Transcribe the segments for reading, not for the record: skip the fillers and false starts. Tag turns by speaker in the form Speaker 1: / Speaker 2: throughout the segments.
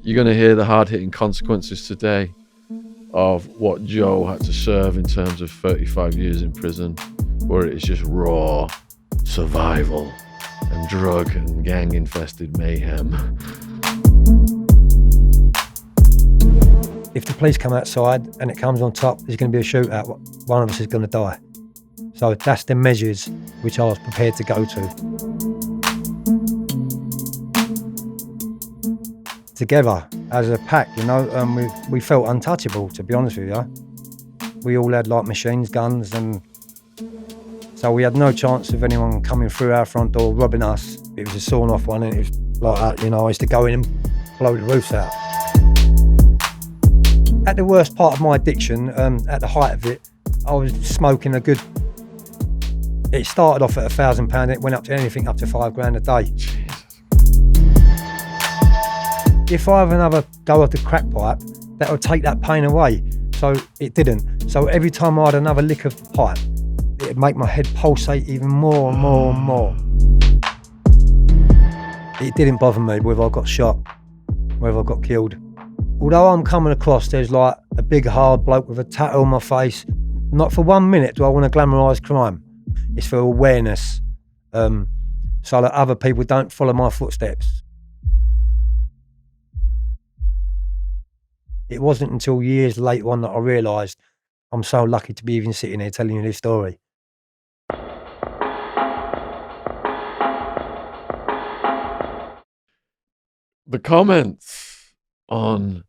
Speaker 1: You're going to hear the hard-hitting consequences today of what Joe had to serve in terms of 35 years in prison, where it is just raw survival and drug and gang-infested mayhem.
Speaker 2: If the police come outside and it comes on top, there's going to be a shootout. One of us is going to die. So that's the measures which I was prepared to go to. Together, as a pack, you know, we felt untouchable, to be honest with you. We all had like machines, guns, and so we had no chance of anyone coming through our front door robbing us. It was a sawn off one, and it was like that, you know, I used to go in and blow the roofs out. At the worst part of my addiction, at the height of it, I was smoking a good... It started off at £1,000, it went up to anything up to £5 a day. If I have another go of the crack pipe, that would take that pain away. So it didn't. So every time I had another lick of the pipe, it'd make my head pulsate even more and more and more. It didn't bother me whether I got shot, whether I got killed. Although I'm coming across, there's like a big hard bloke with a tattoo on my face. Not for 1 minute do I want to glamorise crime. It's for awareness, so that other people don't follow my footsteps. It wasn't until years later on that I realised I'm so lucky to be even sitting here telling you this story.
Speaker 1: The comments on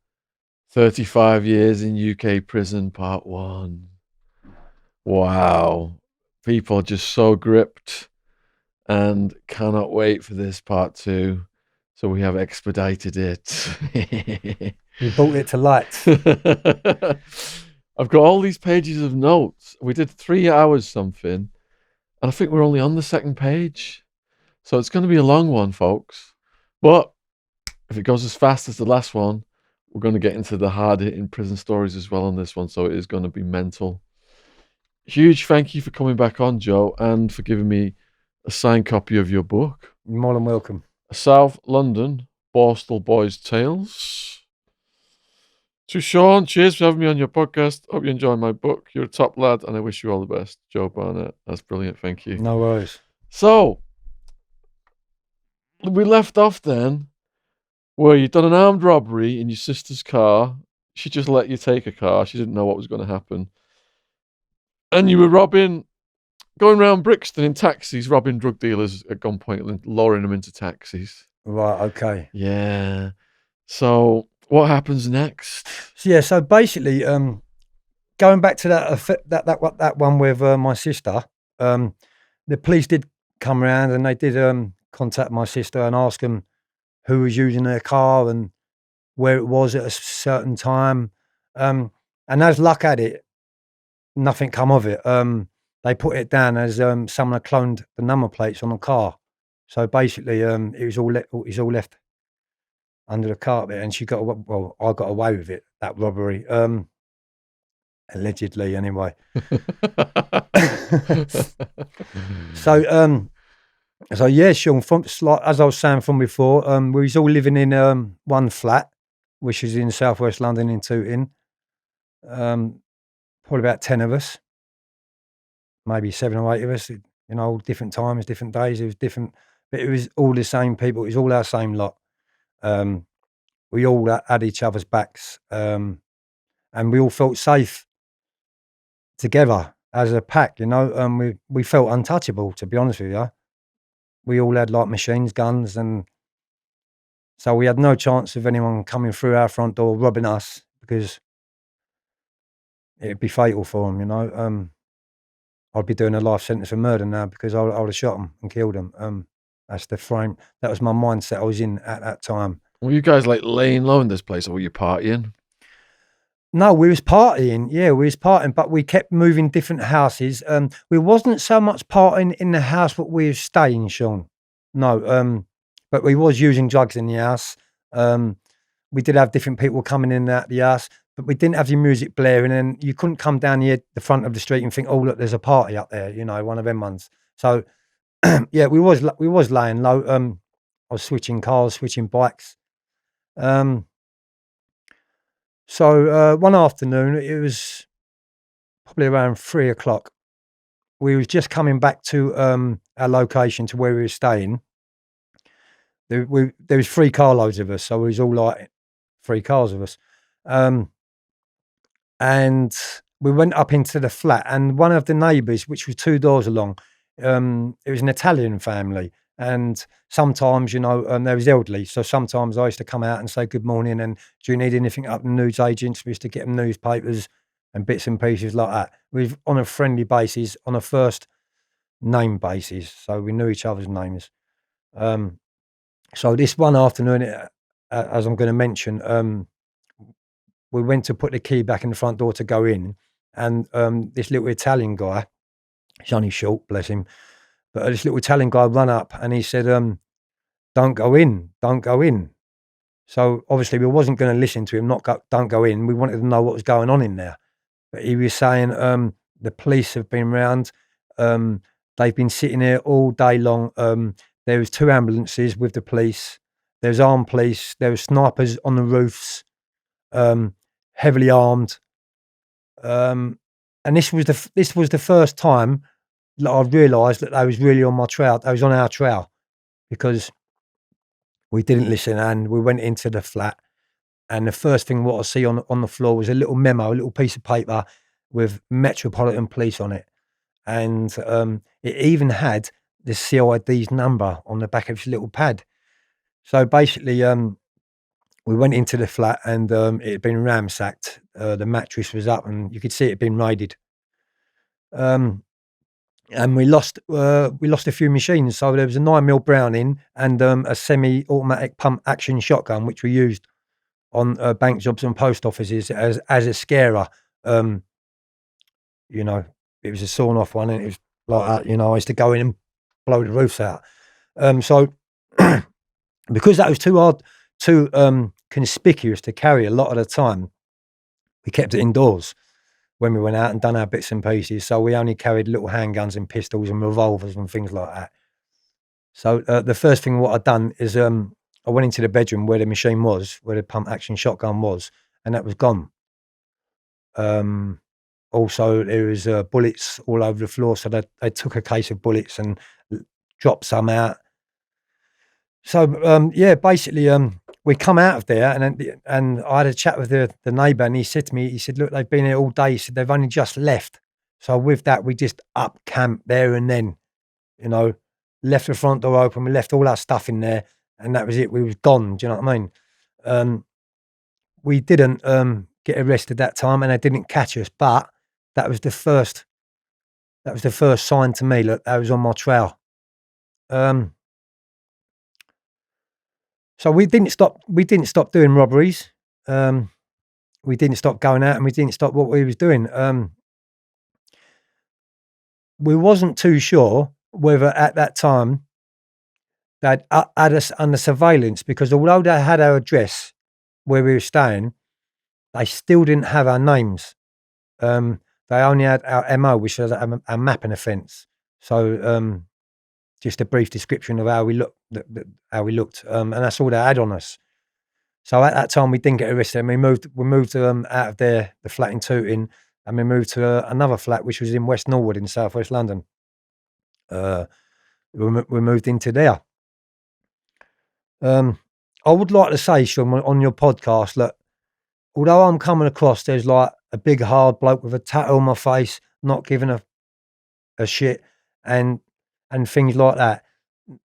Speaker 1: 35 years in UK prison, part 1. Wow. People are just so gripped and cannot wait for this part 2. So we have expedited it.
Speaker 2: You brought it to light.
Speaker 1: I've got all these pages of notes. We did 3 hours something, and I think we're only on the second page. So it's going to be a long one, folks. But if it goes as fast as the last one, we're going to get into the hard-hitting prison stories as well on this one, so it is going to be mental. Huge thank you for coming back on, Joe, and for giving me a signed copy of your book.
Speaker 2: You're more than welcome.
Speaker 1: South London, Borstal Boys Tales. To Shaun, cheers for having me on your podcast. Hope you enjoy my book. You're a top lad, and I wish you all the best. Joe Barnett. That's brilliant, thank you.
Speaker 2: No worries.
Speaker 1: So, we left off then where you'd done an armed robbery in your sister's car. She just let you take a car. She didn't know what was going to happen. And you were going around Brixton in taxis, robbing drug dealers at gunpoint and lowering them into taxis.
Speaker 2: Right, okay.
Speaker 1: Yeah. So, what happens next?
Speaker 2: So basically, going back to that one with my sister, the police did come around and they did contact my sister and ask them who was using their car and where it was at a certain time. And as luck had it, nothing come of it. They put it down as someone had cloned the number plates on the car. So basically, it was all left under the carpet, and I got away with it, that robbery, allegedly anyway. So yeah, Shaun, as I was saying from before, we was all living in one flat, which is in southwest London in Tooting. Probably about 10 of us, maybe 7 or 8 of us, you know, different times, different days. It was different, but it was all the same people. It was all our same lot. We all had each other's backs, and we all felt safe together as a pack, you know. We felt untouchable, to be honest with you. We all had like machines, guns, and so we had no chance of anyone coming through our front door robbing us, because it'd be fatal for them, you know. I'd be doing a life sentence for murder now because I would have shot them and killed them. That's the frame. That was my mindset I was in at that time.
Speaker 1: Were you guys like laying low in this place, or were you partying?
Speaker 2: No, we was partying. Yeah, we was partying, but we kept moving different houses. We wasn't so much partying in the house where we was staying, Shaun. No, but we was using drugs in the house. We did have different people coming in and out the house, but we didn't have your music blaring, and you couldn't come down here, the front of the street, and think, oh, look, there's a party up there, you know, one of them ones. So, yeah, we was laying low. I was switching cars, switching bikes. So one afternoon, it was probably around 3:00. We was just coming back to our location, to where we were staying. There was 3 carloads of us, so we was all like 3 cars of us. And we went up into the flat, and one of the neighbours, which was 2 doors along, it was an Italian family. And sometimes, they was elderly, so sometimes I used to come out and say good morning, and do you need anything up the news agents? We used to get them newspapers and bits and pieces like that. We was on a friendly basis, on a first name basis, so we knew each other's names. So this one afternoon, as I'm going to mention, we went to put the key back in the front door to go in, and this little Italian guy, he's only short, bless him, but this little Italian guy ran up and he said, "Don't go in, don't go in." So obviously we wasn't going to listen to him. Don't go in. We wanted to know what was going on in there. But he was saying, the police have been round. They've been sitting here all day long. There was 2 ambulances with the police. There's armed police. There were snipers on the roofs, heavily armed. And this was the first time that I realised that they was really on my trail. They was on our trail, because we didn't listen, and we went into the flat. And the first thing what I see on the floor was a little memo, a little piece of paper with Metropolitan Police on it. And it even had the CID's number on the back of his little pad. So basically, we went into the flat, and it had been ransacked. The mattress was up, and you could see it had been raided. And we lost a few machines. So there was a 9mm Browning and a semi-automatic pump action shotgun, which we used on bank jobs and post offices as a scarer. It was a sawn off one, and it was like that. I used to go in and blow the roofs out. So because that was too conspicuous to carry a lot of the time, we kept it indoors when we went out and done our bits and pieces. So we only carried little handguns and pistols and revolvers and things like that. So the first thing what I'd done is I went into the bedroom where the machine was, where the pump action shotgun was, and that was gone. Also, there was bullets all over the floor. So they took a case of bullets and dropped some out. So basically, we come out of there, and I had a chat with the neighbour, and he said to me, he said, "Look, they've been here all day." He said, "They've only just left." So with that, we just up camp there and then, left the front door open. We left all our stuff in there, and that was it. We was gone. Do you know what I mean? We didn't get arrested that time, and they didn't catch us. But that was the first sign to me that I was on my trail. So we didn't stop doing robberies. We didn't stop going out, and we didn't stop what we was doing. We wasn't too sure whether at that time they'd had us under surveillance, because although they had our address where we were staying, they still didn't have our names. They only had our MO, which was a mapping offence. So just a brief description of how we looked, and that's all they had on us. So at that time, we didn't get arrested, and we moved out of the flat in Tooting, and we moved to another flat, which was in West Norwood in southwest London. We moved into there. I would like to say, Shaun, on your podcast, that although I'm coming across, there's like a big hard bloke with a tattoo on my face, not giving a shit, and things like that.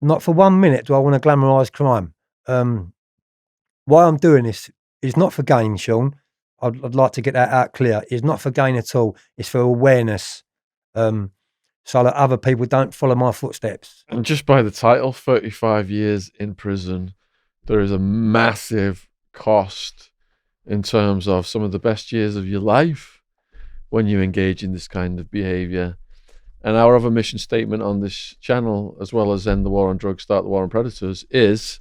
Speaker 2: Not for 1 minute do I want to glamorise crime. Why I'm doing this is not for gain, Shaun. I'd like to get that out clear. It's not for gain at all. It's for awareness, so that other people don't follow my footsteps.
Speaker 1: And just by the title, 35 years in prison, there is a massive cost in terms of some of the best years of your life when you engage in this kind of behaviour. And our other mission statement on this channel, as well as End the War on Drugs, Start the War on Predators, is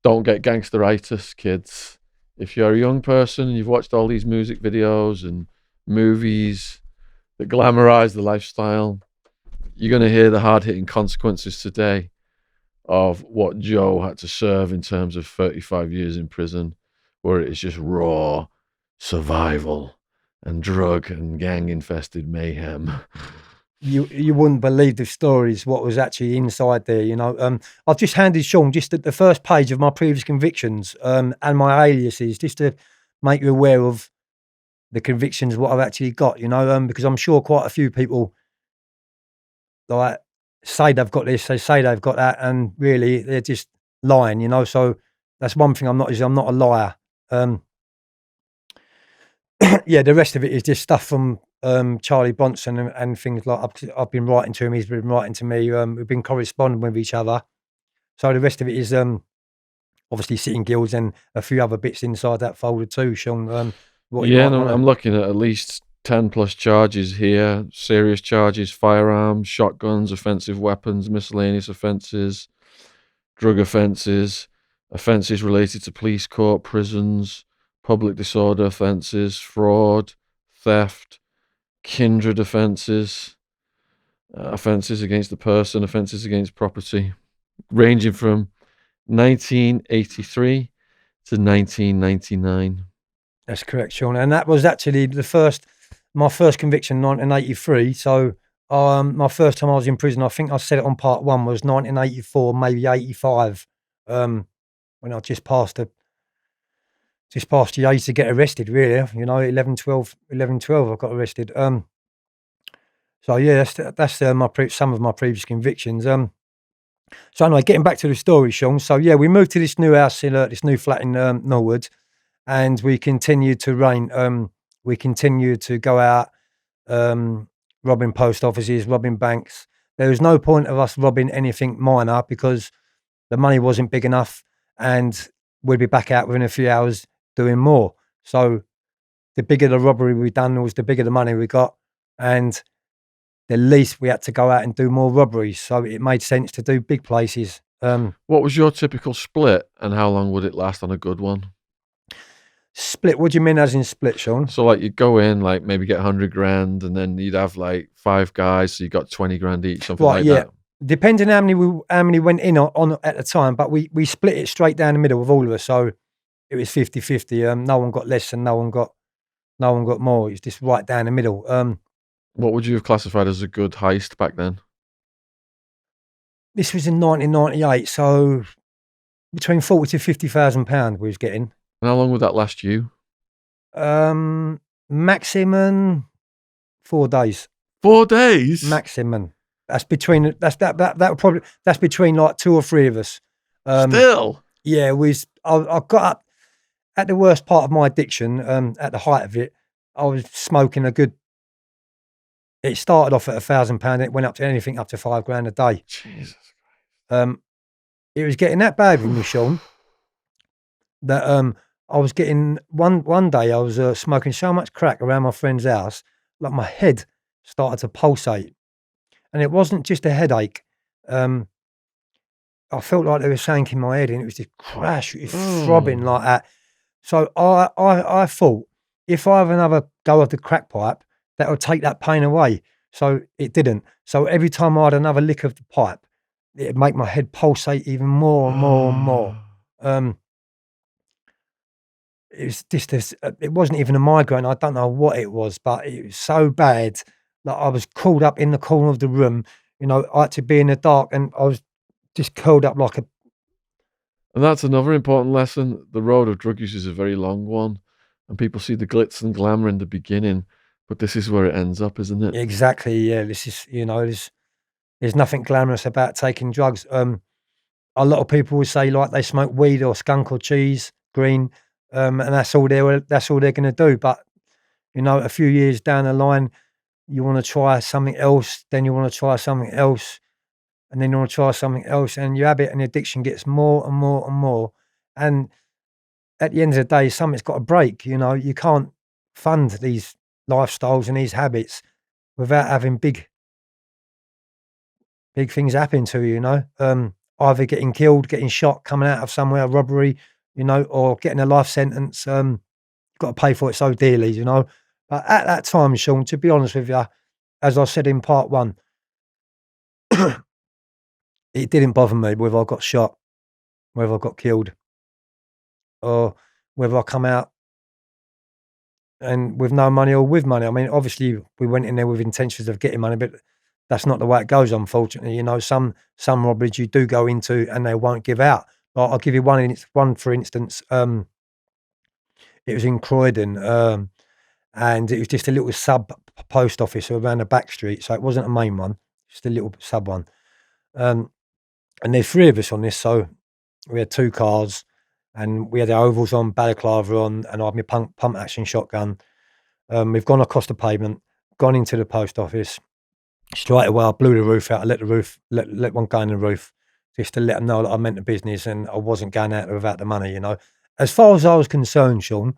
Speaker 1: don't get gangsteritis, kids. If you're a young person and you've watched all these music videos and movies that glamorize the lifestyle, you're going to hear the hard-hitting consequences today of what Joe had to serve in terms of 35 years in prison, where it is just raw survival and drug and gang infested mayhem.
Speaker 2: You wouldn't believe the stories what was actually inside there. I've just handed Shaun just at the first page of my previous convictions and my aliases, just to make you aware of the convictions what I've actually got. Because I'm sure quite a few people like say they've got this, they say they've got that, and really they're just lying. So that's one thing I'm not, is I'm not a liar. Yeah, the rest of it is just stuff from Charlie Bronson and things like I've been writing to him, he's been writing to me. We've been corresponding with each other. So the rest of it is obviously sitting guilds and a few other bits inside that folder too, Shaun. What you
Speaker 1: Yeah,
Speaker 2: might
Speaker 1: and
Speaker 2: want
Speaker 1: I'm
Speaker 2: to.
Speaker 1: looking at least 10 plus charges here, serious charges, firearms, shotguns, offensive weapons, miscellaneous offences, drug offences, offences related to police court, prisons, public disorder offences, fraud, theft, kindred offences, offences against the person, offences against property, ranging from 1983 to 1999.
Speaker 2: That's correct, Shaun. And that was actually my first conviction, 1983. So my first time I was in prison, I think I said it on part one, was 1984, maybe 85. When I just passed the age to get arrested, really. 11, 12, I got arrested. So yeah, that's some of my previous convictions. So anyway, getting back to the story, Shaun. So yeah, we moved to this new house in this new flat in Norwood, and we continued to reign. We continued to go out, robbing post offices, robbing banks. There was no point of us robbing anything minor because the money wasn't big enough, and we'd be back out within a few hours doing more. So the bigger the robbery we done was the bigger the money we got, and the least we had to go out and do more robberies. So it made sense to do big places.
Speaker 1: What was your typical split, and how long would it last on a good one?
Speaker 2: Split? What do you mean as in split, Shaun?
Speaker 1: So, like, you'd go in, like, maybe get 100 grand, and then you'd have like 5 guys, so you got 20 grand each, something
Speaker 2: Right,
Speaker 1: like
Speaker 2: yeah.
Speaker 1: that.
Speaker 2: Depending how many went in on at the time, but we split it straight down the middle with all of us. So it was 50-50. No one got less and no one got more. It's just right down the middle.
Speaker 1: What would you have classified as a good heist back then?
Speaker 2: This was in 1998, so between 40 to 50,000 pounds we was getting.
Speaker 1: And how long would that last you?
Speaker 2: Maximum 4 days.
Speaker 1: 4 days?
Speaker 2: Maximum. That's between that's between like 2 or 3 of us.
Speaker 1: Still?
Speaker 2: Yeah, I got up at the worst part of my addiction, at the height of it. I was smoking it started off at £1,000, it went up to anything up to £5 a day.
Speaker 1: Jesus.
Speaker 2: It was getting that bad with me, Shaun, that I was getting one day I was smoking so much crack around my friend's house, like my head started to pulsate, and it wasn't just a headache. I felt like there was something in my head, and it was just crash, it was throbbing like that. So I thought if I have another go of the crack pipe, that would take that pain away. So it didn't. So every time I had another lick of the pipe, it'd make my head pulsate even more and more and more. It was just this. It wasn't even a migraine. I don't know what it was, but it was so bad that I was curled up in the corner of the room. I had to be in the dark, and I was just curled up like a.
Speaker 1: And that's another important lesson. The road of drug use is a very long one, and people see the glitz and glamour in the beginning, but this is where it ends up, isn't it?
Speaker 2: Exactly. Yeah. This is. There's nothing glamorous about taking drugs. A lot of people would say like they smoke weed or skunk or cheese, green, and that's all they're going to do. But a few years down the line, you want to try something else, then you want to try something else, and then you want to try something else, and your habit and addiction gets more and more and more. And at the end of the day, something's got to break. You can't fund these lifestyles and these habits without having big things happen to you. Either getting killed, getting shot, coming out of somewhere, robbery, or getting a life sentence. You've got to pay for it so dearly, But at that time, Shaun, to be honest with you, as I said in part one, it didn't bother me whether I got shot, whether I got killed, or whether I come out and with no money or with money. I mean, obviously, we went in there with intentions of getting money, but that's not the way it goes, unfortunately. You know, some robberies you do go into and they won't give out. Like, I'll give you one for instance. It was in Croydon, and it was just a little sub post office around a back street, so it wasn't a main one, just a little sub one. And there's 3 of us on this, so we had 2 cars, and we had our ovals on, balaclava on, and I had my pump action shotgun. We've gone across the pavement, gone into the post office. Straight away, I blew the roof out. I let one go in the roof just to let them know that I meant the business and I wasn't going out there without the money, you know. As far as I was concerned, Shaun,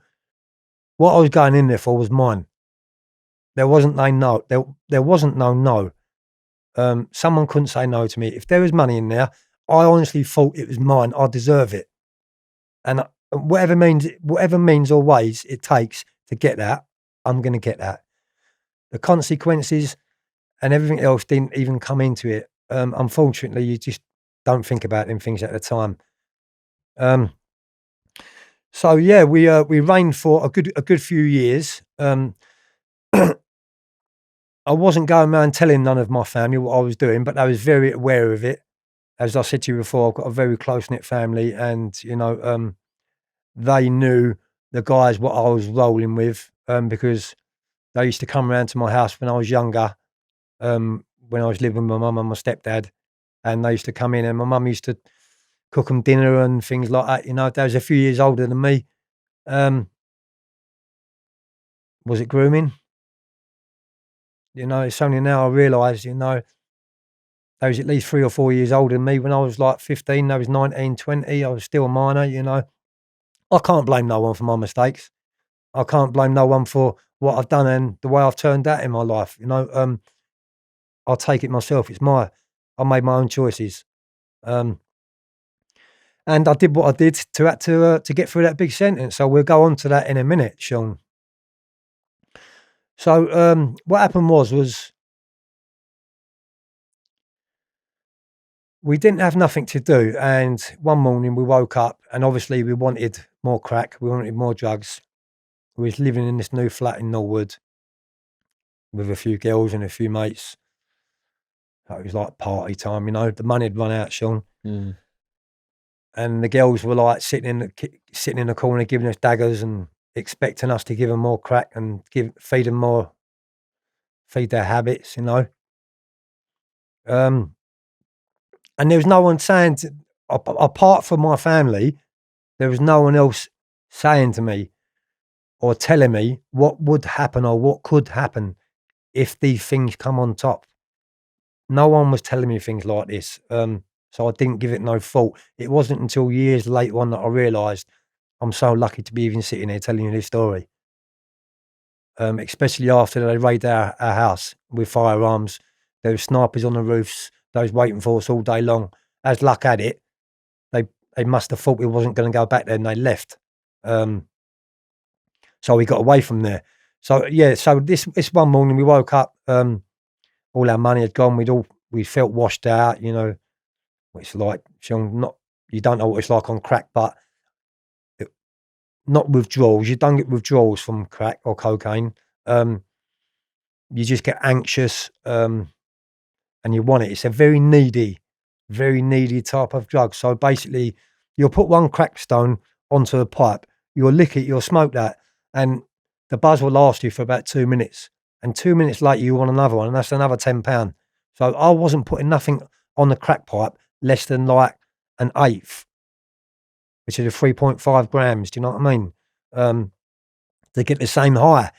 Speaker 2: what I was going in there for was mine. There wasn't no. There wasn't no. Someone couldn't say no to me. If there was money in there, I honestly thought it was mine. I deserve it. And whatever means or ways it takes to get that, I'm going to get that. The consequences and everything else didn't even come into it. Unfortunately, you just don't think about them things at the time. So yeah, we reigned for a good few years. I wasn't going around telling none of my family what I was doing, but I was very aware of it. As I said to you before, I've got a very close knit family, and you know, they knew the guys what I was rolling with, because they used to come around to my house when I was younger, when I was living with my mum and my stepdad, and they used to come in, and my mum used to cook them dinner and things like that. You know, they was a few years older than me. Was it grooming? You know, it's only now I realise, you know, they was at least 3 or 4 years older than me. When I was like 15, they was 19, 20. I was still a minor, you know. I can't blame no one for my mistakes. I can't blame no one for what I've done and the way I've turned out in my life, you know. I'll take it myself. I made my own choices. And I did what I did to get through that big sentence. So we'll go on to that in a minute, Shaun. So what happened was we didn't have nothing to do, and one morning we woke up, and obviously we wanted more crack, we wanted more drugs. We was living in this new flat in Norwood with a few girls and a few mates. It was like party time, you know. The money had run out, Shaun, and the girls were like sitting in the corner, giving us daggers and expecting us to give them more crack and feed their habits, you know. And there was no one saying apart from my family, there was no one else saying to me or telling me what would happen or what could happen if these things come on top. No one was telling me things like this. So I didn't give it no thought. It wasn't until years later on that I realised I'm so lucky to be even sitting here telling you this story. Especially after they raided our house with firearms. There were snipers on the roofs. They was waiting for us all day long. As luck had it, they must have thought we wasn't going to go back there, and they left. So we got away from there. So yeah, so this one morning we woke up, all our money had gone. We felt washed out, you know. It's like, Shaun, you don't know what it's like on crack, but not withdrawals. You don't get withdrawals from crack or cocaine. You just get anxious, and you want it. It's a very needy type of drug. So basically, you'll put one crack stone onto a pipe, you'll lick it, you'll smoke that, and the buzz will last you for about 2 minutes. And 2 minutes later, you want another one, and that's another £10. So I wasn't putting nothing on the crack pipe less than like an eighth, which is a 3.5 grams. Do you know what I mean? To get the same high,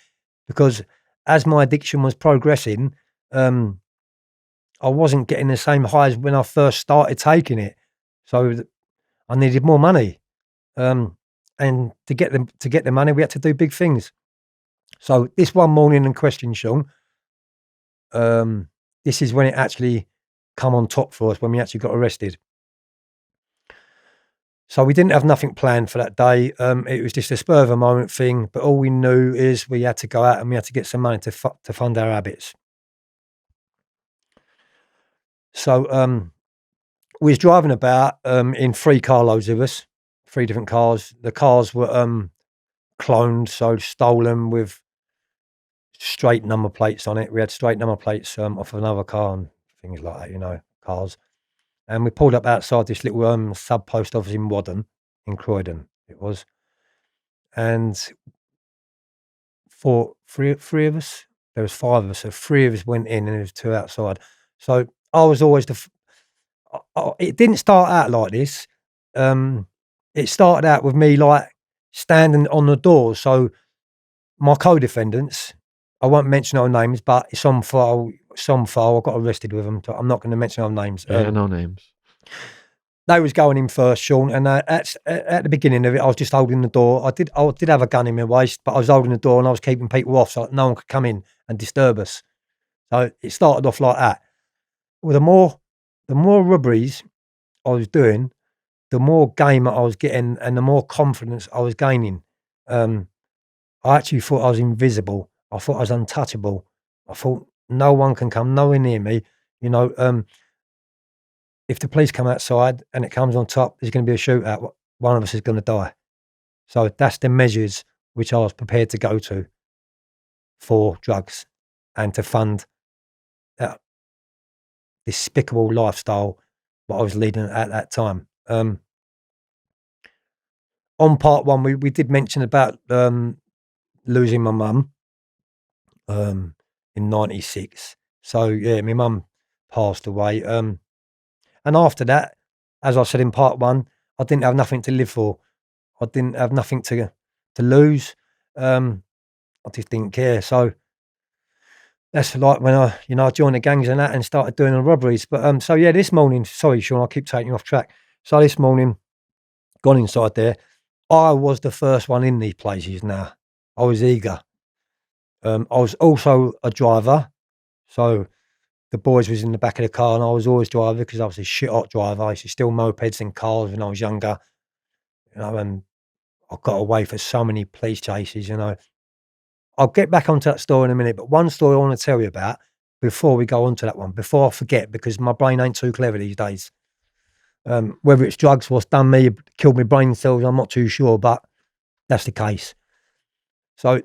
Speaker 2: because as my addiction was progressing, I wasn't getting the same high as when I first started taking it. So I needed more money. And to get the money, we had to do big things. So this one morning in question, Shaun, this is when it actually come on top for us, when we actually got arrested. So we didn't have nothing planned for that day. It was just a spur of a moment thing, but all we knew is we had to go out and we had to get some money to fund our habits. So we was driving about in 3 carloads of us, 3 different cars. The cars were cloned, so stolen with straight number plates on it. We had straight number plates off of another car and things like that, you know, cars. And we pulled up outside this little sub post office in Wadden, in Croydon, it was. And three of us, there was 5 of us, so 3 of us went in and there was 2 outside. So I was always it didn't start out like this. It started out with me like standing on the door. So my co-defendants, I won't mention our names, but it's on file. I got arrested with them. So I'm not going to mention our names.
Speaker 1: Yeah, no names.
Speaker 2: They was going in first, Shaun, and at the beginning of it, I was just holding the door. I did have a gun in my waist, but I was holding the door and I was keeping people off so that no one could come in and disturb us. So it started off like that. Well, the more robberies I was doing, the more game I was getting and the more confidence I was gaining. I actually thought I was invisible. I thought I was untouchable. I thought no one can come nowhere near me. You know, if the police come outside and it comes on top, there's going to be a shootout. One of us is going to die. So that's the measures which I was prepared to go to for drugs and to fund that despicable lifestyle that I was leading at that time. On part 1, we did mention about losing my mum in '96. So yeah, my mum passed away. And after that, as I said in part 1, I didn't have nothing to live for. I didn't have nothing to lose. I just didn't care. So that's like when I joined the gangs and that and started doing the robberies. But so yeah, this morning, sorry, Shaun, I keep taking you off track. So this morning, gone inside there. I was the first one in these places now. I was eager. I was also a driver. So the boys was in the back of the car and I was always driving because I was a shit hot driver. I used to steal mopeds and cars when I was younger. You know, and I got away for so many police chases, you know. I'll get back onto that story in a minute, but one story I want to tell you about before we go on to that one, before I forget, because my brain ain't too clever these days. Whether it's drugs, what's done me, killed my brain cells, I'm not too sure, but that's the case. So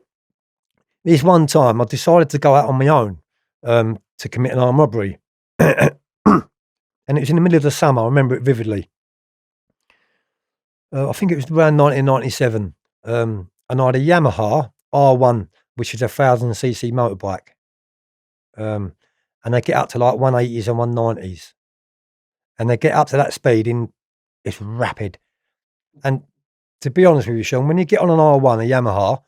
Speaker 2: this one time I decided to go out on my own to commit an armed robbery. And it was in the middle of the summer. I remember it vividly. I think it was around 1997. And I had a Yamaha R1, which is a 1000cc motorbike. And they get up to like 180s and 190s. And they get up to that speed it's rapid. And to be honest with you, Shaun, when you get on an R1, a Yamaha,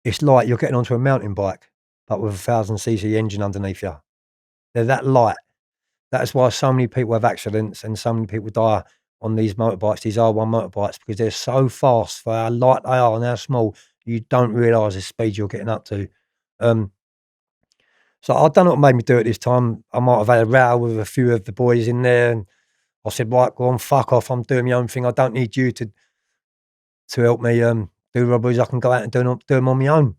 Speaker 2: it's like you're getting onto a mountain bike, but with a 1000cc engine underneath you. They're that light. That's why so many people have accidents and so many people die on these motorbikes, these R1 motorbikes, because they're so fast for how light they are and how small, you don't realise the speed you're getting up to. So I don't know what made me do it this time. I might have had a row with a few of the boys in there, and I said, "Right, go on, fuck off. I'm doing my own thing. I don't need you to help me do robberies. I can go out and do them on my own."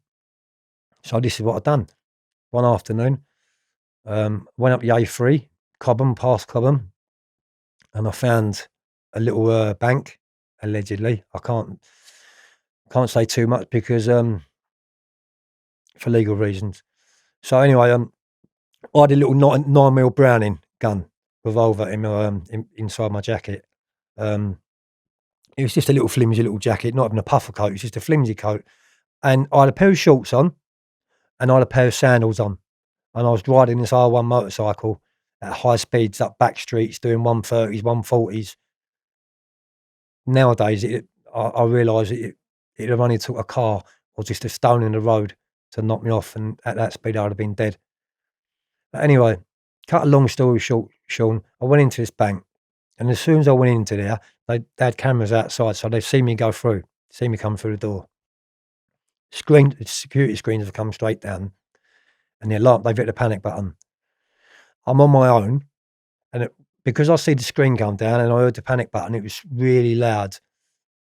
Speaker 2: So this is what I've done. One afternoon, went up the A3, Cobham, past Cobham, and I found a little bank, allegedly. I can't say too much because for legal reasons. So anyway, I had a little 9mm Browning gun revolver in my inside my jacket. It was just a little flimsy little jacket, not even a puffer coat. It was just a flimsy coat, and I had a pair of shorts on, and I had a pair of sandals on, and I was riding this R1 motorcycle at high speeds up back streets, doing 130s, 140s. Nowadays, I realise it have only took a car or just a stone in the road to knock me off, and at that speed, I would have been dead. But anyway, cut a long story short, Shaun, I went into this bank, and as soon as I went into there, they had cameras outside, so they've seen me go through, seen me come through the door. Security screens have come straight down, and they've hit the panic button. I'm on my own, and because I see the screen come down and I heard the panic button, it was really loud.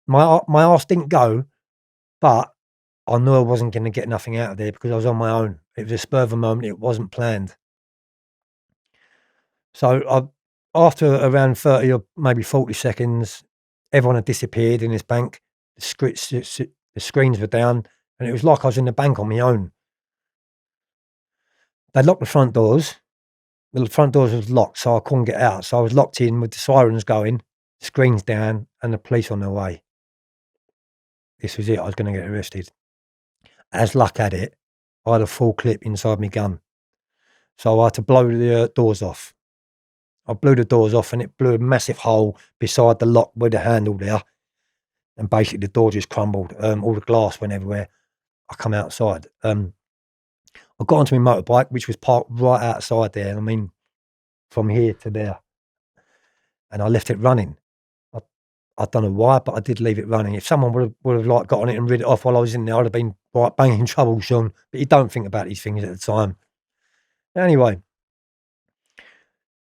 Speaker 2: My arse didn't go, but I knew I wasn't going to get nothing out of there because I was on my own. It was a spur of a moment. It wasn't planned. So after around 30 or maybe 40 seconds, everyone had disappeared in this bank. The screens were down, and it was like I was in the bank on my own. They locked the front doors. The front doors was locked, so I couldn't get out. So I was locked in with the sirens going, screens down, and the police on their way. This was it. I was going to get arrested. As luck had it, I had a full clip inside my gun. So I had to blow the doors off. I blew the doors off, and it blew a massive hole beside the lock with the handle there. And basically the door just crumbled. All the glass went everywhere. I come outside. I got onto my motorbike, which was parked right outside there. I mean, from here to there. And I left it running. I don't know why, but I did leave it running. If someone would have like got on it and rid it off while I was in there, I'd have been right banging trouble, Shaun. But you don't think about these things at the time. Anyway,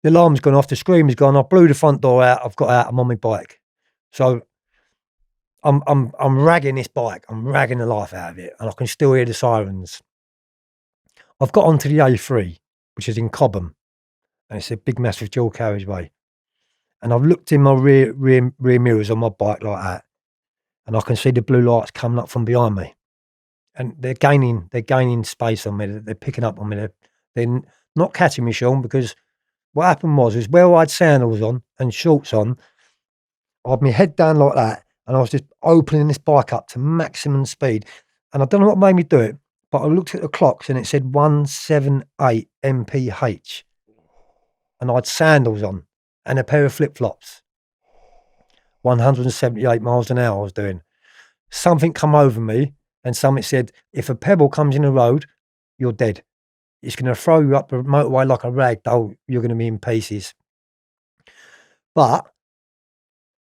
Speaker 2: the alarm's gone off, the screamer's gone. I blew the front door out. I've got out. I'm on my bike. So I'm ragging this bike. I'm ragging the life out of it, and I can still hear the sirens. I've got onto the A3, which is in Cobham, and it's a big, massive dual carriageway. And I've looked in my rear mirrors on my bike like that, and I can see the blue lights coming up from behind me, and they're gaining space on me. They're picking up on me. They're not catching me, Shaun, because what happened was where I had sandals on and shorts on, I had my head down like that, and I was just opening this bike up to maximum speed. And I don't know what made me do it, but I looked at the clocks and it said 178 mph, and I had sandals on and a pair of flip-flops. 178 miles an hour I was doing. Something come over me, and something said, if a pebble comes in the road, you're dead. It's going to throw you up the motorway like a rag doll. You're going to be in pieces. But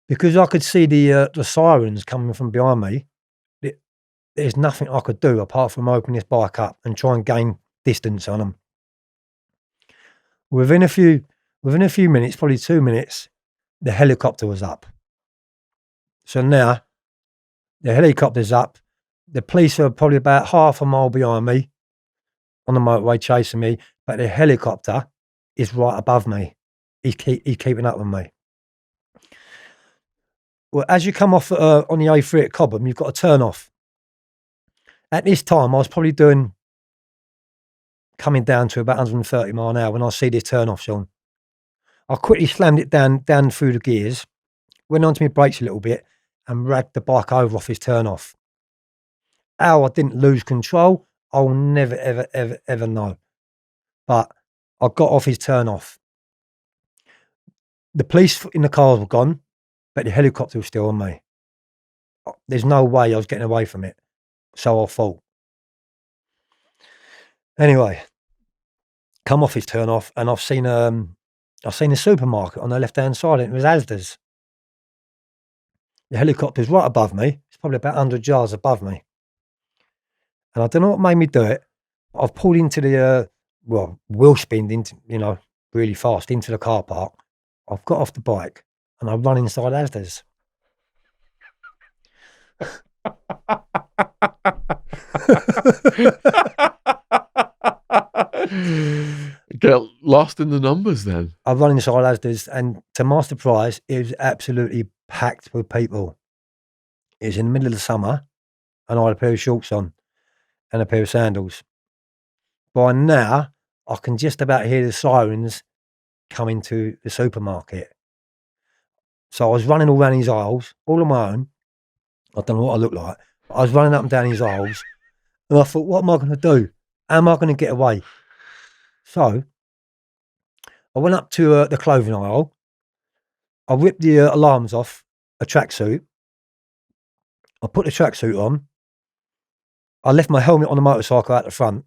Speaker 2: because I could see the sirens coming from behind me, there's nothing I could do apart from open this bike up and try and gain distance on them. Within a few minutes, probably 2 minutes, the helicopter was up. So now the helicopter's up. The police are probably about half a mile behind me on the motorway chasing me, but the helicopter is right above me. He's keeping up with me. Well, as you come off on the A3 at Cobham, you've got to turn off. At this time, I was probably coming down to about 130 mile an hour when I see this turn off, Shaun. I quickly slammed it down through the gears, went onto my brakes a little bit, and ragged the bike over off his turn off. How I didn't lose control, I'll never, ever, ever, ever know. But I got off his turn off. The police in the cars were gone, but the helicopter was still on me. There's no way I was getting away from it. So I thought. Anyway, come off his turn off, and I've seen a supermarket on the left hand side, and it was Asda's. The helicopter's right above me. It's probably about 100 yards above me. And I don't know what made me do it. I've pulled into the wheel spinned into, really fast into the car park. I've got off the bike and I run inside Asda's.
Speaker 1: Get lost in the numbers then.
Speaker 2: I run inside Asda's, and to my surprise, it was absolutely packed with people. It was in the middle of the summer, and I had a pair of shorts on and a pair of sandals. By now, I can just about hear the sirens coming to the supermarket. So I was running all around these aisles, all on my own. I don't know what I look like, but I was running up and down these aisles, and I thought, what am I going to do? How am I going to get away? So I went up to the clothing aisle. I ripped the alarms off a tracksuit. I put the tracksuit on. I left my helmet on the motorcycle out the front.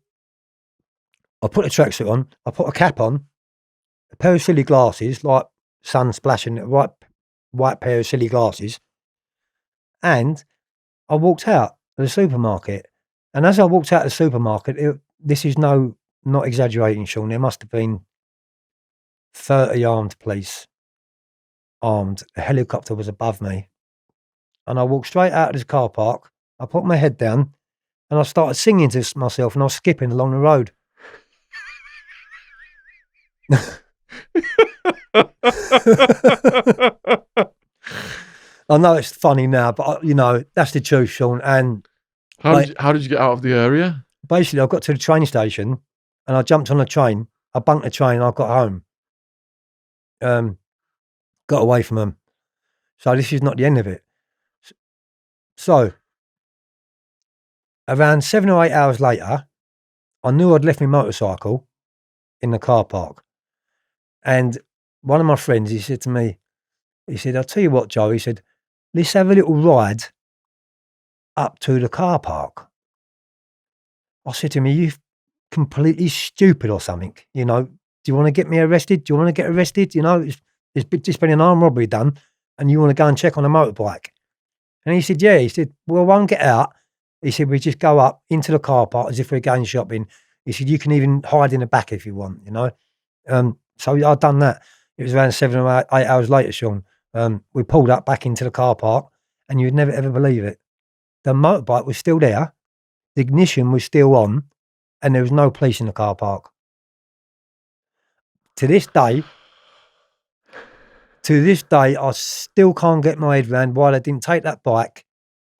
Speaker 2: I put the tracksuit on. I put a cap on, a pair of silly glasses, like sun splashing, a white pair of silly glasses. And I walked out of the supermarket. And as I walked out of the supermarket, this is not exaggerating, Shaun. There must have been 30 armed police, armed. A helicopter was above me. And I walked straight out of this car park. I put my head down and I started singing to myself, and I was skipping along the road. I know it's funny now, but you know that's the truth, Shaun. And
Speaker 1: How did you get out of the area?
Speaker 2: basically, I got to the train station and I jumped on a train. I bunked the train. And I got home. Got away from them. So this is not the end of it. So around 7 or 8 hours later, I knew I'd left my motorcycle in the car park. And one of my friends, he said to me, he said, I'll tell you what, Joe, he said, let's have a little ride up to the car park. I said to him, are you completely stupid or something? You know, do you want to get me arrested? Do you want to get arrested? You know, it's just been an armed robbery done and you want to go and check on a motorbike. And he said, yeah. He said, well, won't get out. He said, we just go up into the car park as if we're going shopping. He said, you can even hide in the back if you want, you know. So I'd done that. It was around 7 or 8 hours later, Shaun. We pulled up back into the car park and you'd never ever believe it. The motorbike was still there. The ignition was still on and there was no police in the car park. To this day, I still can't get my head around why they didn't take that bike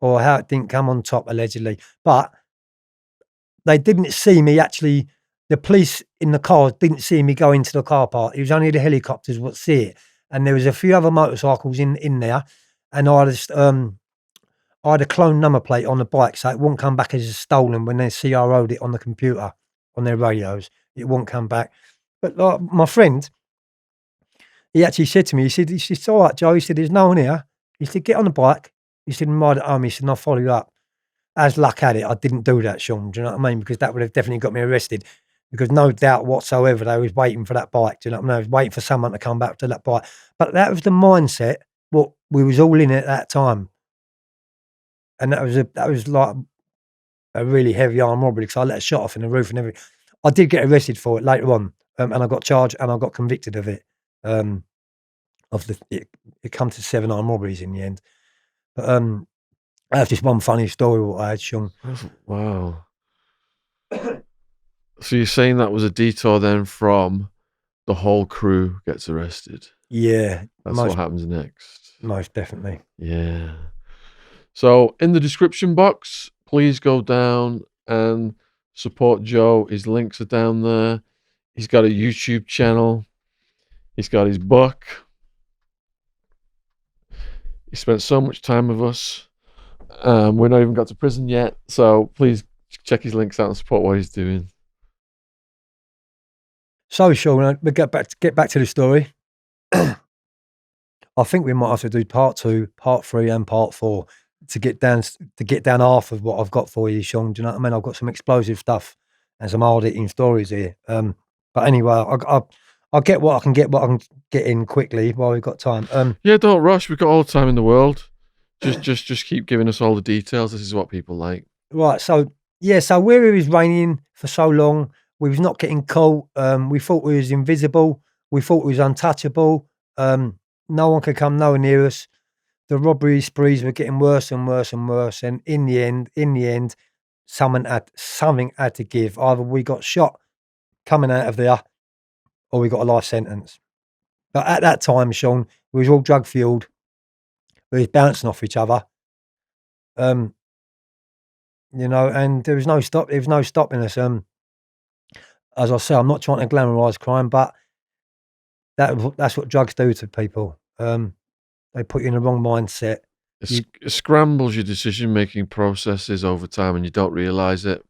Speaker 2: or how it didn't come on top, allegedly. But they didn't see me actually, the police in the car didn't see me go into the car park. It was only the helicopters what see it. And there was a few other motorcycles in there. And I had a clone number plate on the bike, so it wouldn't come back as stolen when they CRO'd it on the computer, on their radios. It wouldn't come back. But my friend, he actually said to me, he said, it's all right, Joe. He said, there's no one here. He said, get on the bike. He said, ride it home. He said, and I'll follow you up. As luck had it, I didn't do that, Shaun. Do you know what I mean? Because that would have definitely got me arrested. Because no doubt whatsoever, they was waiting for that bike. Do you know what I mean? I was waiting for someone to come back to that bike. But that was the mindset what we was all in at that time. And that was like a really heavy armed robbery because I let a shot off in the roof and everything. I did get arrested for it later on, and I got charged and I got convicted of it. It come to 7 armed robberies in the end. But that's just one funny story what I had, Shaun.
Speaker 1: Wow. So you're saying that was a detour then from the whole crew gets arrested?
Speaker 2: Yeah.
Speaker 1: That's what happens next.
Speaker 2: Most definitely.
Speaker 1: Yeah. So in the description box, please go down and support Joe. His links are down there. He's got a YouTube channel. He's got his book. He spent so much time with us. We're not even got to prison yet. So please check his links out and support what he's doing. So,
Speaker 2: Shaun, we get back to the story. I think we might have to do part 2, part 3, and part 4 to get down half of what I've got for you, Shaun. Do you know what I mean? I've got some explosive stuff and some hard hitting stories here. But anyway, I'll get what I can get in quickly while we've got time.
Speaker 1: Yeah, don't rush. We've got all the time in the world. Just keep giving us all the details. This is what people like.
Speaker 2: Right. So yeah. So where it was raining for so long, we was not getting caught. We thought we was invisible. We thought we was untouchable. No one could come nowhere near us. The robbery sprees were getting worse and worse and worse. And in the end, something had to give. Either we got shot coming out of there, or we got a life sentence. But at that time, Shaun, we was all drug fueled. We was bouncing off each other. You know, and there was no stopping us. As I say, I'm not trying to glamorise crime, but that's what drugs do to people. They put you in the wrong mindset.
Speaker 1: It scrambles your decision-making processes over time and you don't realise it.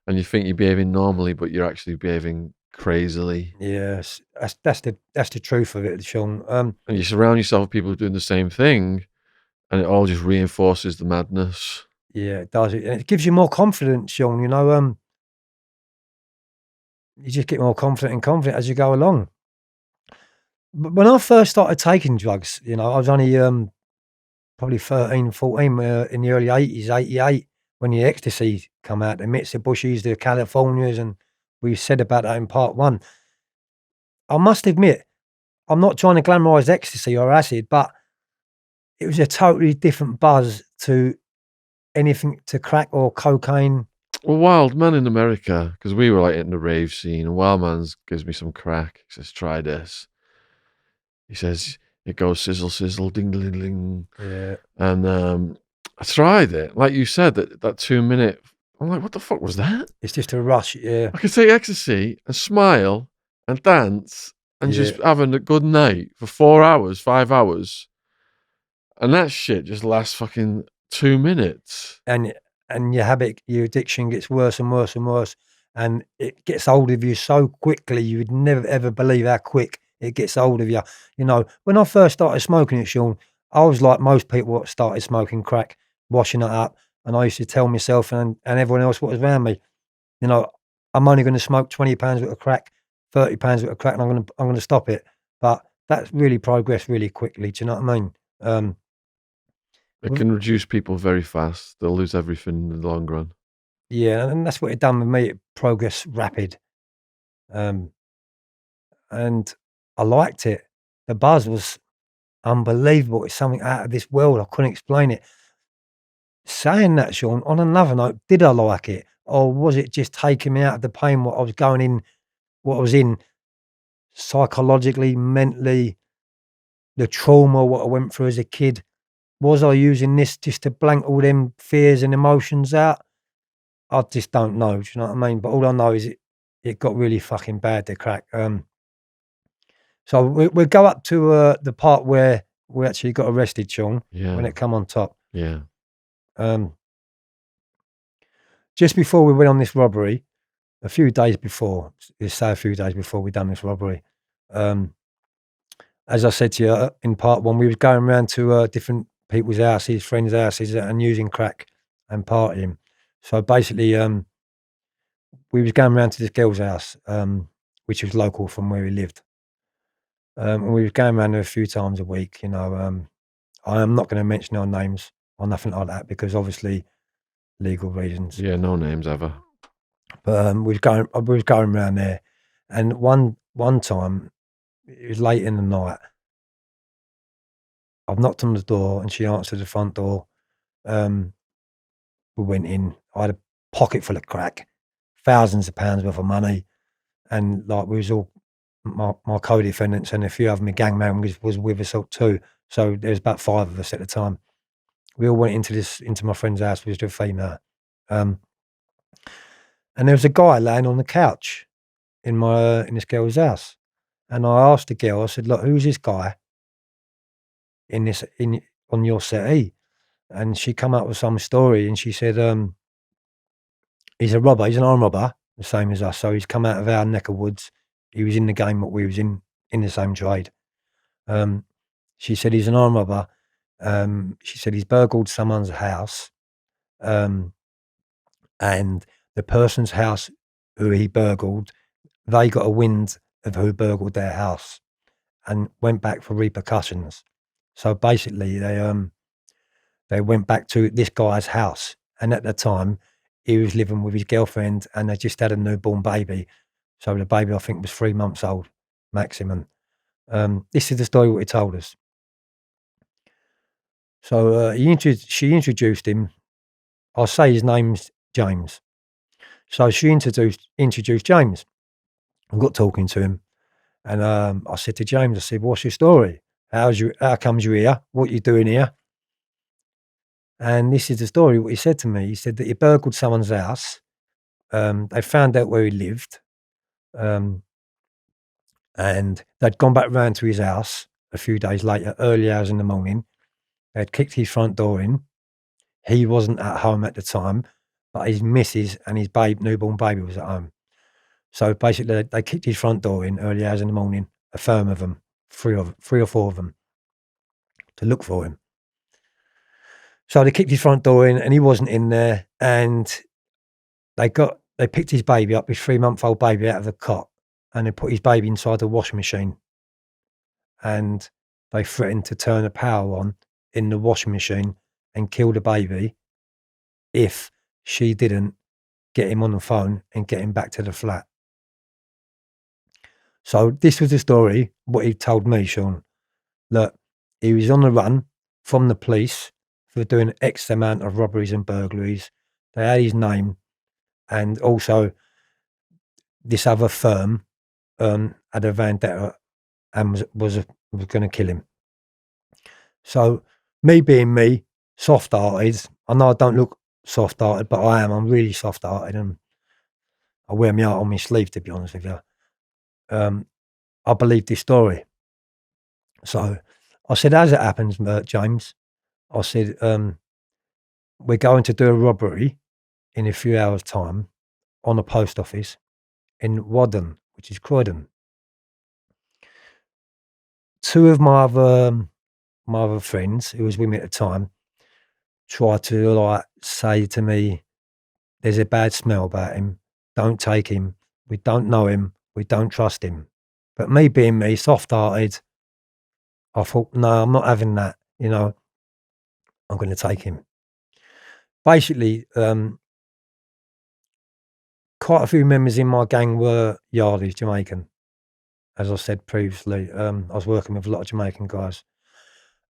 Speaker 1: And you think you're behaving normally, but you're actually behaving crazily.
Speaker 2: Yes, that's the truth of it, Shaun.
Speaker 1: And you surround yourself with people doing the same thing and it all just reinforces the madness.
Speaker 2: Yeah, it does. And it gives you more confidence, Shaun, you know. You just get more confident as you go along. But when I first started taking drugs, you know, I was only probably 13, 14 in the early 80s, 88, when the ecstasy come out, the Mitsubishis, the Californias, and we said about that in part 1. I must admit, I'm not trying to glamorise ecstasy or acid, but it was a totally different buzz to anything to crack or cocaine.
Speaker 1: Well, Wild Man in America, because we were like in the rave scene, and Wild Man's gives me some crack, says try this. He says it goes sizzle, sizzle, ding, ding, ding.
Speaker 2: Yeah.
Speaker 1: And I tried it. Like you said, that 2 minute, I'm like, what the fuck was that?
Speaker 2: It's just a rush. Yeah.
Speaker 1: I could take ecstasy and smile and dance and
Speaker 2: Yeah.
Speaker 1: just having a good night for 4 hours, 5 hours. And that shit just lasts fucking 2 minutes.
Speaker 2: And your habit, your addiction gets worse and worse and worse, and it gets hold of you so quickly. You would never ever believe how quick it gets hold of you. You know, when I first started smoking it, Shaun, I was like most people that started smoking crack, washing it up, and I used to tell myself and everyone else what was around me, you know, I'm only going to smoke 20 pounds worth of crack, 30 pounds worth of crack, and I'm going to stop it. But that's really progressed really quickly. Do you know what I mean? Um,
Speaker 1: It can reduce people very fast. They'll lose everything in the long run.
Speaker 2: Yeah, and that's what it done with me. It progressed rapid, um, and I liked it. The buzz was unbelievable. It's something out of this world. I couldn't explain it. Saying that, Shaun, on another note, did I like it, or was it just taking me out of the pain? What I was going in, what I was in psychologically, mentally, the trauma, what I went through as a kid. Was I using this just to blank all them fears and emotions out? I just don't know. Do you know what I mean? But all I know is it got really fucking bad, the crack. So we'll go up to the part where we actually got arrested, Shaun, when
Speaker 1: Yeah.
Speaker 2: it come on top.
Speaker 1: Yeah.
Speaker 2: Just before we went on this robbery, a few days before, let's say a few days before we done this robbery, as I said to you in part one, we was going around to different people's houses, friends' houses, and using crack and partying. So basically, we was going around to this girl's house, which was local from where we lived. And we was going around there a few times a week, you know. I am not going to mention our names or nothing like that because obviously legal reasons.
Speaker 1: Yeah, no names ever.
Speaker 2: But we was going around there, and one time it was late in the night. I've knocked on the door, and she answered the front door. We went in. I had a pocket full of crack, thousands of pounds worth of money, and like we was all my co-defendants and a few of my gangman was with us too. So there was about 5 of us at the time. We all went into my friend's house, which was a female. And there was a guy laying on the couch in this girl's house. And I asked the girl, I said, "Look, who's this guy on your settee?" And she come up with some story, and she said, "He's a robber. He's an armed robber, the same as us. So he's come out of our neck of woods. He was in the game that we was in the same trade." She said he's an armed robber. She said he's burgled someone's house. And the person's house who he burgled, they got a wind of who burgled their house and went back for repercussions. So basically, they went back to this guy's house, and at the time, he was living with his girlfriend, and they just had a newborn baby. So the baby, I think, was 3 months old, maximum. This is the story what he told us. So she introduced him. I'll say his name's James. So she introduced James. I got talking to him, and I said to James, I said, "What's your story? How comes you're here? What you doing here?" And this is the story. What he said to me, he said that he burgled someone's house. They found out where he lived, um, and they'd gone back round to his house a few days later, early hours in the morning. They'd kicked his front door in. He wasn't at home at the time, but his missus and his newborn baby was at home. So basically, they kicked his front door in early hours in the morning, a firm of them, three or four of them, to look for him. So they kicked his front door in, and he wasn't in there. And they picked his baby up, his 3-month-old baby, out of the cot, and they put his baby inside the washing machine. And they threatened to turn the power on in the washing machine and kill the baby if she didn't get him on the phone and get him back to the flat. So this was the story, what he told me, Shaun. Look, he was on the run from the police for doing X amount of robberies and burglaries. They had his name, and also this other firm had a vendetta and was was going to kill him. So me being me, soft-hearted, I know I don't look soft-hearted, but I am. I'm really soft-hearted, and I wear my heart on my sleeve, to be honest with you. I believe this story. So I said, as it happens, James, I said, we're going to do a robbery in a few hours' time on a post office in Wadden, which is Croydon. Two of my other friends who was with me at the time tried to like say to me, "There's a bad smell about him. Don't take him. We don't know him. We don't trust him." But me being me, soft-hearted, I thought, "No, I'm not having that. You know, I'm going to take him." Basically, quite a few members in my gang were Yardies, Jamaican. As I said previously, I was working with a lot of Jamaican guys.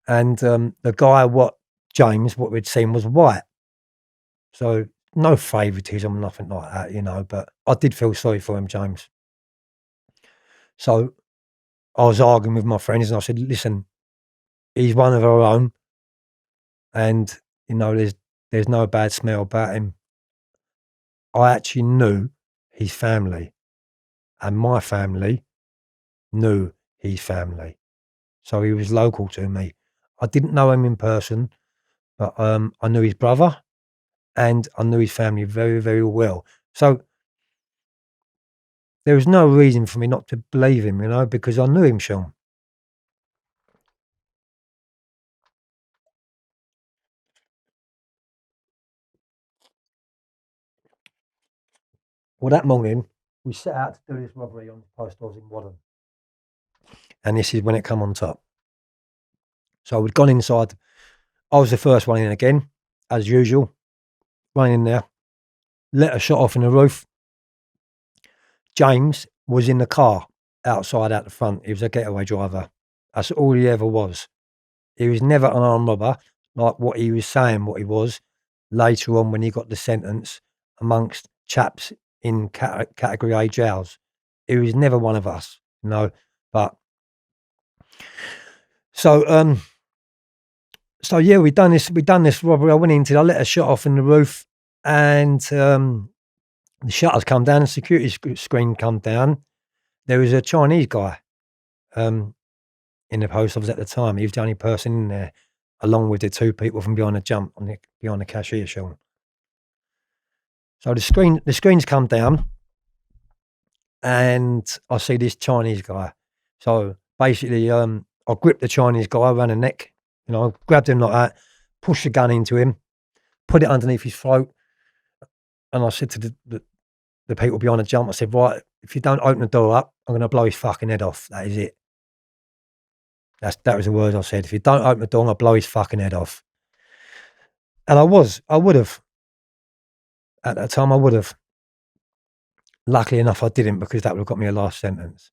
Speaker 2: And the guy, James, what we'd seen was white. So no favouritism, nothing like that, you know, but I did feel sorry for him, James. So I was arguing with my friends and I said, listen, he's one of our own. And, you know, there's no bad smell about him. I actually knew his family and my family knew his family. So he was local to me. I didn't know him in person, but I knew his brother and I knew his family very, very well. So there was no reason for me not to believe him, you know, because I knew him, Shaun. Well, that morning, we set out to do this robbery on the post office in Wadden. And this is when it come on top. So we'd gone inside. I was the first one in again, as usual. Went in there, let a shot off in the roof. James was in the car outside out the front. He was a getaway driver. That's all he ever was. He was never an armed robber, like what he was saying what he was later on when he got the sentence amongst chaps in category A jails. He was never one of us, you know. But so yeah, we done this robbery. I went into, I let a shot off in the roof, and the shutters come down, the security screen come down. There was a Chinese guy in the post office at the time. He was the only person in there, along with the two people from behind behind the cashier, Shaun. So the screens come down, and I see this Chinese guy. So basically, I gripped the Chinese guy around the neck, you know, grabbed him like that, pushed the gun into him, put it underneath his throat, and I said to the people behind the jump, I said, right, if you don't open the door up, I'm going to blow his fucking head off. That is it. That was the words I said. If you don't open the door, I'm going to blow his fucking head off. And I would have. At that time, I would have. Luckily enough, I didn't, because that would have got me a life sentence.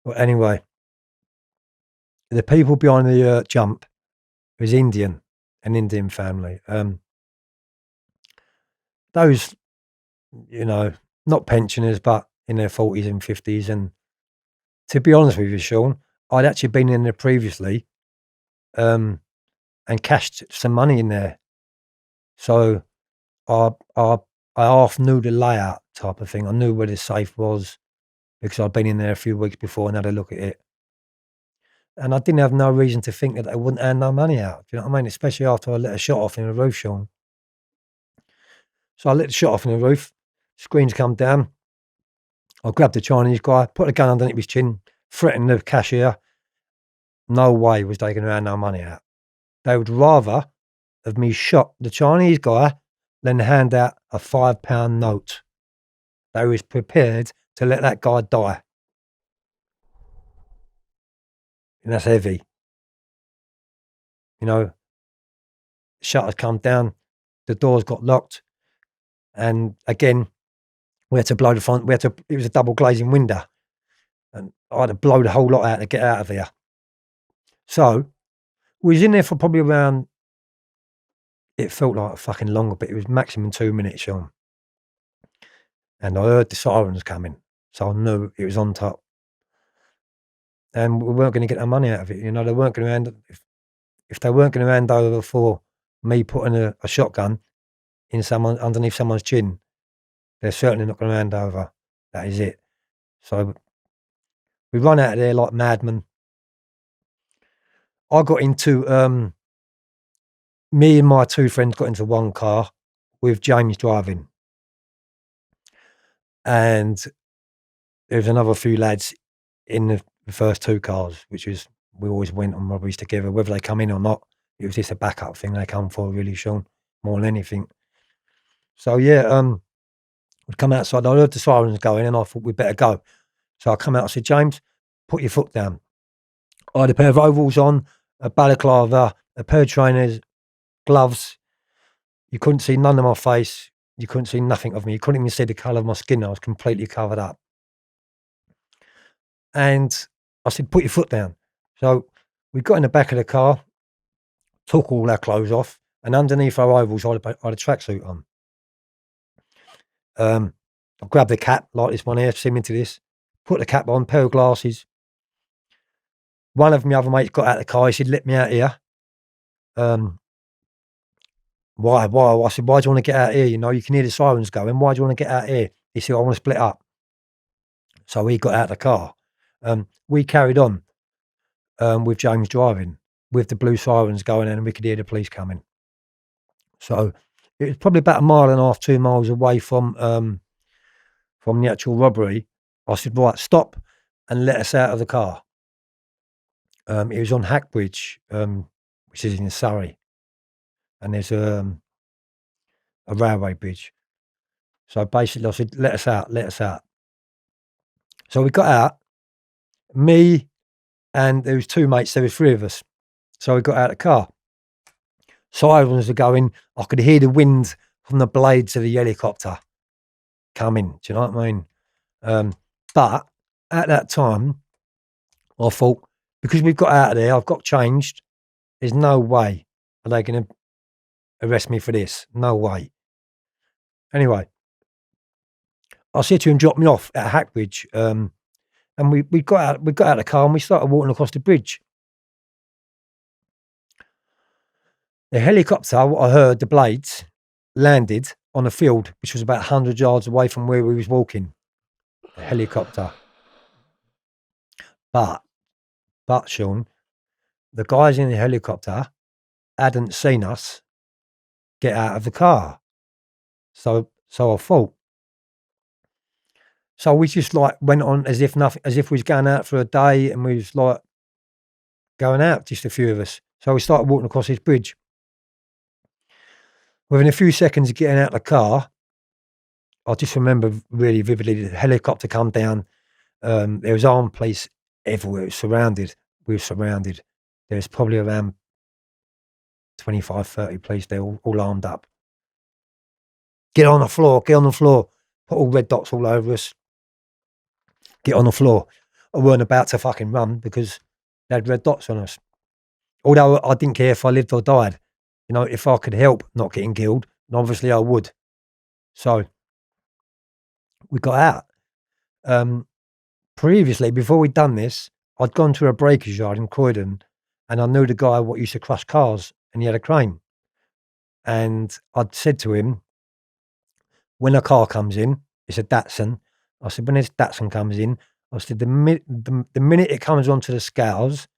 Speaker 2: But anyway, the people behind the jump was Indian, an Indian family. Those, you know, not pensioners, but in their 40s and 50s. And to be honest with you, Shaun, I'd actually been in there previously and cashed some money in there. So I half knew the layout type of thing. I knew where the safe was because I'd been in there a few weeks before and had a look at it. And I didn't have no reason to think that they wouldn't hand no money out. Do you know what I mean? Especially after I let a shot off in the roof, Shaun. So I let the shot off in the roof. Screens come down. I grabbed the Chinese guy, put the gun underneath his chin, threatened the cashier. No way was they going to hand no money out. They would rather have me shot the Chinese guy than hand out a £5 note. They was prepared to let that guy die. And that's heavy. You know, shutters come down, the doors got locked, and again, we had to blow the front. It was a double glazing window, and I had to blow the whole lot out to get out of there. So we was in there for probably around, it felt like a fucking longer, but it was maximum 2 minutes, Shaun. And I heard the sirens coming, so I knew it was on top. and we weren't going to get the money out of it. You know, they weren't going to hand if they weren't going to hand over for me putting a shotgun in underneath someone's chin. They're certainly not going to hand over. That is it. So we run out of there like madmen. I got into me and my two friends got into one car with James driving, and there was another few lads in the first two cars, which was we always went on robberies together, whether they come in or not. It was just a backup thing they come for, really, Shaun, more than anything. So yeah, we'd come outside. I heard the sirens going, and I thought we'd better go. So I come out. I said, James, put your foot down. I had a pair of overalls on, a balaclava, a pair of trainers, gloves. You couldn't see none of my face. You couldn't see nothing of me. You couldn't even see the colour of my skin. I was completely covered up. And I said, put your foot down. So we got in the back of the car, took all our clothes off, and underneath our overalls, I had a tracksuit on. I grabbed the cap, like this one here, sim into this, put the cap on, pair of glasses. One of my other mates got out of the car. He said, let me out here. Why? I said, why do you want to get out here? You know, you can hear the sirens going. Why do you want to get out here? He said, I want to split up. So he got out of the car. We carried on with James driving, with the blue sirens going, and we could hear the police coming. So it was probably about 1.5 miles, 2 miles away from the actual robbery. I said, right, stop and let us out of the car. It was on Hackbridge, which is in Surrey, and there's a railway bridge. So basically I said, let us out. So we got out, me and there was two mates, there was three of us. So we got out of the car. Sirens were going, I could hear the wind from the blades of the helicopter coming. Do you know what I mean? But at that time, I thought, because we've got out of there, I've got changed, there's no way are they going to arrest me for this. No way. Anyway, I said to him, drop me off at Hackbridge. And we got out of the car and we started walking across the bridge. The helicopter, what I heard, the blades landed on a field which was about 100 yards away from where we was walking. The helicopter. But Shaun, the guys in the helicopter hadn't seen us get out of the car. So I thought. So we just like went on as if nothing, as if we was going out for a day and we was like going out, just a few of us. So we started walking across this bridge. Within a few seconds of getting out of the car, I just remember really vividly the helicopter come down. There was armed police everywhere. It was surrounded. We were surrounded. There was probably around 25, 30 police there, all armed up. Get on the floor. Put all red dots all over us. Get on the floor. I weren't about to fucking run because they had red dots on us. Although I didn't care if I lived or died. You know, if I could help not getting killed, then obviously I would. So we got out. Previously, before we'd done this, I'd gone to a breaker's yard in Croydon and I knew the guy what used to crush cars and he had a crane. And I'd said to him, when a car comes in, it's a Datsun. I said, when this Datsun comes in, I said, the minute it comes onto the scales,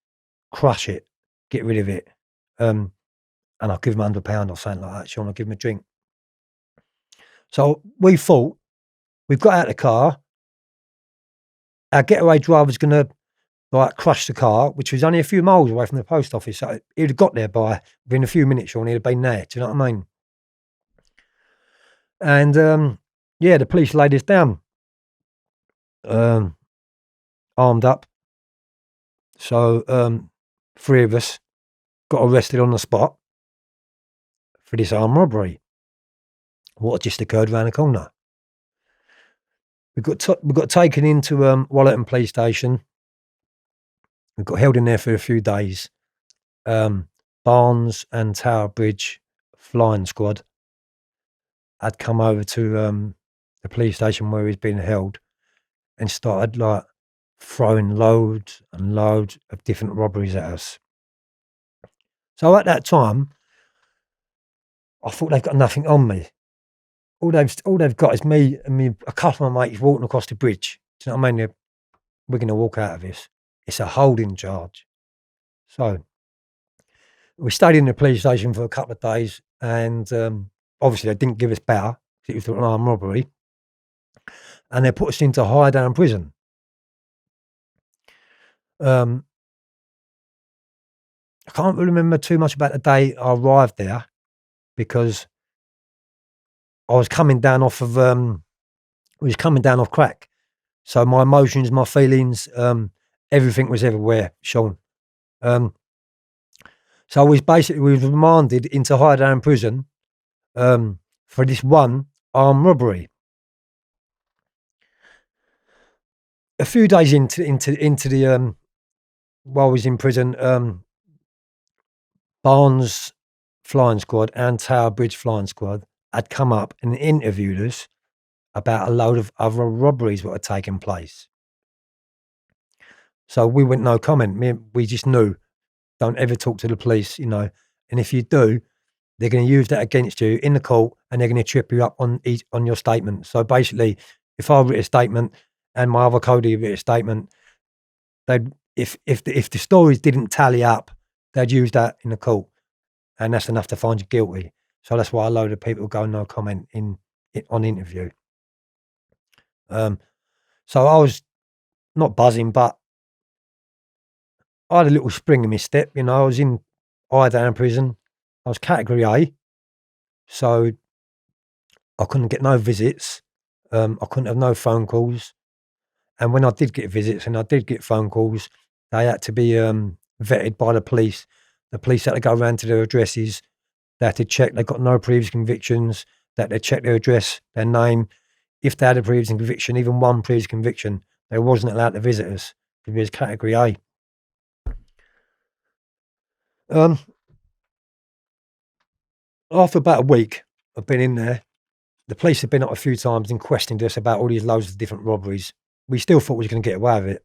Speaker 2: crush it, get rid of it. And I'll give him £100 or something like that. Shaun, I'll give him a drink. So we thought, we've got out of the car. Our getaway driver's going to like crush the car, which was only a few miles away from the post office. So he'd have got there within a few minutes, Shaun, he'd have been there. Do you know what I mean? And yeah, the police laid us down, armed up. So 3 of us got arrested on the spot for this armed robbery. What just occurred around the corner. We got taken into Wallerton police station. We got held in there for a few days. Barnes and Tower Bridge flying squad had come over to the police station where he's been held and started like throwing loads and loads of different robberies at us. So at that time, I thought they've got nothing on me. All they've got is me and a couple of my mates walking across the bridge. Do you know what I mean? We're going to walk out of this. It's a holding charge. So we stayed in the police station for a couple of days, and obviously they didn't give us bail because it was an armed robbery, and they put us into higher down prison. I can't really remember too much about the day I arrived there because I was coming down off of crack. So my emotions, my feelings, everything was everywhere, Shaun. So we was remanded into higher down prison for this one armed robbery. A few days into the while I was in prison, Barnes flying squad and Tower Bridge flying squad had come up and interviewed us about a load of other robberies that had taken place. So we went no comment. We just knew, don't ever talk to the police, you know. And if you do, they're going to use that against you in the court, and they're going to trip you up on your statement. So basically, if I wrote a statement and my other codie wrote a statement, if the stories didn't tally up, they'd use that in the court, and that's enough to find you guilty. So that's why a load of people go no comment on interview. So I was not buzzing, but I had a little spring in my step. You know, I was in Idaho prison. I was category A, so I couldn't get no visits. I couldn't have no phone calls. And when I did get visits and I did get phone calls, they had to be vetted by the police. The police had to go around to their addresses. They had to check they got no previous convictions. They had to check their address, their name. If they had a previous conviction, even one previous conviction, they wasn't allowed to visit us because we was category A. After about a week of being in there, the police had been up a few times and questioned us about all these loads of different robberies. We still thought we was going to get away with it.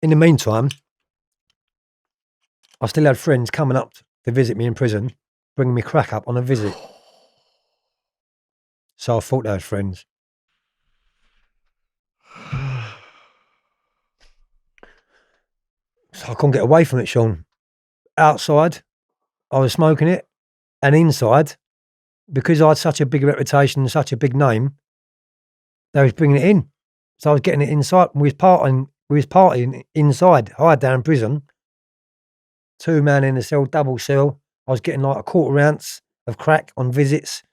Speaker 2: In the meantime, I still had friends coming up to visit me in prison, bringing me crack up on a visit. So I thought they had friends. So I couldn't get away from it, Shaun. Outside, I was smoking it, and inside, because I had such a big reputation and such a big name, they was bringing it in. So I was getting it inside. We was partying inside, higher down prison. 2-man in a cell, double cell. I was getting like a quarter ounce of crack on visits.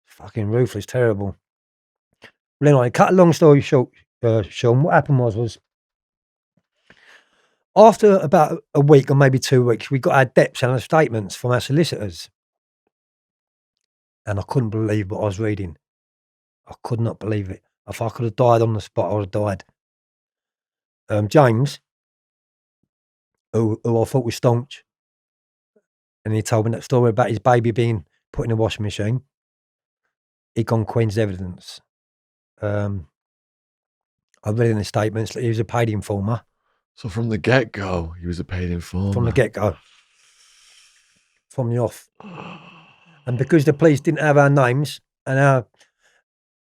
Speaker 2: Fucking ruthless, terrible. Well, anyway, cut a long story short, Shaun, what happened was after about a week or maybe 2 weeks, we got our depths and our statements from our solicitors. And I couldn't believe what I was reading. I could not believe it. If I could have died on the spot, I would have died. James, who I thought was staunch, and he told me that story about his baby being put in a washing machine. He'd gone Queen's evidence. I read in the statements that he was a paid informer.
Speaker 1: So from the get-go, he was a paid informer.
Speaker 2: From the get-go. From the off. And because the police didn't have our names and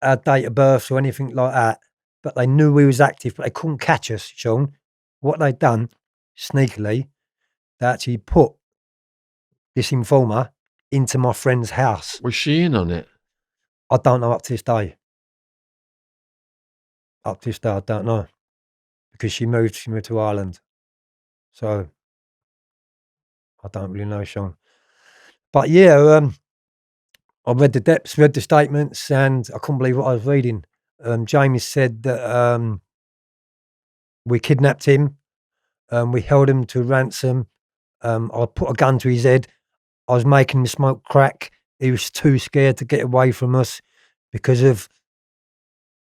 Speaker 2: our date of birth or anything like that, but they knew we was active, but they couldn't catch us, Shaun. What they'd done, sneakily, they actually put this informer into my friend's house.
Speaker 1: Was she in on it?
Speaker 2: I don't know up to this day. Up to this day, I don't know. Because she moved to Ireland. So, I don't really know, Shaun. But yeah, I read the depths, read the statements, and I couldn't believe what I was reading. Jamie said that we kidnapped him. We held him to ransom. I put a gun to his head. I was making him smoke crack. He was too scared to get away from us because of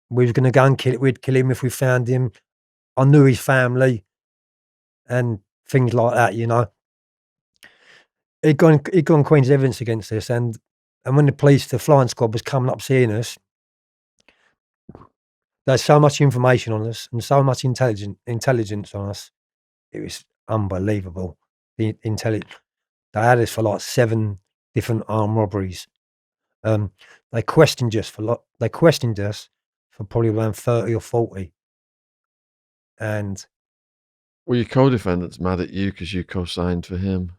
Speaker 2: we was going to go and kill it. We'd kill him if we found him. I knew his family and things like that, you know. He'd gone Queen's evidence against us, and And when the flying squad was coming up seeing us, there's so much information on us and so much intelligence on us. It was unbelievable. The intelligence. They had us for like 7 different armed robberies. They questioned us for probably around 30 or 40. And
Speaker 1: Were your co-defendants mad at you because you co-signed for him?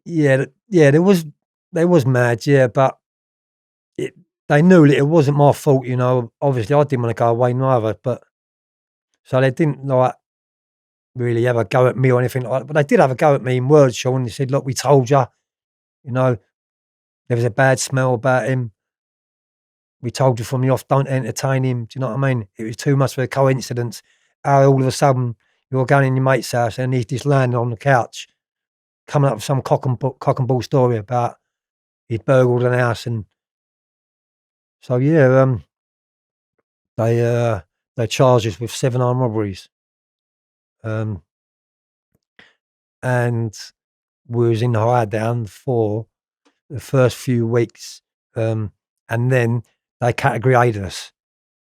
Speaker 2: yeah, they was mad, yeah, but they knew that it wasn't my fault, you know. Obviously, I didn't want to go away neither, but so they didn't like really have a go at me or anything like that. But they did have a go at me in words, Shaun. They said, "Look, we told you, you know, there was a bad smell about him. We told you from the off, don't entertain him." Do you know what I mean? It was too much of a coincidence. How all of a sudden you're going in your mate's house and he's just landing on the couch, coming up with some cock and bull story about he'd burgled an house. And so yeah, they charged us with 7 armed robberies. And we was in the higher down for the first few weeks, and then they category A'd us.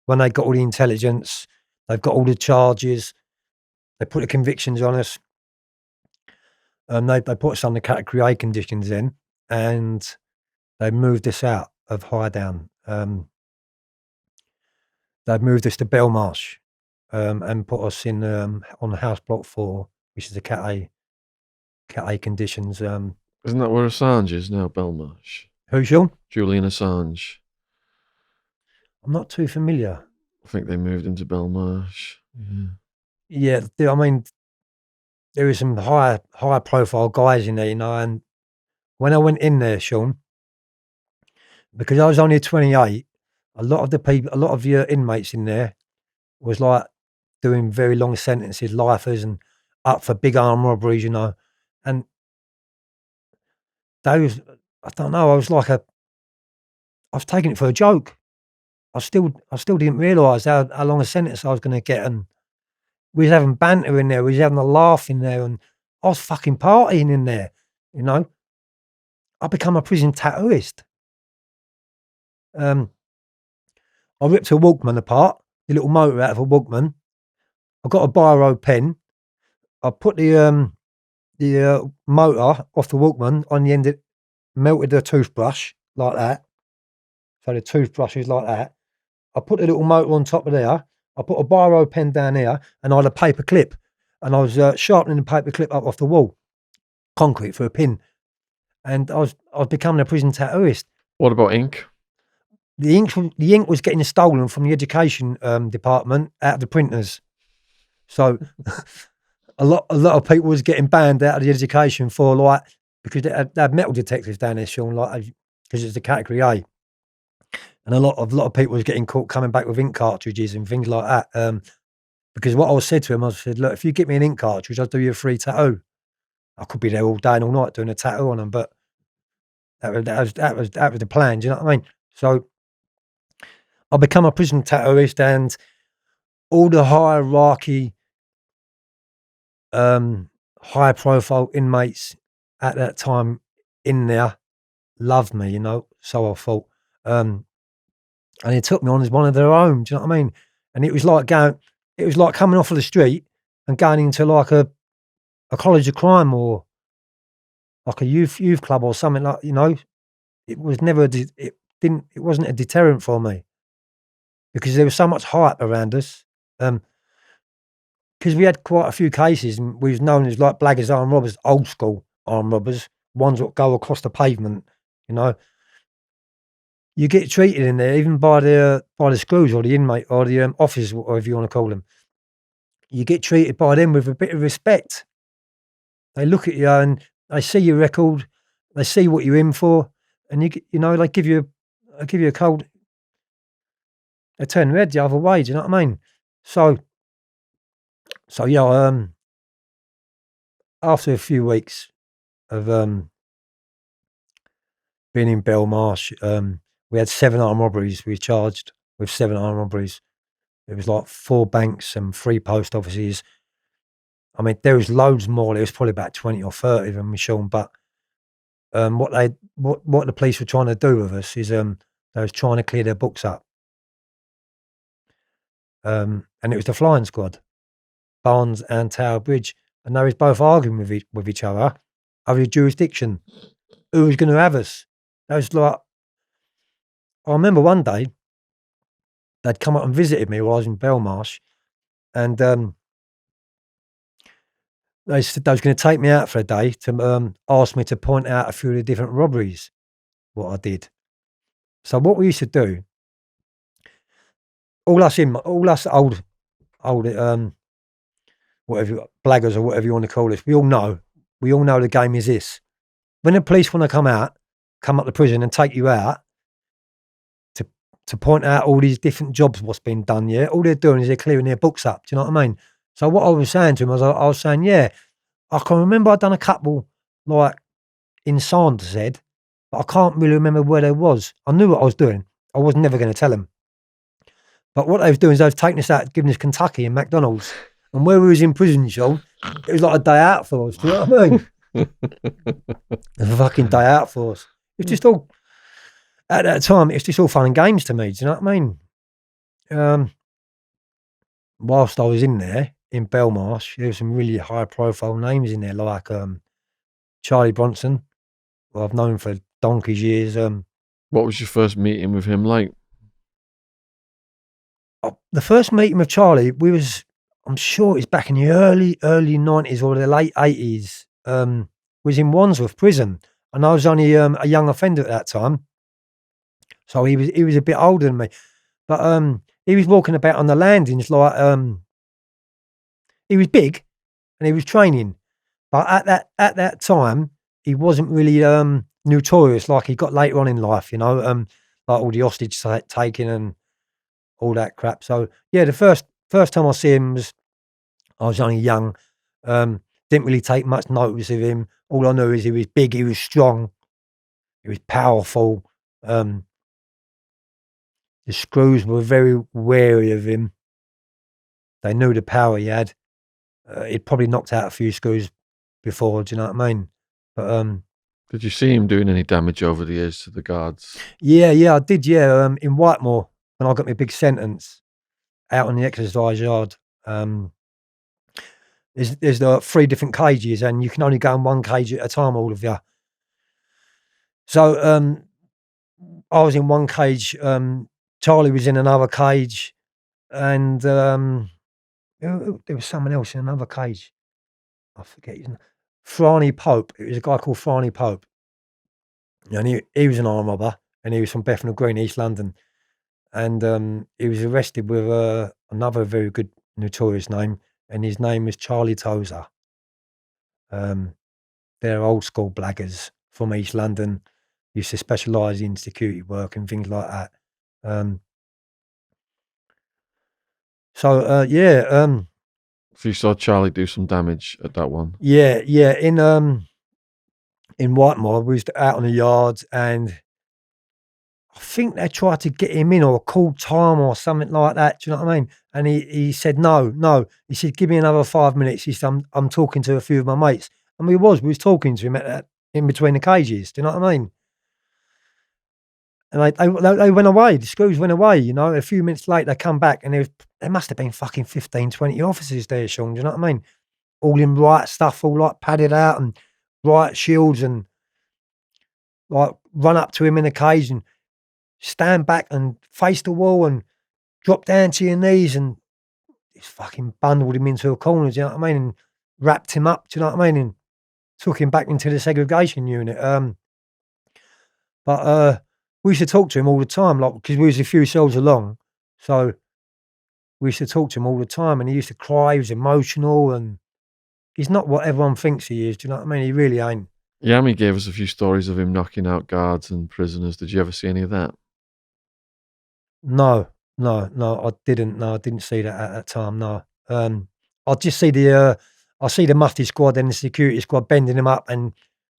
Speaker 2: When they got all the intelligence, they've got all the charges, they put the convictions on us. They put us under category A conditions then, and they moved us out of higher down. They moved us to Belmarsh, and put us in on the house block 4, which is the Cat A conditions.
Speaker 1: Isn't that where Assange is now, Belmarsh?
Speaker 2: Who, Shaun?
Speaker 1: Julian Assange.
Speaker 2: I'm not too familiar.
Speaker 1: I think they moved him to Belmarsh.
Speaker 2: Yeah, I mean, there were some higher profile guys in there, you know. And when I went in there, Shaun, because I was only 28, a lot of your inmates in there was like doing very long sentences, lifers, and up for big armed robberies, you know. And those, I don't know, I was taking it for a joke. I still didn't realise how long a sentence I was going to get. And we was having banter in there, we was having a laugh in there, and I was fucking partying in there, you know. I become a prison tattooist. I ripped a Walkman apart, the little motor out of a Walkman. I got a biro pen. I put the motor off the Walkman on the end. It melted the toothbrush like that. So the toothbrush is like that. I put the little motor on top of there. I put a biro pen down here, and I had a paper clip, and I was sharpening the paper clip up off the wall, concrete for a pin, and I was becoming a prison tattooist.
Speaker 1: What about ink?
Speaker 2: The ink was getting stolen from the education department out of the printers. So a lot of people was getting banned out of the education for like, because they had metal detectors down there, Shaun, like, because it's the category A. And a lot of people was getting caught coming back with ink cartridges and things like that. Because what I said to him, I said, look, if you get me an ink cartridge, I'll do you a free tattoo. I could be there all day and all night doing a tattoo on them, but that was the plan. Do you know what I mean? So I become a prison tattooist, and all the hierarchy, high profile inmates at that time in there loved me, you know. So I thought, and they took me on as one of their own. Do you know what I mean? And it was like coming off of the street and going into like a college of crime or like a youth club or something, like, you know. It was never it wasn't a deterrent for me, because there was so much hype around us. Because we had quite a few cases, and we was known as like blaggers armed robbers, old school armed robbers, ones that go across the pavement, you know. You get treated in there, even by the screws or the inmate or the officers, whatever you want to call them. You get treated by them with a bit of respect. They look at you and they see your record, they see what you're in for, and you know, they give you a cold. They turn their head the other way. Do you know what I mean? So yeah. After a few weeks of being in Belmarsh, we had 7 armed robberies. We were charged with 7 armed robberies. It was like 4 banks and 3 post offices. I mean, there was loads more. There was probably about 20 or 30 of them, Shaun. But what the police were trying to do with us is they was trying to clear their books up. And it was the flying squad, Barnes and Tower Bridge, and they was both arguing with each other over the jurisdiction. Who was going to have us? They was like, I remember one day they'd come up and visited me while I was in Belmarsh, and they said they was going to take me out for a day to ask me to point out a few of the different robberies, what I did. So what we used to do, all us old whatever blaggers or whatever you want to call us, we all know the game is this. When the police want to come up to prison and take you out to point out all these different jobs what's been done, yeah, all they're doing is they're clearing their books up. Do you know what I mean? So what I was saying to him was, I was saying, yeah, I can remember I'd done a couple like in Sander's, but I can't really remember where they was. I knew what I was doing. I was never going to tell them. But what they was doing is they was taking us out, giving us Kentucky and McDonald's. And where we was in prison, Shaun, it was like a day out for us. Do you know what I mean? A fucking day out for us. It's just all, at that time, it's just all fun and games to me. Do you know what I mean? Whilst I was in there, in Belmarsh, there were some really high profile names in there, like Charlie Bronson, who I've known for donkey's years.
Speaker 1: What was your first meeting with him like?
Speaker 2: The first meeting with Charlie, I'm sure it was back in the early 90s or the late 80s. Was in Wandsworth prison, and I was only a young offender at that time. So he was a bit older than me, but he was walking about on the landings like he was big, and he was training. But at that time, he wasn't really notorious like he got later on in life. You know, like all the hostage taking and all that crap. So yeah, the first time I see him I was only young. Didn't really take much notice of him. All I knew is he was big, he was strong, he was powerful. The screws were very wary of him. They knew the power he had. He'd probably knocked out a few screws before, do you know what I mean? But
Speaker 1: did you see him doing any damage over the years to the guards?
Speaker 2: Yeah, I did, yeah. In Whitemore, when I got my big sentence out on the exercise yard, there's 3 different cages, and you can only go in one cage at a time, all of you. So I was in one cage, Charlie was in another cage, and there was someone else in another cage. I forget his name. Franny Pope. It was a guy called Franny Pope. And he was an armed robber, and he was from Bethnal Green, East London. And he was arrested with another very good notorious name, and his name was Charlie Tozer. They're old school blaggers from East London, used to specialise in security work and things like that. So
Speaker 1: you saw Charlie do some damage at that one?
Speaker 2: Yeah. In Whitemore, we was out on the yards, and I think they tried to get him in or called time or something like that. Do you know what I mean? And he said, no. He said, give me another 5 minutes. He said, I'm talking to a few of my mates. And we was talking to him in between the cages. Do you know what I mean? And they went away. The screws went away, you know. A few minutes later, they come back, and there must have been fucking 15, 20 officers there, Shaun. Do you know what I mean? All in riot stuff, all like padded out and riot shields, and like run up to him in a cage and stand back and face the wall and drop down to your knees, and just fucking bundled him into a corner, do you know what I mean? And wrapped him up, do you know what I mean? And took him back into the segregation unit. But we used to talk to him all the time, like, because we was a few cells along. So we used to talk to him all the time, and he used to cry, he was emotional, and he's not what everyone thinks he is, do you know what I mean? He really ain't.
Speaker 1: Yami gave us a few stories of him knocking out guards and prisoners. Did you ever see any of that?
Speaker 2: No, I didn't. No, I didn't see that at that time. No, I just see the mufti squad and the security squad bending him up and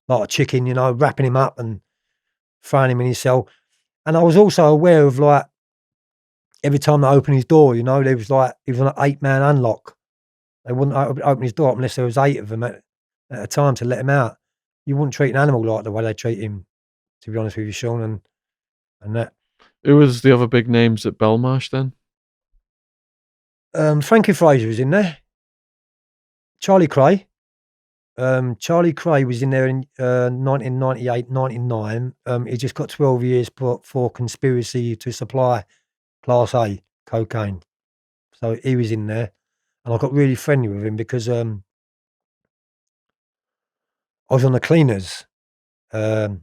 Speaker 2: like a chicken, you know, wrapping him up and throwing him in his cell. And I was also aware of, like, every time they opened his door, you know, he was on an 8-man unlock. They wouldn't open his door up unless there was 8 of them at a time to let him out. you wouldn't treat an animal like the way they treat him, to be honest with you, Shaun, and that.
Speaker 1: Who was the other big names at Belmarsh then?
Speaker 2: Frankie Fraser was in there. Charlie Cray. Charlie Cray was in there in 1998, 99. He just got 12 years for conspiracy to supply Class A cocaine. So he was in there. And I got really friendly with him because I was on the cleaners. And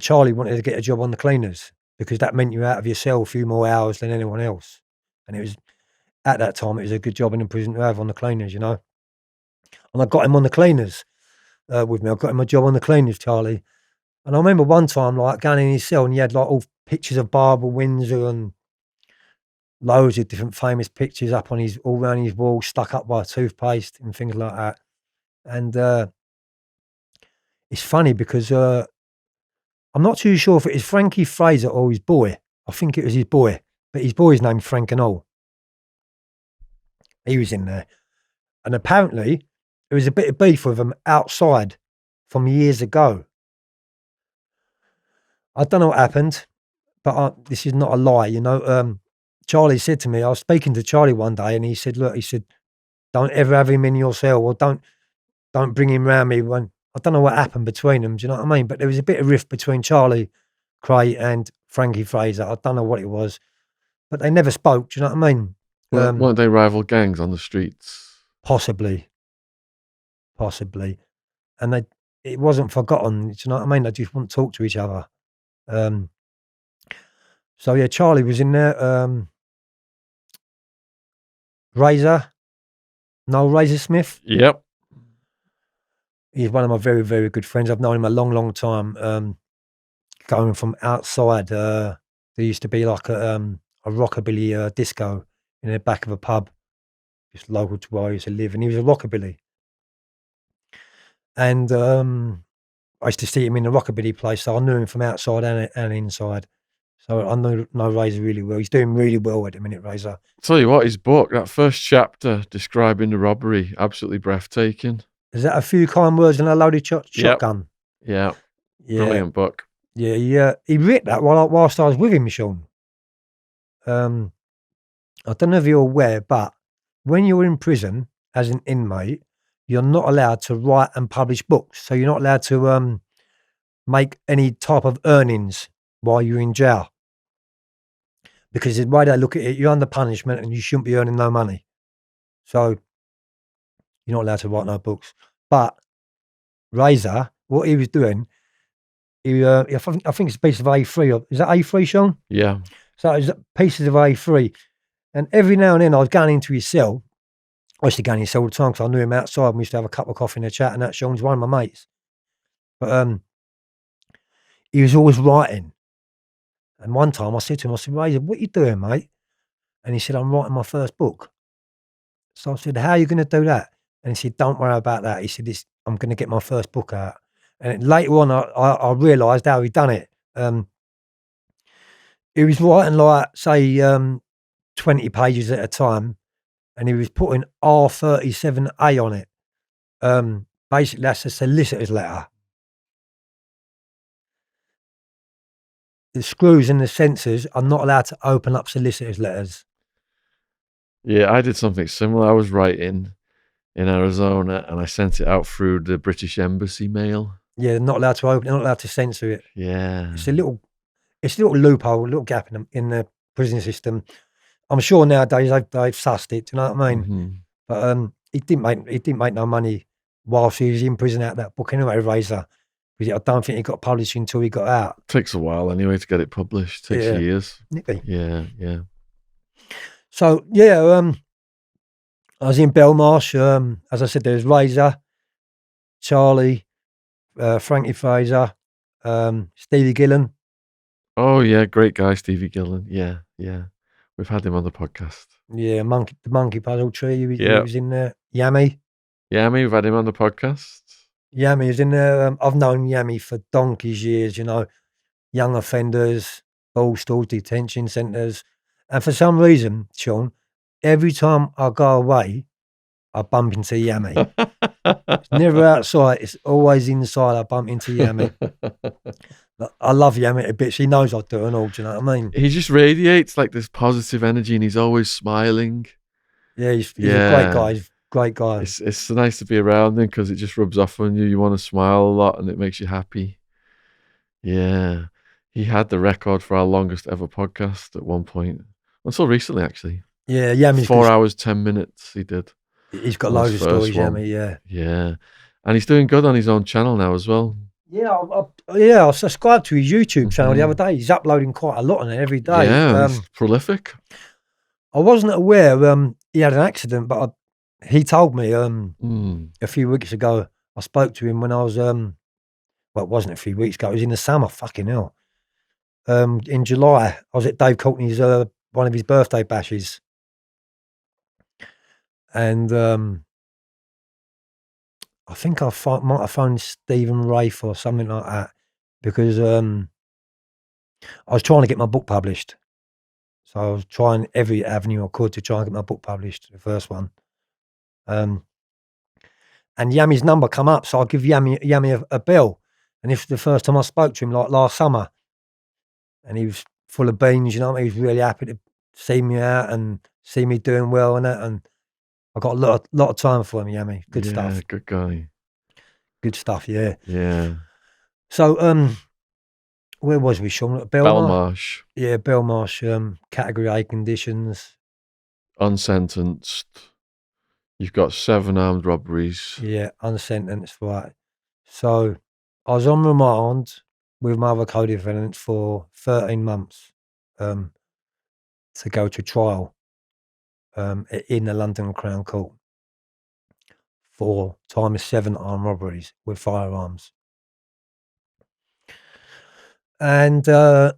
Speaker 2: Charlie wanted to get a job on the cleaners because that meant you were out of your cell a few more hours than anyone else. And it was, at that time, it was a good job in the prison to have on the cleaners, you know. And I got him on the cleaners with me. I got him a job on the cleaners, Charlie. And I remember one time, like, going in his cell and he had, like, all pictures of Barbara Windsor and loads of different famous pictures up on his, all around his wall, stuck up by toothpaste and things like that. And it's funny because I'm not too sure if it is Frankie Fraser or his boy. I think it was his boy, but his boy's named Frank and all. He was in there. And apparently there was a bit of beef with him outside from years ago. I don't know what happened, but this is not a lie, you know. Charlie said to me, I was speaking to Charlie one day and he said, look, he said, don't ever have him in your cell or don't bring him round me when, I don't know what happened between them, do you know what I mean? But there was a bit of rift between Charlie Cray and Frankie Fraser. I don't know what it was, but they never spoke, do you know what I mean?
Speaker 1: Weren't they rival gangs on the streets?
Speaker 2: Possibly. And it wasn't forgotten, do you know what I mean? They just wouldn't talk to each other. So yeah, Charlie was in there. Noel Razor Smith.
Speaker 1: Yep.
Speaker 2: He's one of my very, very good friends. I've known him a long, long time. Going from outside, there used to be like a rockabilly disco in the back of a pub, just local to where I used to live, and he was a rockabilly. And I used to see him in the rockabilly place, so I knew him from outside and inside. So I know Razor really well. He's doing really well at the minute, Razor.
Speaker 1: Tell you what, his book, that first chapter describing the robbery, absolutely breathtaking.
Speaker 2: Is that a few kind words and a loaded shotgun?
Speaker 1: Yeah. Brilliant book.
Speaker 2: Yeah. He wrote that whilst I was with him, Shaun. I don't know if you're aware, but when you're in prison as an inmate, you're not allowed to write and publish books. So you're not allowed to make any type of earnings while you're in jail. Because the way they look at it, you're under punishment and you shouldn't be earning no money. So you're not allowed to write no books. But Razor, what he was doing, I think it's a piece of A3. Is that A3, Shaun?
Speaker 1: Yeah.
Speaker 2: So it was pieces of A3. And every now and then I was going into his cell. I used to go in his cell all the time because I knew him outside and we used to have a cup of coffee and a chat and that. Shaun's one of my mates. But he was always writing. And one time I said to him, Razor, what are you doing, mate? And he said, I'm writing my first book. So I said, how are you going to do that? And he said, don't worry about that. He said, I'm going to get my first book out. And later on, I realised how he'd done it. He was writing like, say, 20 pages at a time, and he was putting R37A on it. Basically, that's a solicitor's letter. The screws and the censors are not allowed to open up solicitors' letters.
Speaker 1: Yeah, I did something similar. I was writing in Arizona and I sent it out through the British Embassy mail.
Speaker 2: Yeah, they're not allowed to open, they're not allowed to censor it.
Speaker 1: Yeah.
Speaker 2: It's a little loophole, a little gap in the prison system. I'm sure nowadays they've sussed it, do you know what I mean?
Speaker 1: Mm-hmm.
Speaker 2: But he didn't make no money whilst he was in prison out that book anyway, Razor. Because I don't think he got published until he got out.
Speaker 1: Takes a while anyway to get it published. Takes years.
Speaker 2: Nippy.
Speaker 1: Yeah.
Speaker 2: So I was in Belmarsh. As I said, there's Razor, Charlie, Frankie Fraser, Stevie Gillen.
Speaker 1: Oh yeah, great guy, Stevie Gillen. Yeah. We've had him on the podcast.
Speaker 2: Yeah, the Monkey Puzzle Tree. He was in there. Yammy,
Speaker 1: we've had him on the podcast.
Speaker 2: Yammy is in there. I've known Yammy for donkey's years, you know, young offenders, ball stores, detention centres. And for some reason, Shaun, every time I go away, I bump into Yammy. It's never outside. It's always inside. I bump into Yami. I love Yami a bit. She knows I do and all. Do you know what I mean?
Speaker 1: He just radiates like this positive energy, and he's always smiling.
Speaker 2: Yeah, he's a great guy.
Speaker 1: Yeah,
Speaker 2: He's a great guy.
Speaker 1: it's nice to be around him because it just rubs off on you. You want to smile a lot, and it makes you happy. Yeah, he had the record for our longest ever podcast at one point, until recently, actually.
Speaker 2: Yeah, Yami's
Speaker 1: 4 hours 10 minutes. He did.
Speaker 2: He's got
Speaker 1: on his
Speaker 2: loads of
Speaker 1: first
Speaker 2: stories,
Speaker 1: one.
Speaker 2: Yami. Yeah.
Speaker 1: Yeah, and he's doing good on his own channel now as well.
Speaker 2: Yeah, I subscribed to his YouTube channel the other day. He's uploading quite a lot on it every day.
Speaker 1: Yeah, he's prolific.
Speaker 2: I wasn't aware he had an accident, but he told me a few weeks ago. I spoke to him when I was well, it wasn't a few weeks ago. It was in the summer. Fucking hell. In July, I was at Dave Courtney's one of his birthday bashes, and I think I might have phoned Stephen Rafe or something like that because I was trying to get my book published. So I was trying every avenue I could to try and get my book published, the first one. And Yami's number come up, so I'll give Yami a bell. And this was the first time I spoke to him, like last summer. And he was full of beans, you know what I mean? He was really happy to see me out and see me doing well and that. And I got a lot of time for him, Yami. Good stuff.
Speaker 1: Good guy.
Speaker 2: Good stuff, yeah.
Speaker 1: Yeah.
Speaker 2: So where was we, Shaun?
Speaker 1: Belmarsh.
Speaker 2: Yeah, Belmarsh, category A conditions.
Speaker 1: Unsentenced. You've got 7 armed robberies.
Speaker 2: Yeah, unsentenced, right. So I was on remand with my other co-defendants for 13 months to go to trial in the London Crown Court for times 7 armed robberies with firearms. And I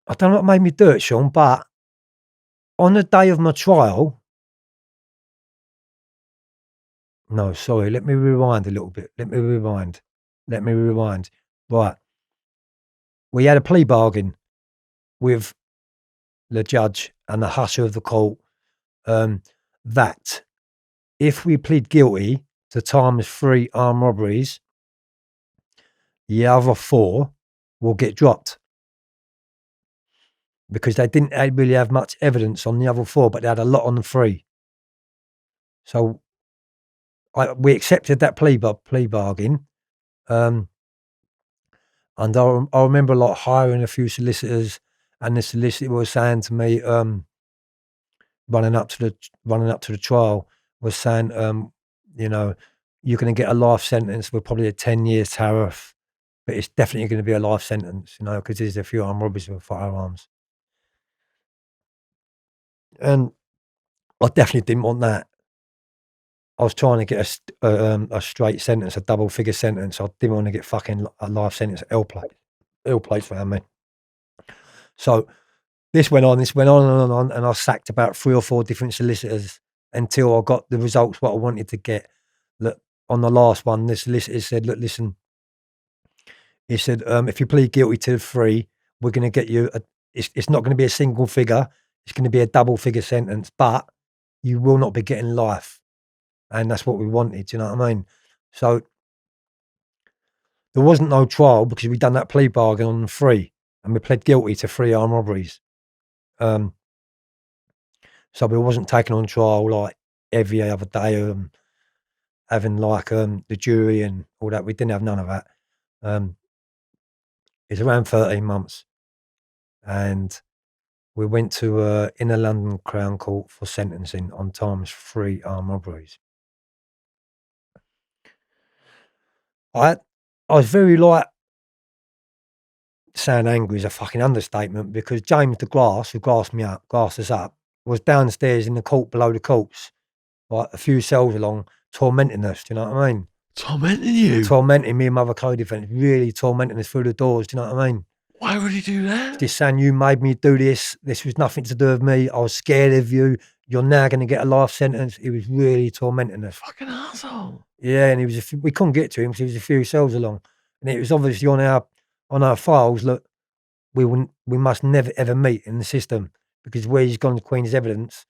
Speaker 2: don't know what made me do it, Shaun, but on the day of my trial, no, sorry, let me rewind a little bit. Let me rewind. Right. We had a plea bargain with the judge and the husher of the court that if we plead guilty to times 3 armed robberies, the other 4 will get dropped because they didn't really have much evidence on the other 4, but they had a lot on the 3. So we accepted that plea bargain. And I remember like hiring a few solicitors, and the solicitor was saying to me, running up to the trial, was saying, you know, you're going to get a life sentence with probably a 10-year tariff, but it's definitely going to be a life sentence, you know, because there's a few armed robberies with firearms. And I definitely didn't want that. I was trying to get a straight sentence, a double figure sentence. I didn't want to get fucking a life sentence, L plates around me. So this went on and on, and I sacked about 3 or 4 different solicitors until I got the results what I wanted to get. Look, on the last one, the solicitor said, "Look, listen," he said, "if you plead guilty to the 3, we're going to get you. It's not going to be a single figure. It's going to be a double figure sentence, but you will not be getting life." And that's what we wanted. You know what I mean? So there wasn't no trial because we'd done that plea bargain on the 3, and we pled guilty to 3 armed robberies. So we wasn't taken on trial like every other day, having like the jury and all that. We didn't have none of that. It's around 13 months, and we went to inner London Crown Court for sentencing on times 3 armed robberies. I was very like, sound angry is a fucking understatement, because James the Glass, who glassed us up, was downstairs in the court below the courts, like a few cells along, tormenting us. Do you know what I mean?
Speaker 1: Tormenting you?
Speaker 2: Tormenting me and my other co-defendants, really tormenting us through the doors. Do you know what I mean?
Speaker 1: Why would he do that?
Speaker 2: Just saying, "You made me do this. This was nothing to do with me. I was scared of you. You're now going to get a life sentence." He was really tormenting us.
Speaker 1: Fucking asshole.
Speaker 2: Yeah, and we couldn't get to him because he was a few cells along, and it was obviously on our files. Look, we must never ever meet in the system, because where he's gone to Queen's evidence,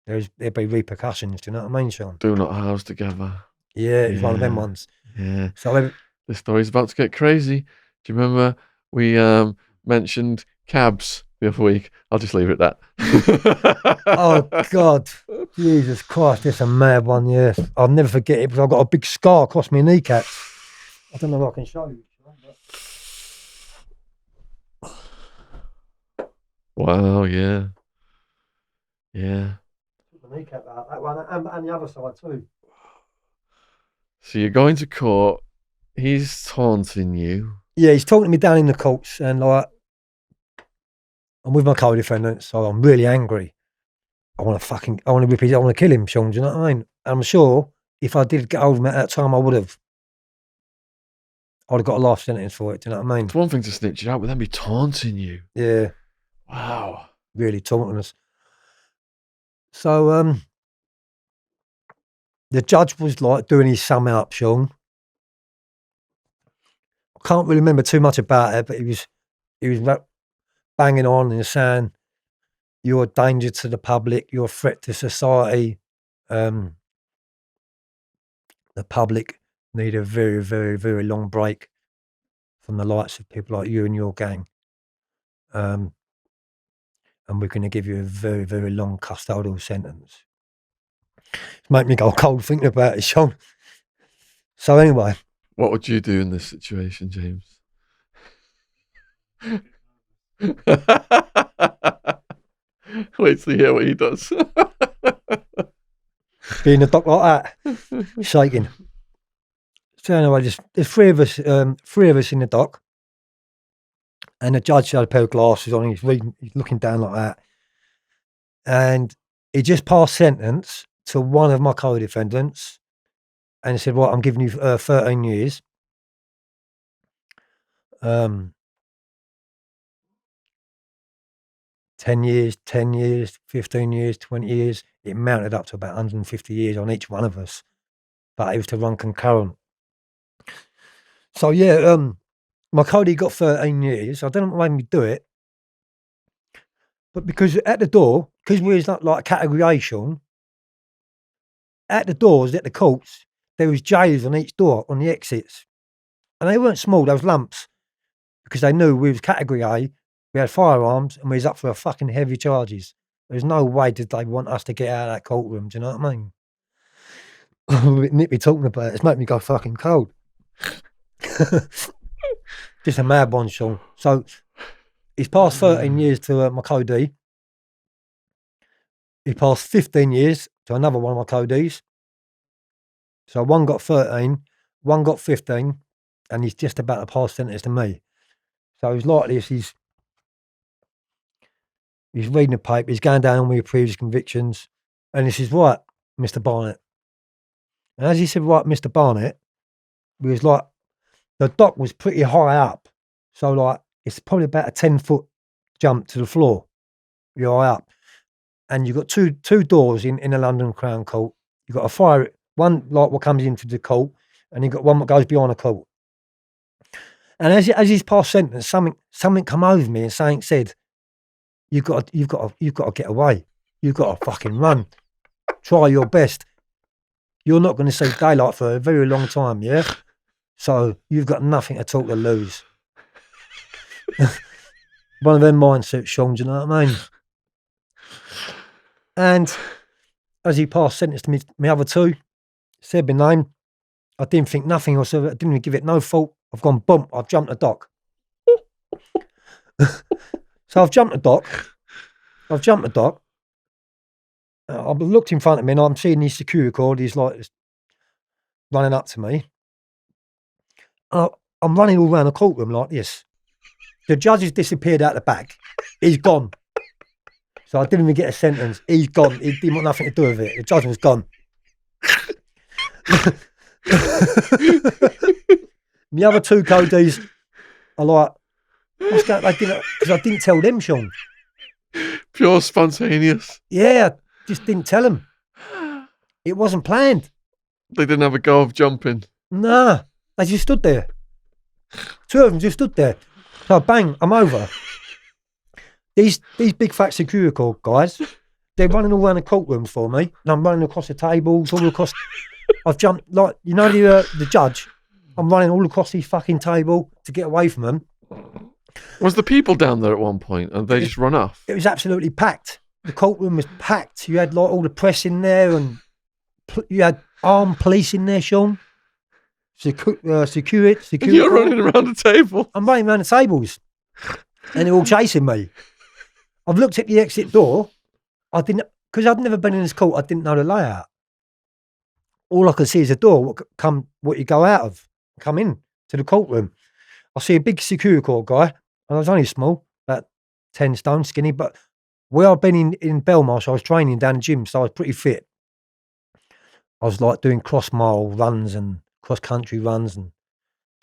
Speaker 2: there'd be repercussions. Do you know what I mean, Shaun?
Speaker 1: Do not house together.
Speaker 2: Yeah, it was one of them ones.
Speaker 1: Yeah.
Speaker 2: So
Speaker 1: This story's about to get crazy. Do you remember we mentioned cabs the other week? I'll just leave it at that.
Speaker 2: oh God, Jesus Christ, it's a mad one. Yeah, I'll never forget it because I've got a big scar across my kneecap. I don't know if I can show you.
Speaker 1: Wow, yeah. Yeah.
Speaker 2: The kneecap out, that one, and the other side too.
Speaker 1: So you're going to court. He's taunting you.
Speaker 2: Yeah, he's talking to me down in the courts, and like, I'm with my co-defendant, so I'm really angry. I want to rip his, I want to kill him, Shaun. Do you know what I mean? I'm sure if I did get hold of him at that time, I'd have got a life sentence for it. Do you know what I mean?
Speaker 1: It's one thing to snitch it out, but then be taunting you.
Speaker 2: Yeah.
Speaker 1: Wow.
Speaker 2: Really taunting us. So the judge was like doing his sum up, Shaun. I can't really remember too much about it, but he was banging on and saying, "You're a danger to the public. You're a threat to society. The public need a very, very, very long break from the likes of people like you and your gang. And we're going to give you a very, very long custodial sentence." It's made me go cold thinking about it, Shaun. So anyway.
Speaker 1: What would you do in this situation, James? Wait till you hear what he does.
Speaker 2: Being a doc like that, shaking. So anyway, there's three of us in the dock, and the judge had a pair of glasses on. He's looking down like that, and he just passed sentence to one of my co-defendants, and he said, "Well, I'm giving you 13 years." 10 years, 10 years, 15 years, 20 years. It mounted up to about 150 years on each one of us, but it was to run concurrent. So yeah, my Cody got 13 years. I don't know what made me do it, but because at the door, because we was like category A, Shaun, at the doors, at the courts, there was jails on each door, on the exits. And they weren't small, they was lumps, because they knew we was category A, we had firearms, and we was up for fucking heavy charges. There's no way did they want us to get out of that courtroom, do you know what I mean? I'm a bit nippy talking about it. It's making me go fucking cold. Just a mad one, Shaun. So he's passed 13 years to my Cody. He passed 15 years to another one of my Codys. So one got 13, one got 15, and he's just about to pass sentence to me. So he's like this, he's reading the paper, he's going down on with previous convictions, and he says, "Right, Mr. Barnett." And as he said, "Right, Mr. Barnett," we was like, the dock was pretty high up. So like, it's probably about a 10-foot jump to the floor. You're high up. And you've got two doors in the London Crown Court. You've got a fire, one like what comes into the court, and you've got one that goes behind the court. And as he's passed sentence, something come over me and something said, You've got to get away. You've got to fucking run. Try your best. You're not going to see daylight for a very long time, yeah? So you've got nothing at all to lose." One of them mindsets, Shaun, do you know what I mean? And as he passed sentence to me, my other two, said my name. I didn't think nothing of it. I didn't even give it no thought. I've gone bump. I've jumped the dock. So I've jumped the dock. I've looked in front of me and I'm seeing his security cord. He's like running up to me. I'm running all around the courtroom like this. The judge has disappeared out the back. He's gone. So I didn't even get a sentence. He's gone. He didn't want nothing to do with it. The judge was gone. The other two Codys are like, what's going on? Because I didn't tell them, Shaun.
Speaker 1: Pure spontaneous.
Speaker 2: Yeah, I just didn't tell them. It wasn't planned.
Speaker 1: They didn't have a go of jumping.
Speaker 2: Nah, they just stood there. Two of them just stood there. So bang, I'm over. These big fat security guys, they're running all around the courtroom for me, and I'm running across the tables, all across. I've jumped, like, you know, the judge, I'm running all across his fucking table to get away from him.
Speaker 1: Was the people down there at one point and they just run off?
Speaker 2: It was absolutely packed. The courtroom was packed. You had like all the press in there, and you had armed police in there, Shaun. Security.
Speaker 1: You're running around the table.
Speaker 2: I'm running around the tables, and they're all chasing me. I've looked at the exit door. Because I'd never been in this court. I didn't know the layout. All I could see is a door. What you go out of, come in to the courtroom. I see a big security court guy, and I was only small, about 10 stone, skinny. But where I've been in Belmarsh, I was training down the gym, so I was pretty fit. I was like doing cross mile runs and cross country runs and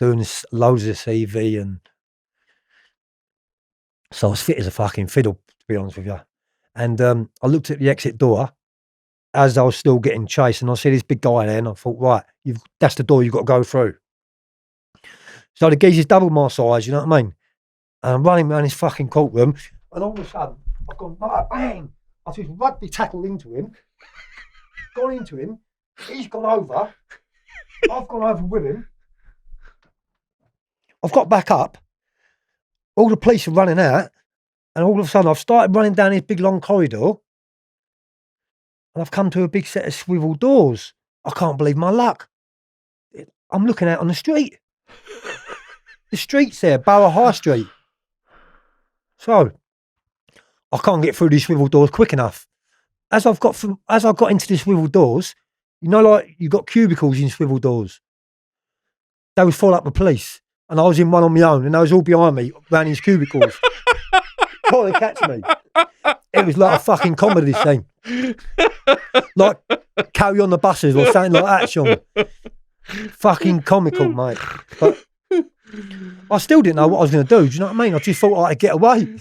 Speaker 2: doing loads of CV, and so I was fit as a fucking fiddle, to be honest with you. And I looked at the exit door as I was still getting chased, and I see this big guy there, and I thought, right, that's the door you've got to go through. So the geezer's double my size, you know what I mean? And I'm running around this fucking courtroom, and all of a sudden, I've gone, bang! I've just rugby tackled into him, gone into him, he's gone over, I've gone over with him, I've got back up, all the police are running out, and all of a sudden I've started running down this big long corridor, and I've come to a big set of swivel doors. I can't believe my luck. I'm looking out on the street. The street's there, Borough High Street. So I can't get through these swivel doors quick enough. As I got into the swivel doors, you know, like you got cubicles in swivel doors. They was full up with police, and I was in one on my own, and they was all behind me around these cubicles. Trying to catch me. It was like a fucking comedy scene. Like Carry On the Buses or something like that, Shaun. Fucking comical, mate. But I still didn't know what I was going to do. Do you know what I mean? I just thought I'd get away.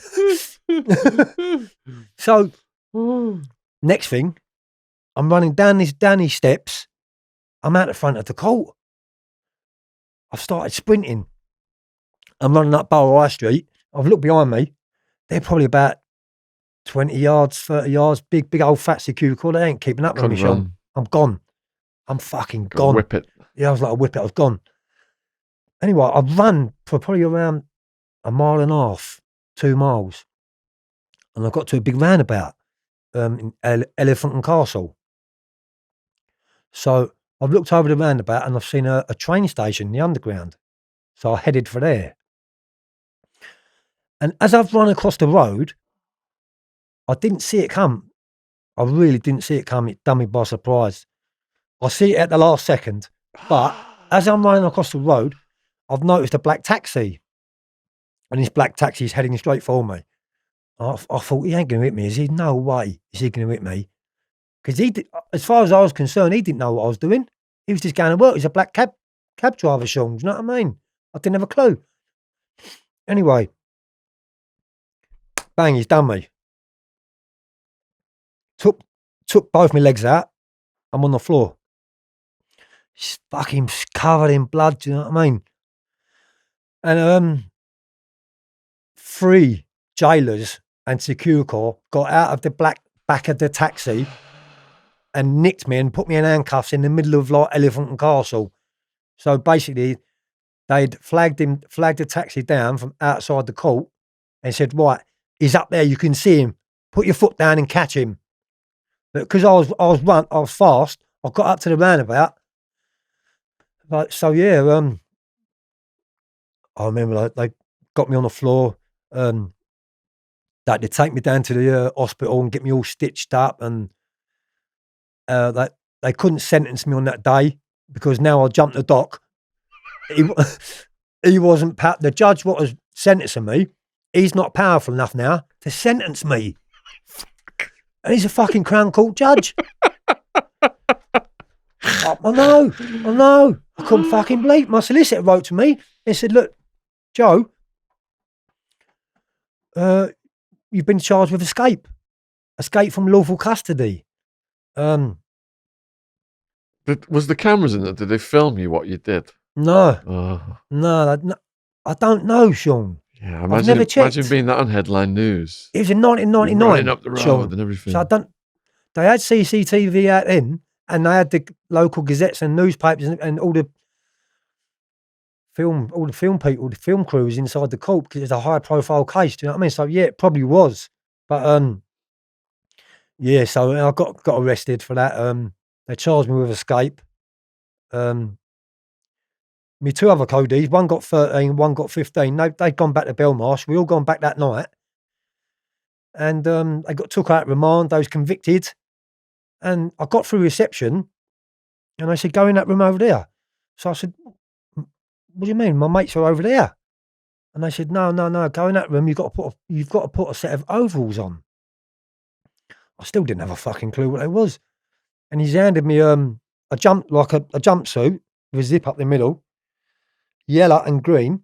Speaker 2: So, next thing, I'm running down these steps. I'm out the front of the court. I've started sprinting. I'm running up Borough High Street. I've looked behind me. They're probably about 20 yards, 30 yards, big old fat security court. They ain't keeping up with me, Shaun. I'm gone. I'm fucking gone.
Speaker 1: Whip it.
Speaker 2: Yeah, I was like a whip it. I was gone. Anyway, I've run for probably around 1.5 miles, 2 miles. And I got to a big roundabout in Elephant and Castle. So I've looked over the roundabout and I've seen a train station, the underground. So I headed for there. And as I've run across the road, I didn't see it come. I really didn't see it come. It done me by surprise. I see it at the last second. But as I'm running across the road, I've noticed a black taxi. And this black taxi is heading straight for me. I thought, he ain't going to hit me, is he? No way is he going to hit me. Because as far as I was concerned, he didn't know what I was doing. He was just going to work. He's a black cab driver, Shaun. Do you know what I mean? I didn't have a clue. Anyway, bang, he's done me. Took both my legs out. I'm on the floor. He's fucking covered in blood. Do you know what I mean? And 3 jailers and security corps got out of the back of the taxi and nicked me and put me in handcuffs in the middle of like Elephant and Castle. So basically, they'd flagged the taxi down from outside the court and said, right, he's up there, you can see him. Put your foot down and catch him. But because I was fast, I got up to the roundabout. Like, so yeah, I remember like, they got me on the floor. They'd take me down to the hospital and get me all stitched up, and they couldn't sentence me on that day because now I jumped the dock. He wasn't the judge what was sentencing me. He's not powerful enough now to sentence me, and he's a fucking Crown Court judge. I know. I couldn't fucking believe. My solicitor wrote to me and said, "Look, Joe, you've been charged with escape from lawful custody."
Speaker 1: Was the cameras in it? Did they film you what you did?
Speaker 2: No,
Speaker 1: Oh.
Speaker 2: no, I don't know, Shaun.
Speaker 1: Yeah,
Speaker 2: I've never checked.
Speaker 1: Imagine being that on headline news.
Speaker 2: It was in 1999.
Speaker 1: Running up the road
Speaker 2: Shaun.
Speaker 1: and everything.
Speaker 2: So they had CCTV out then, and they had the local gazettes and newspapers and all the film people, the film crew was inside the court because it's a high profile case. Do you know what I mean? So yeah, it probably was, but yeah. So I got arrested for that. They charged me with escape. Me two other Codys, one got 13, one got 15. They'd gone back to Belmarsh. We all gone back that night, and they got took out of remand. They was convicted, and I got through reception, and they said, "Go in that room over there." So I said, "What do you mean? My mates are over there." And they said, "No, go in that room. You've got to put a set of overalls on." I still didn't have a fucking clue what it was. And he's handed me a jumpsuit with a zip up the middle, yellow and green.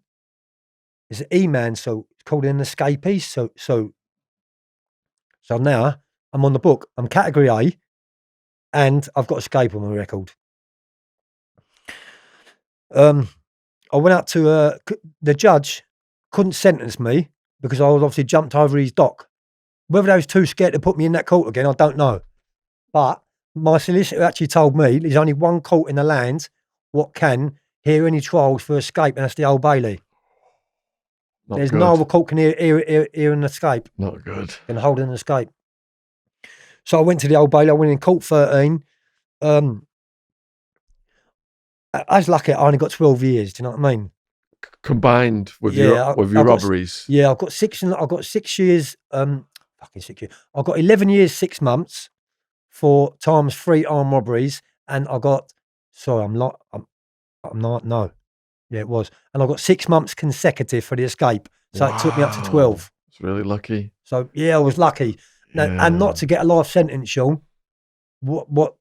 Speaker 2: It's an E-man suit. It's called an escapee suit. So now I'm on the book. I'm category A, and I've got escape on my record. I went up to the judge. Couldn't sentence me because I was obviously jumped over his dock. Whether they was too scared to put me in that court again, I don't know. But my solicitor actually told me there's only one court in the land what can hear any trials for escape, and that's the Old Bailey. There's no other court can hear an escape.
Speaker 1: Not good.
Speaker 2: Can hold an escape. So I went to the Old Bailey. I went in court 13. I was lucky. I only got 12 years. Do you know what I mean?
Speaker 1: Combined with your robberies.
Speaker 2: I've got 6 years. Fucking 6 years. I've got 11 years, 6 months for times 3 armed robberies, and I got. Sorry, I'm not. No, yeah, it was, and I got 6 months consecutive for the escape. So It took me up to 12.
Speaker 1: It's really lucky.
Speaker 2: So yeah, I was lucky. Now, and not to get a life sentence, Shaun. What?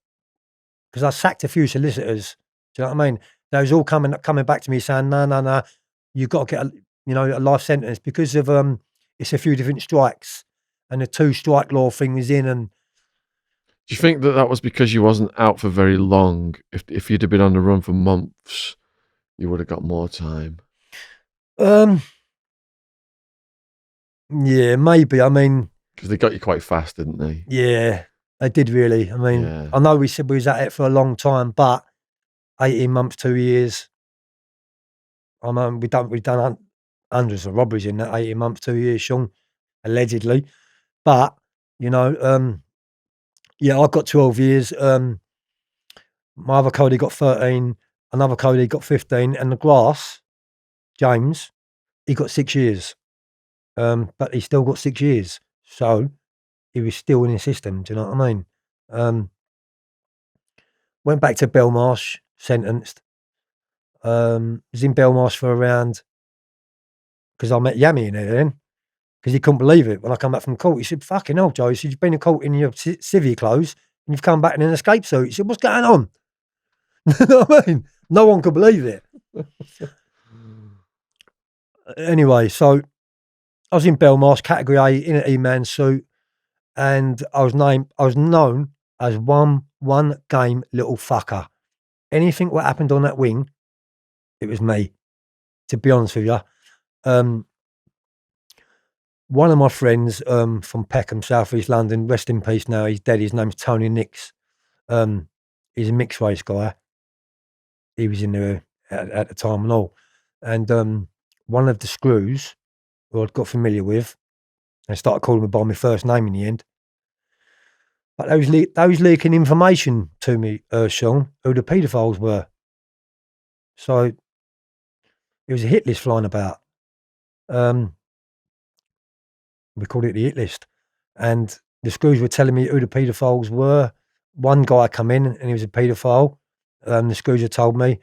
Speaker 2: Because I sacked a few solicitors. Do you know what I mean? They was all coming back to me saying, no, you've got to get a life sentence because of it's a few different strikes, and the 2 strike law thing is in. And
Speaker 1: do you think that was because you wasn't out for very long? If you'd have been on the run for months, you would have got more time.
Speaker 2: Yeah, maybe. I mean,
Speaker 1: because they got you quite fast, didn't they?
Speaker 2: Yeah, they did really. I mean, I know we said we was at it for a long time, but 18 months, 2 years. I mean, we've done hundreds of robberies in that 18 months, 2 years, Shaun, allegedly. But yeah, I got 12 years. My other Cody got 13. Another Cody got 15, and the Glass, James, he got 6 years. But he still got 6 years, so he was still in the system. Do you know what I mean? Went back to Belmarsh, sentenced. Was in Belmarsh for around, because I met Yami in there then, because he couldn't believe it when I come back from court. He said, "Fucking hell, Joe," he said, "you've been in court in your civvy clothes and you've come back in an escape suit." He said, "What's going on?" You know what I mean? No one could believe it. Anyway, so I was in Belmarsh, category A, in an E-man suit, and I was known as one game little fucker. Anything what happened on that wing, it was me, to be honest with you. One of my friends from Peckham, South East London, rest in peace now, he's dead. His name's Tony Nix. He's a mixed race guy. He was in there at the time and all. And one of the screws who I'd got familiar with, they started calling me by my first name in the end. But they was leaking information to me, Shaun, who the paedophiles were. So it was a hit list flying about. We called it the hit list. And the screws were telling me who the paedophiles were. One guy come in and he was a paedophile. The screws had told me.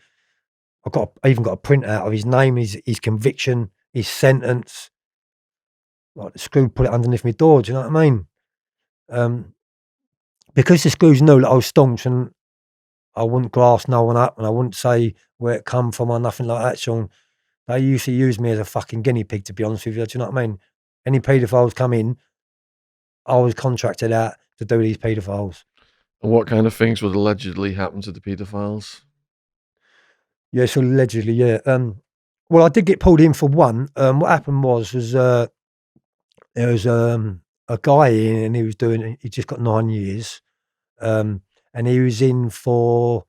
Speaker 2: I even got a print out of his name, his conviction, his sentence. Like the screw put it underneath my door. Do you know what I mean? Because the screws knew that I was staunch and I wouldn't grass no one up and I wouldn't say where it come from or nothing like that, Shaun. They used to use me as a fucking guinea pig, to be honest with you. Do you know what I mean? Any paedophiles come in, I was contracted out to do these paedophiles.
Speaker 1: And what kind of things would allegedly happen to the paedophiles?
Speaker 2: Yeah, so allegedly, yeah. Well, I did get pulled in for one. What happened was there was a guy in and he just got 9 years. And and he was in for.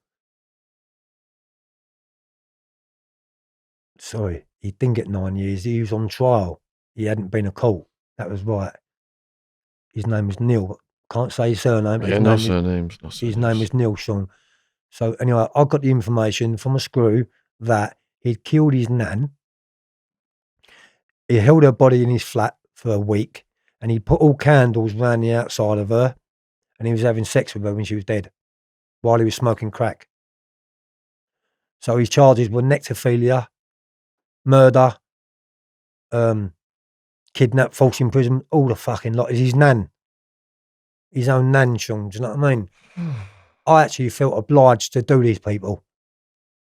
Speaker 2: Sorry, he didn't get 9 years. He was on trial. He hadn't been to court. That was right. His name was Neil. Can't say his surname.
Speaker 1: Yeah, no surnames.
Speaker 2: His name was Neil, Shaun. So anyway, I got the information from a screw that he'd killed his nan. He held her body in his flat for a week, and he put all candles round the outside of her, and he was having sex with her when she was dead, while he was smoking crack. So his charges were necrophilia, murder, kidnap, false imprisonment, all the fucking lot. Is his nan. His own nan, Shaun, do you know what I mean? I actually felt obliged to do these people.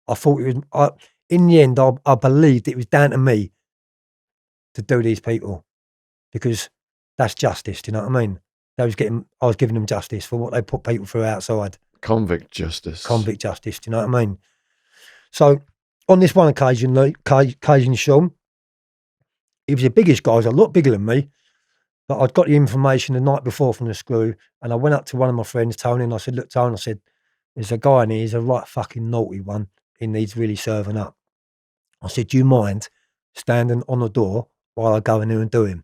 Speaker 2: I thought it was, in the end, I believed it was down to me to do these people because that's justice, do you know what I mean? I was giving them justice for what they put people through outside.
Speaker 1: Convict justice.
Speaker 2: Convict justice, do you know what I mean? So, on this one occasion, Shaun, he was the biggest guy, he was a lot bigger than me. But I'd got the information the night before from the screw, and I went up to one of my friends, Tony, and I said, look, Tony, I said, there's a guy in here, he's a right fucking naughty one. He needs really serving up. I said, do you mind standing on the door while I go in there and do him?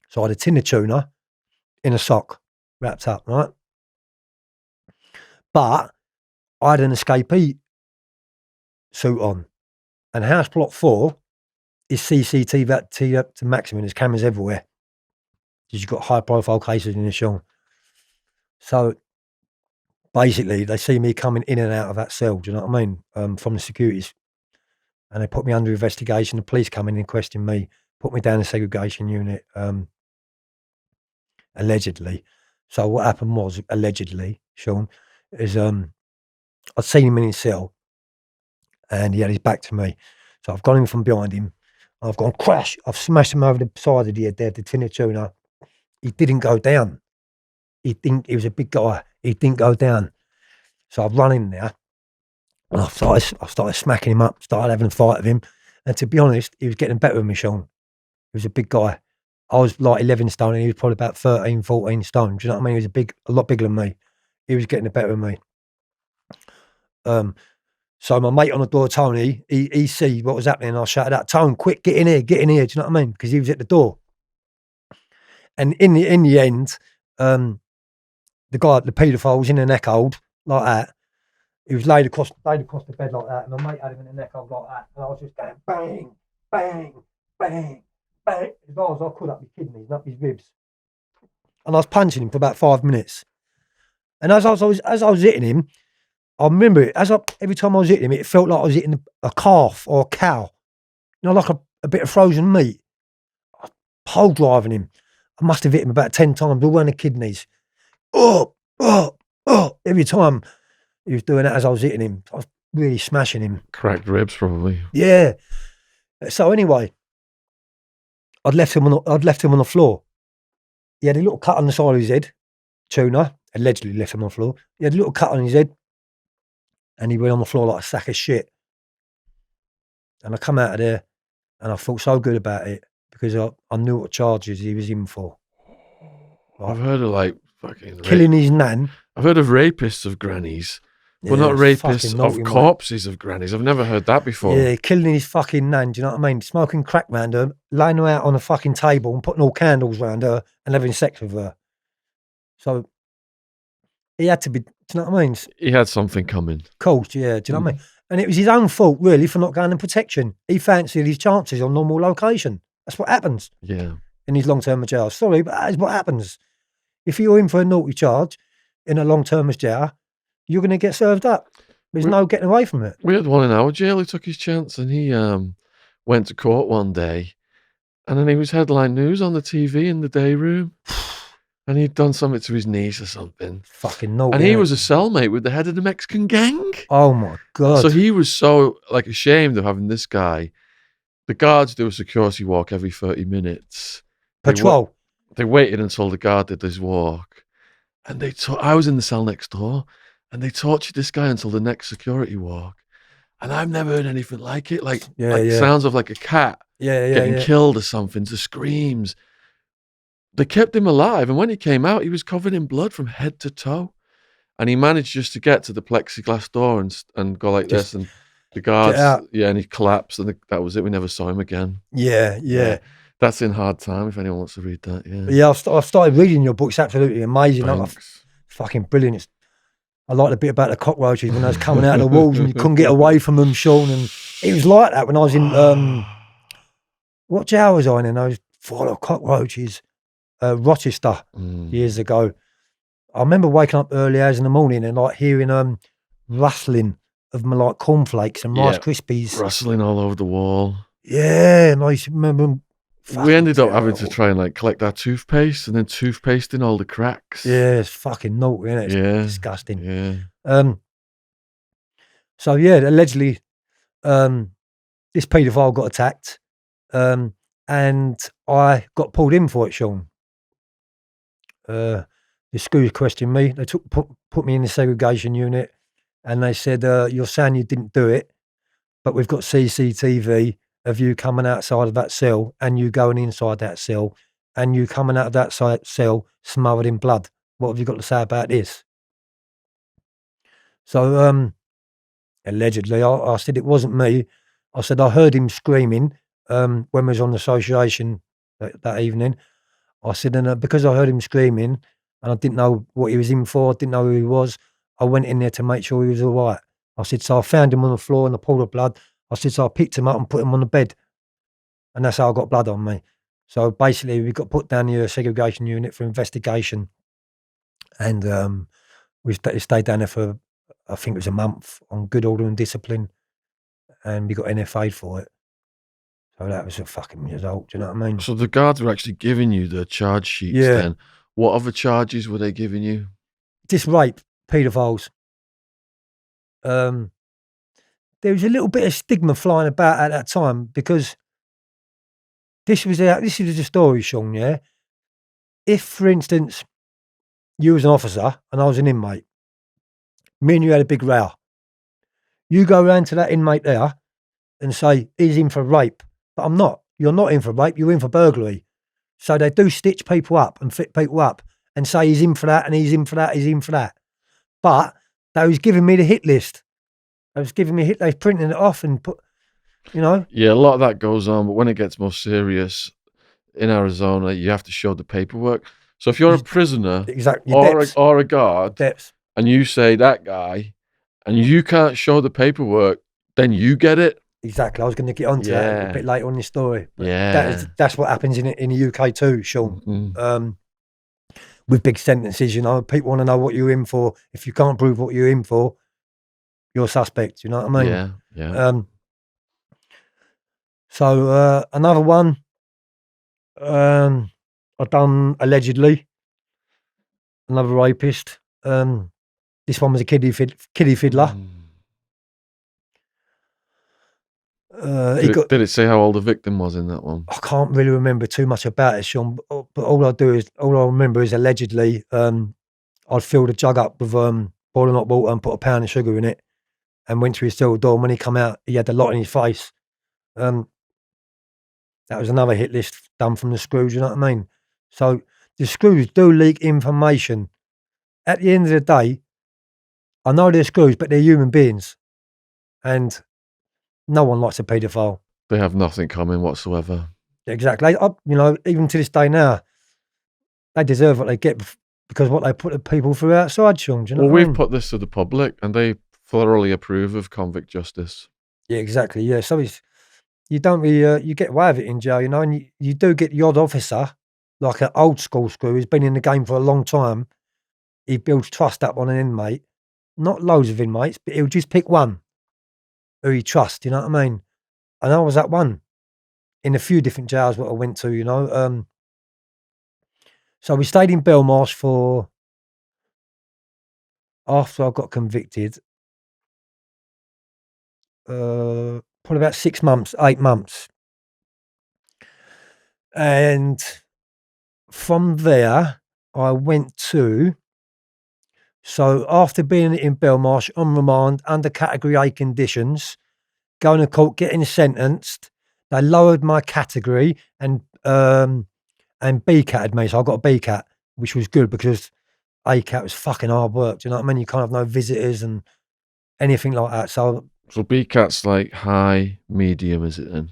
Speaker 2: So I had a tin of tuna in a sock, wrapped up, right? But I had an escapee suit on, and house block 4 is CCTV up to maximum. There's cameras everywhere. You've got high profile cases in the Shaun. So basically they see me coming in and out of that cell, do you know what I mean? From the securities. And they put me under investigation. The police come in and question me, put me down in a segregation unit, allegedly. So what happened was, allegedly, Shaun, is I'd seen him in his cell and he had his back to me. So I've gone in from behind him. I've gone crash. I've smashed him over the side of the head there, the tin of tuna. He didn't go down. He was a big guy. He didn't go down. So I've run in there and I started smacking him up, started having a fight with him. And to be honest, he was getting better with me, Shaun. He was a big guy. I was like 11 stone and he was probably about 13, 14 stone. Do you know what I mean? He was a lot bigger than me. He was getting the better of me. So my mate on the door, Tony, he see what was happening. And I shouted out, Tone, quick, get in here. Do you know what I mean? Because he was at the door. And in the end, the guy, the paedophile, was in a neck hold like that. He was laid across the bed like that, and my mate had him in a neck hold like that. And I was just going bang, bang, bang, bang, as far as I could up his kidneys and up his ribs. And I was punching him for about 5 minutes. And as I was hitting him, I remember it, every time I was hitting him, it felt like I was hitting a calf or a cow. You know, like a bit of frozen meat. I was pole driving him. I must have hit him about 10 times, all around the kidneys. Every time he was doing that as I was hitting him, I was really smashing him.
Speaker 1: Cracked ribs, probably.
Speaker 2: Yeah. So anyway, I'd left him on the floor. He had a little cut on the side of his head. Tuna allegedly left him on the floor. He had a little cut on his head, and he went on the floor like a sack of shit. And I come out of there, and I felt so good about it because I knew what charges he was in for.
Speaker 1: Right. I've heard of like fucking
Speaker 2: killing his nan.
Speaker 1: I've heard of rapists of grannies, but not rapists of corpses of grannies. I've never heard that before.
Speaker 2: Yeah, killing his fucking nan. Do you know what I mean? Smoking crack round her, laying her out on a fucking table and putting all candles round her and having sex with her. So he had to be. Do you know what I mean?
Speaker 1: He had something coming.
Speaker 2: Of course, yeah. Do you know what I mean? And it was his own fault, really, for not going in protection. He fancied his chances on normal location. That's what happens.
Speaker 1: Yeah.
Speaker 2: In his long-term jail. Sorry, but that is what happens. If you're in for a naughty charge in a long-term jail, you're going to get served up. There's no getting away from it.
Speaker 1: We had one in our jail who took his chance, and he went to court one day, and then he was headline news on the TV in the day room. And he'd done something to his niece or something.
Speaker 2: Fucking naughty.
Speaker 1: And he was a cellmate with the head of the Mexican gang.
Speaker 2: Oh my God.
Speaker 1: So he was so like ashamed of having this guy. The guards do a security walk every 30 minutes.
Speaker 2: Patrol.
Speaker 1: They waited until the guard did his walk. And I was in the cell next door, and they tortured this guy until the next security walk. And I've never heard anything like it. Like sounds of like a cat getting killed or something, the screams. They kept him alive, and when he came out, he was covered in blood from head to toe. and he managed just to get to the plexiglass door and go like
Speaker 2: Just
Speaker 1: this, and the
Speaker 2: get
Speaker 1: guards,
Speaker 2: out.
Speaker 1: and he collapsed, and that was it. We never saw him again.
Speaker 2: Yeah, yeah.
Speaker 1: That's in Hard Time. If anyone wants to read that,
Speaker 2: But yeah, I've started reading your book. It's absolutely amazing.
Speaker 1: Thanks.
Speaker 2: Fucking brilliant. I like the bit about the cockroaches when I was coming out of the walls and you couldn't get away from them, Shaun. And it was like that when I was in what jail was I in? And I was full of cockroaches, Rochester, years ago. I remember waking up early hours in the morning and like hearing rustling of my like cornflakes and Rice Krispies
Speaker 1: rustling all over the wall.
Speaker 2: Yeah, and I used to remember.
Speaker 1: We ended up having to try and like collect our toothpaste and then toothpasting all the cracks.
Speaker 2: Yeah, it's fucking naughty, isn't it? It's disgusting.
Speaker 1: Yeah.
Speaker 2: So yeah, allegedly, this paedophile got attacked, and I got pulled in for it, Shaun. The schools questioned me. They put me in the segregation unit, and they said, "You're saying you didn't do it, but we've got CCTV of you coming outside of that cell and you going inside that cell and you coming out of that cell smothered in blood. What have you got to say about this?" So, allegedly, I said it wasn't me. I said I heard him screaming when we was on the association that evening. I said, and because I heard him screaming and I didn't know what he was in for, didn't know who he was, I went in there to make sure he was all right. I said, so I found him on the floor in a pool of blood. I said, so I picked him up and put him on the bed. And that's how I got blood on me. So basically, we got put down the segregation unit for investigation. And we stayed down there for, I think it was a month on good order and discipline. And we got NFA'd for it. So that was a fucking result. Do you know what I mean?
Speaker 1: So the guards were actually giving you the charge sheets then. What other charges were they giving you?
Speaker 2: Just rape, paedophiles. There was a little bit of stigma flying about at that time because this is the story, Shaun, yeah? If, for instance, you was an officer and I was an inmate, me and you had a big row, you go around to that inmate there and say, he's in for rape. But I'm not. You're not in for rape, you're in for burglary. So they do stitch people up and fit people up and say he's in for that and he's in for that, he's in for that. But they was giving me the hit list. They was giving me they was printing it off and put, you know.
Speaker 1: Yeah, a lot of that goes on, but when it gets more serious in Arizona, you have to show the paperwork. So if you're a prisoner or a guard and you say that guy and you can't show the paperwork, then you get it.
Speaker 2: Exactly. I was going to get onto that a bit later on in the story. But that's what happens in the UK too, Shaun. With big sentences, you know, people want to know what you're in for. If you can't prove what you're in for, you're a suspect. You know what I mean?
Speaker 1: Yeah.
Speaker 2: So another one, I done allegedly. Another rapist. This one was a kiddie fiddler.
Speaker 1: Did it say how old the victim was in that one?
Speaker 2: I can't really remember too much about it, Shaun. But all I remember is allegedly, I'd filled a jug up with boiling hot water and put a pound of sugar in it, and went to his cell door. And when he come out, he had the lot in his face. That was another hit list done from the screws. You know what I mean? So the screws do leak information. At the end of the day, I know they're screws, but they're human beings, and no one likes a paedophile.
Speaker 1: They have nothing common whatsoever.
Speaker 2: Exactly. You know, even to this day now, they deserve what they get because what they put the people through outside, Shaun. Do you know what I mean?
Speaker 1: We've put this to the public and they thoroughly approve of convict justice.
Speaker 2: Yeah, exactly. Yeah. So you don't really, you get away with it in jail, you know, and you do get the odd officer, like an old school screw who's been in the game for a long time. He builds trust up on an inmate, not loads of inmates, but he'll just pick one who he trusts, you know what I mean? And I was that one in a few different jails what I went to, you know. So we stayed in Belmarsh for, after I got convicted, probably about 6 months, 8 months. And from there, I went to, so after being in Belmarsh on remand under category A conditions, going to court, getting sentenced, they lowered my category and B-catted me. So I got a B-cat, which was good because ACAT was fucking hard work. Do you know what I mean? You can't have no visitors and anything like that. So
Speaker 1: BCAT's like high, medium, is it then?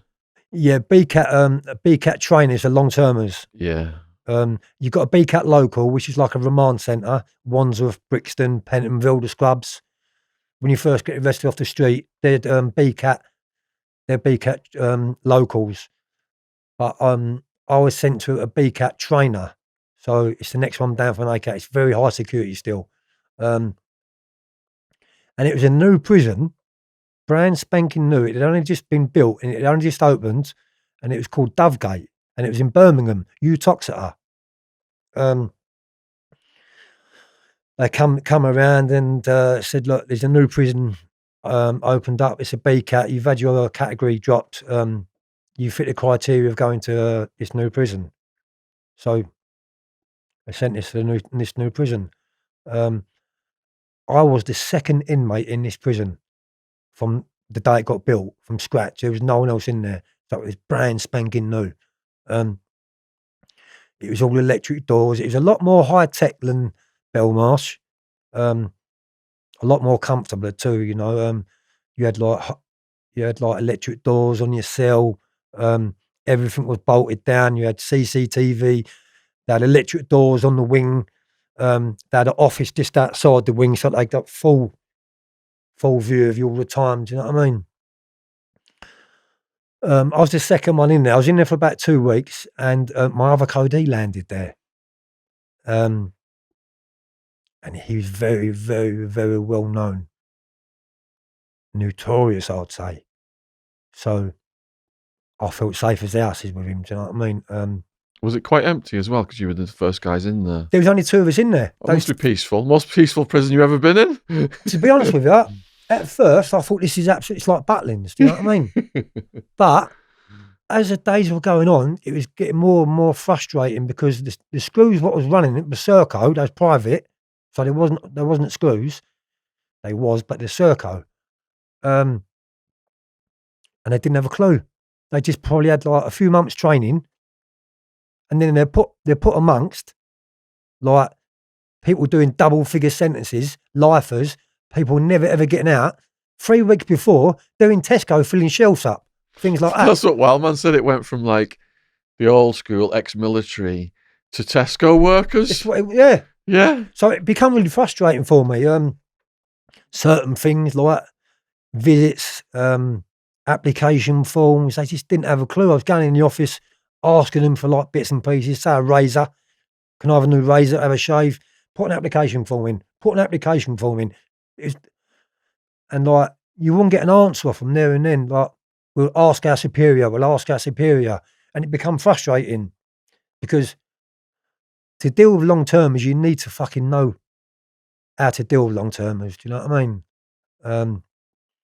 Speaker 2: yeah, BCAT trainers are long termers.
Speaker 1: Yeah.
Speaker 2: You've got a BCAT local, which is like a remand centre, Wandsworth, Brixton, Pentonville, the Scrubs. When you first get arrested off the street, they're BCAT locals. But I was sent to a BCAT trainer, so it's the next one down from an ACAT. It's very high security still, and it was a new prison, brand spanking new. It had only just been built and it had only just opened, and it was called Dovegate, and it was in Birmingham, Utoxeter. They come around and said, look, there's a new prison opened up. It's a BCAT. You've had your category dropped. You fit the criteria of going to this new prison. So they sent us to this new prison. I was the second inmate in this prison from the day it got built from scratch. There was no one else in there. So it was brand spanking new. It was all electric doors. It was a lot more high tech than Belmarsh. A lot more comfortable too, you know. You had like electric doors on your cell. Everything was bolted down. You had CCTV. They had electric doors on the wing. They had an office just outside the wing, so they got full view of you all the time. Do you know what I mean? I was the second one in there. I was in there for about 2 weeks, and my other codee landed there. And he was very, very, very well known. Notorious, I'd say. So I felt safe as houses with him. Do you know what I mean?
Speaker 1: Was it quite empty as well? Because you were the first guys in there.
Speaker 2: There was only 2 of us in there.
Speaker 1: It must be peaceful. Most peaceful prison you ever been in?
Speaker 2: To be honest with you, at first I thought this is absolutely, it's like Butlins. Do you know what I mean? But as the days were going on, it was getting more and more frustrating because the screws what was running it was Serco, that was private. So there wasn't screws. They was, but the Serco. And they didn't have a clue. They just probably had like a few months training, and then they're put amongst like people doing double figure sentences, lifers, people never ever getting out. 3 weeks before, they're in Tesco filling shelves up, things like that.
Speaker 1: That's what Wildman said. It went from like the old school ex-military to Tesco workers. Yeah.
Speaker 2: So it became really frustrating for me. Certain things like visits, application forms, they just didn't have a clue. I was going in the office asking them for like bits and pieces, say a razor, can I have a new razor, have a shave, put an application form in. And like, you wouldn't get an answer off them there and then. Like, we'll ask our superior, and it become frustrating because to deal with long termers, you need to fucking know how to deal with long termers. Do you know what I mean?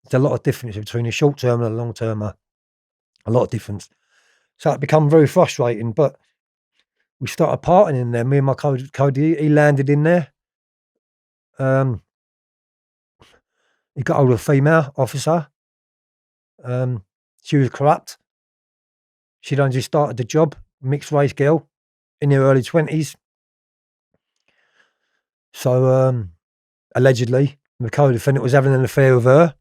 Speaker 2: There's a lot of difference between a short term and a long termer. A lot of difference. So it become very frustrating. But we started partying in there. Me and my codee, he landed in there. He got hold of a female officer. She was corrupt. She'd only just started the job, mixed race girl in her early 20s. So allegedly, the co-defendant was having an affair with her.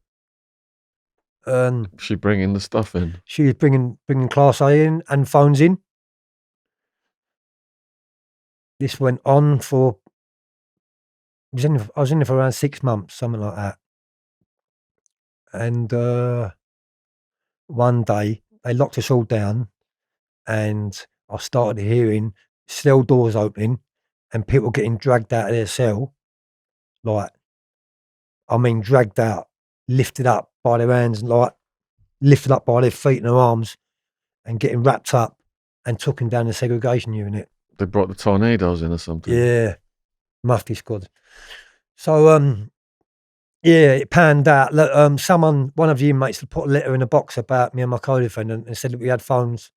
Speaker 1: She bringing the stuff in.
Speaker 2: She was bringing Class A in and phones in. This went on for. I was in there for around 6 months, something like that. And one day they locked us all down, and I started hearing cell doors opening and people getting dragged out of their cell. Like, I mean, dragged out, lifted up by their hands, like lifted up by their feet and their arms, and getting wrapped up and taken down the segregation unit.
Speaker 1: They brought the tornadoes in or something.
Speaker 2: Yeah, Mafia squad. So yeah, it panned out. One of the inmates put a letter in a box about me and my co-defendant and said that we had phones.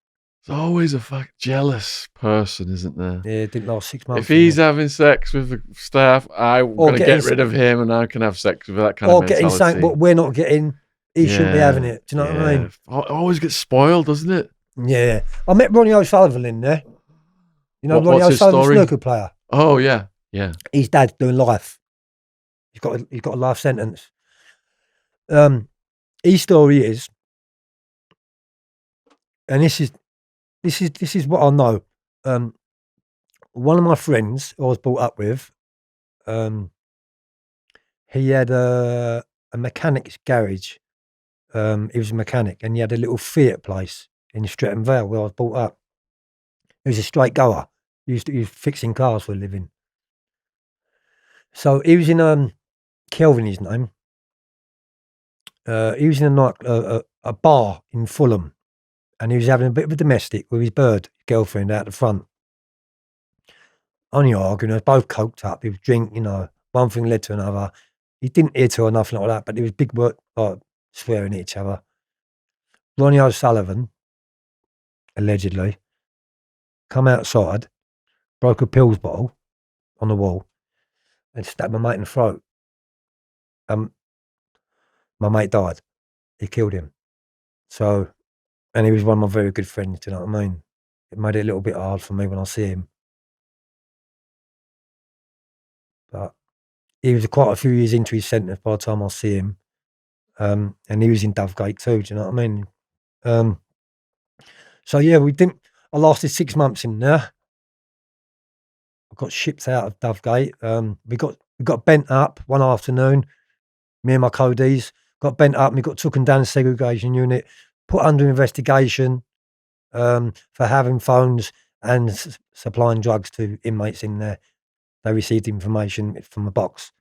Speaker 1: There's always a jealous person, isn't there?
Speaker 2: Yeah, it didn't last 6 months.
Speaker 1: If he's having sex with the staff, I'm going to get rid of him and I can have sex with that kind of mentality.
Speaker 2: Or getting something, but we're not getting, he shouldn't be having it. Do you know what I mean?
Speaker 1: It always gets spoiled, doesn't it?
Speaker 2: Yeah. I met Ronnie O'Sullivan in there. You know, Ronnie O'Sullivan, snooker player.
Speaker 1: Oh, yeah. Yeah.
Speaker 2: His dad's doing life. He's got a life sentence. His story is, and this is what I know. One of my friends who I was brought up with, he had a mechanic's garage. He was a mechanic, and he had a little Fiat place in Streatham Vale where I was brought up. He was a straight goer. He was fixing cars for a living. So he was in Kelvin, his name. He was in a bar in Fulham, and he was having a bit of a domestic with his girlfriend out the front. Only arguing, they were both coked up. He was drinking, one thing led to another. He didn't hit her or nothing like that, but there was big work, like swearing at each other. Ronnie O'Sullivan, allegedly, come outside, broke a pills bottle on the wall, and stabbed my mate in the throat. My mate died. He killed him. So, and he was one of my very good friends, do you know what I mean? It made it a little bit hard for me when I see him. But he was quite a few years into his sentence by the time I see him. And he was in Dovegate too, do you know what I mean? So yeah, I lasted 6 months in there. I got shipped out of Dovegate. We got bent up one afternoon, me and my codies got bent up and we got taken down to segregation unit, put under investigation for having phones and supplying drugs to inmates in there. They received information from a box.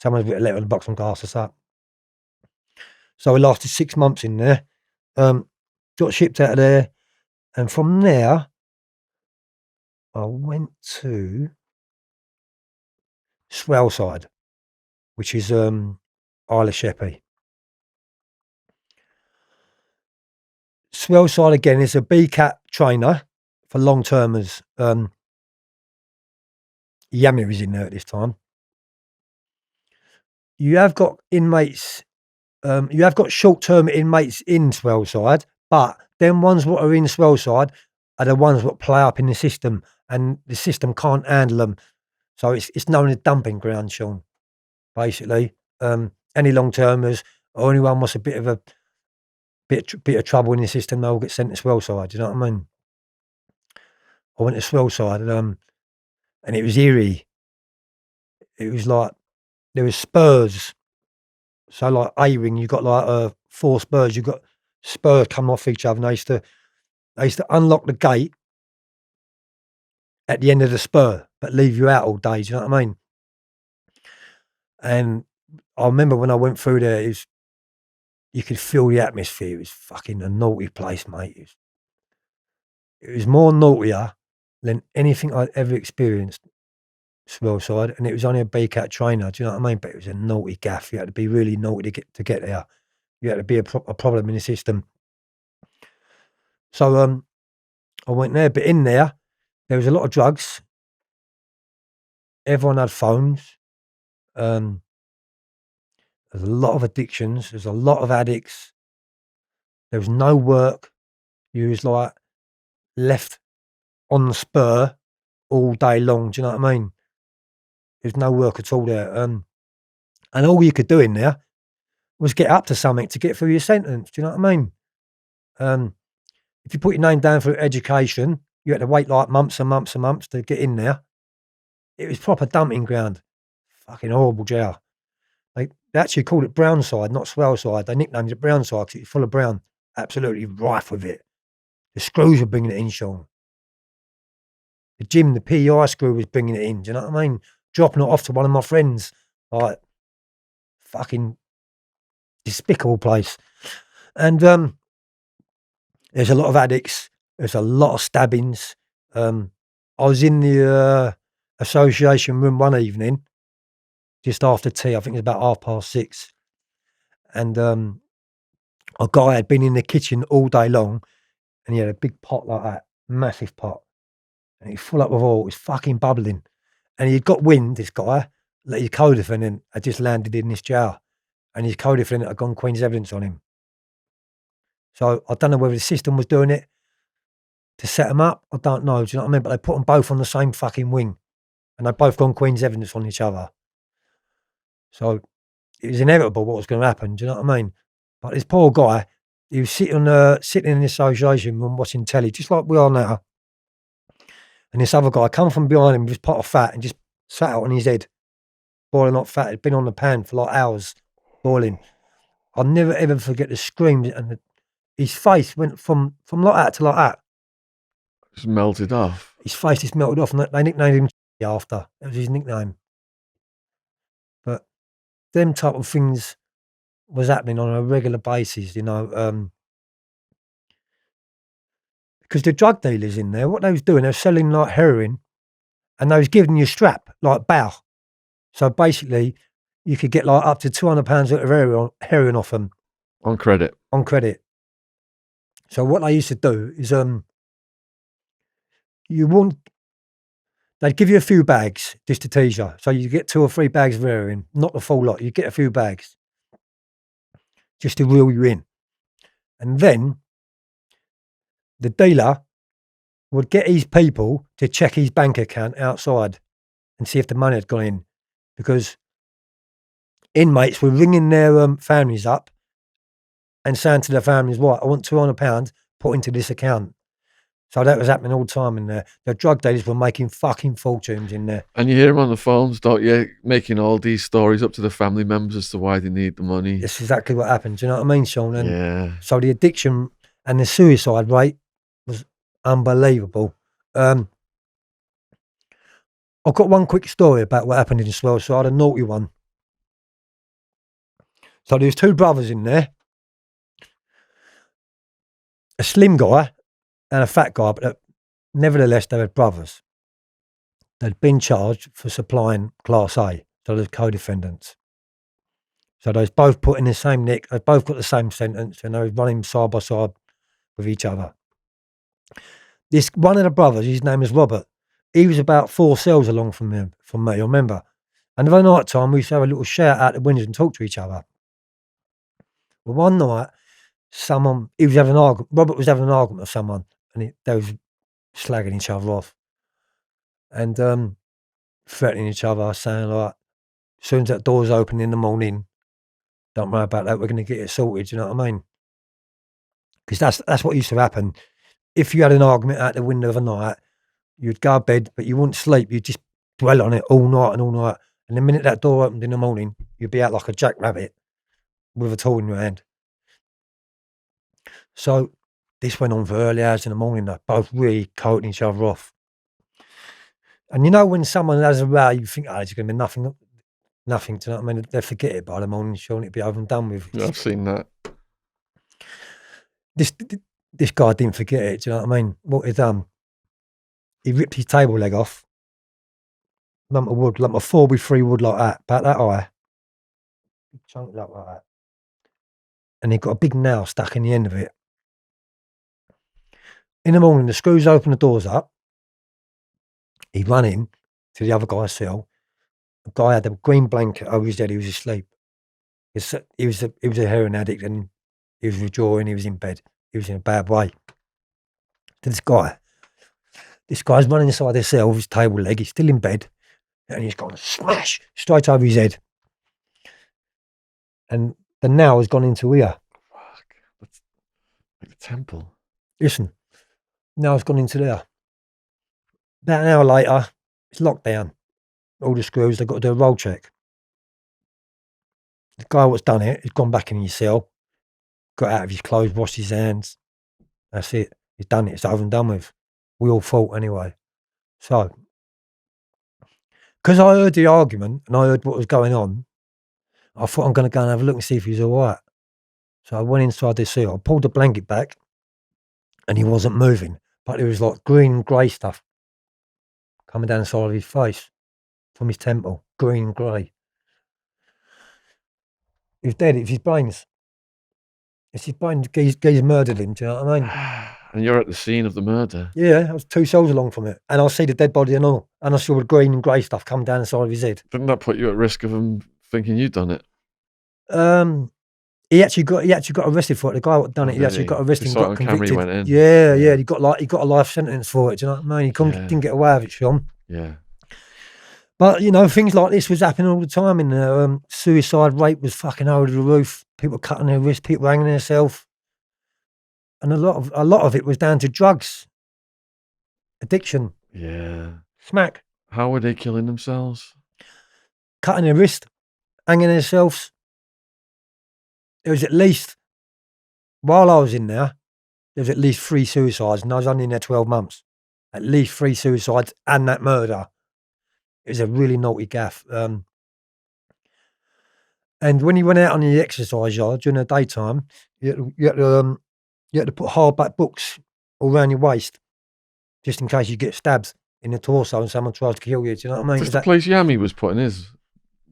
Speaker 2: Someone put a letter in the box and cast us up. So we lasted 6 months in there. Got shipped out of there, and from there, I went to Swellside, which is Isle of Sheppey. Swellside again is a BCAT trainer for long termers. Yammy was in there at this time. You have got inmates. You have got short-term inmates in Swellside, but them ones what are in Swellside are the ones what play up in the system, and the system can't handle them. So it's known as dumping ground, Shaun. Basically, any long-termers or anyone wants a bit of trouble in the system, they'll get sent to Swellside. Do you know what I mean? I went to Swellside, and it was eerie. It was like there was spurs. So like A-ring, you got like 4 spurs. You got spurs coming off each other. And they used to unlock the gate at the end of the spur, but leave you out all day. Do you know what I mean? And I remember when I went through there, you could feel the atmosphere. It was fucking a naughty place, mate. It was more naughtier than anything I'd ever experienced. Swellside, and it was only a BCAT trainer. Do you know what I mean? But it was a naughty gaff. You had to be really naughty to get there. You had to be a problem in the system. So I went there, but in there was a lot of drugs. Everyone had phones. There's a lot of addictions. There's a lot of addicts. There was no work. You was like left on the spur all day long. Do you know what I mean? There's no work at all there. And all you could do in there was get up to something to get through your sentence. Do you know what I mean? If you put your name down for education, you had to wait like months and months and months to get in there. It was proper dumping ground. Fucking horrible jail. They actually called it Brownside, not Swellside. They nicknamed it Brownside because it's full of brown. Absolutely rife with it. The screws were bringing it in, Shaun. The PEI screw was bringing it in. Do you know what I mean? Dropping it off to one of my friends. Like, fucking despicable place. And there's a lot of addicts. There's a lot of stabbings. I was in the association room one evening, just after tea. I think it was about 6:30. And a guy had been in the kitchen all day long, and he had a big pot like that, massive pot, and he's full up with oil. It was fucking bubbling. And he'd got wind, this guy, that his co-defendant had just landed in this jail, and his co-defendant had gone Queen's evidence on him. So I don't know whether the system was doing it to set them up. I don't know. Do you know what I mean? But they put them both on the same fucking wing, and they'd both gone Queen's evidence on each other. So it was inevitable what was going to happen. Do you know what I mean? But this poor guy, he was sitting in the association room watching telly, just like we are now. And this other guy come from behind him with his pot of fat and just sat out on his head, boiling hot fat. It'd been on the pan for like hours, boiling. I'll never ever forget the screams, and his face went from like that to like that.
Speaker 1: Just melted off.
Speaker 2: His face just melted off, and they nicknamed him after. That was his nickname. But them type of things was happening on a regular basis, you know. Because the drug dealers in there, what they was doing, they were selling like heroin, and they was giving you a strap, like bow. So basically, you could get like up to £200 worth of heroin off them.
Speaker 1: On credit.
Speaker 2: On credit. So what they used to do is, they'd give you a few bags just to tease you. So you get 2 or 3 bags of heroin, not the full lot. You get a few bags just to reel you in. And then the dealer would get his people to check his bank account outside and see if the money had gone in, because inmates were ringing their families up and saying to their families, "Right, I want £200 put into this account." So that was happening all the time in there. The drug dealers were making fucking fortunes in there.
Speaker 1: And you hear them on the phones, don't you? Making all these stories up to the family members as to why they need the money.
Speaker 2: That's exactly what happened. Do you know what I mean, Shaun? And
Speaker 1: yeah.
Speaker 2: so the addiction and the suicide rate was unbelievable. I've got one quick story about what happened in the Swell. So I had a naughty one. So there was 2 brothers in there. A slim guy and a fat guy, but nevertheless, they were brothers. They'd been charged for supplying Class A, so they're co-defendants. So they was both put in the same nick, they both got the same sentence, and they was running side by side with each other. This one of the brothers, his name is Robert, he was about 4 cells along from me, I remember. And every night time, we used to have a little shout out the windows and talk to each other. Well, one night, Robert was having an argument with someone, and they was slagging each other off and threatening each other, saying like, as soon as that door's open in the morning, don't worry about that, we're going to get it sorted. You know what I mean? Because that's what used to happen. If you had an argument out the window of a night, you'd go to bed, but you wouldn't sleep. You'd just dwell on it all night and all night. And the minute that door opened in the morning, you'd be out like a jackrabbit with a tool in your hand. So this went on for early hours in the morning. They're both really coating each other off. And you know, when someone has a row, you think, oh, there's going to be nothing, do you know what I mean? They forget it by the morning, Shaun, it'd be over and done with.
Speaker 1: Yeah, I've seen that.
Speaker 2: This guy didn't forget it, do you know what I mean? What he done, he ripped his table leg off, lump of wood, lump of 4x3 wood like that, about that high, chunk like that. And he got a big nail stuck in the end of it. In the morning, the screws open the doors up. He run in to the other guy's cell. The guy had a green blanket over his head. He was asleep. He was a heroin addict, and he was withdrawing. He was in bed. He was in a bad way. This guy's running inside his cell with his table leg. He's still in bed, and he's gone smash straight over his head. And the nail has gone into here.
Speaker 1: Fuck. That's like the temple.
Speaker 2: Listen, nail's gone into there. About an hour later, it's locked down. All the screws, they've got to do a roll check. The guy what's done it, he's gone back in his cell, got out of his clothes, washed his hands. That's it. He's done it. It's over and done with. We all fought anyway. So, because I heard the argument and I heard what was going on, I thought I'm going to go and have a look and see if he's all right. So I went inside the cell, I pulled the blanket back, and he wasn't moving, but there was like green and grey stuff coming down the side of his face from his temple, green and grey. He was dead. It's his brains. It's his brains. He's murdered him. Do you know what I mean?
Speaker 1: And you're at the scene of the murder.
Speaker 2: Yeah, I was 2 cells along from it, and I see the dead body and all, and I saw the green and grey stuff come down the side of his head.
Speaker 1: Didn't that put you at risk of him thinking you'd done it?
Speaker 2: He actually got arrested for it. The guy what done it, he actually got arrested and got convicted.
Speaker 1: He went in.
Speaker 2: Yeah, he got a life sentence for it. Do you know what I mean? He didn't get away with it, Shaun.
Speaker 1: Yeah.
Speaker 2: But, you know, things like this was happening all the time in there. Suicide rate was fucking over the roof. People cutting their wrists, people hanging themselves. And a lot of it was down to drugs, addiction,
Speaker 1: Yeah.
Speaker 2: smack,
Speaker 1: How were they killing themselves?
Speaker 2: cutting their wrist, hanging themselves. There was at least, while I was in there was at least 3 suicides, and I was only in there 12 months. At least 3 suicides and that murder. It was a really naughty gaff. And when you went out on the exercise yard during the daytime, you had to put hardback books all around your waist, just in case you get stabbed in the torso and someone tries to kill you. Do you know what I mean?
Speaker 1: Just the place Yami was putting his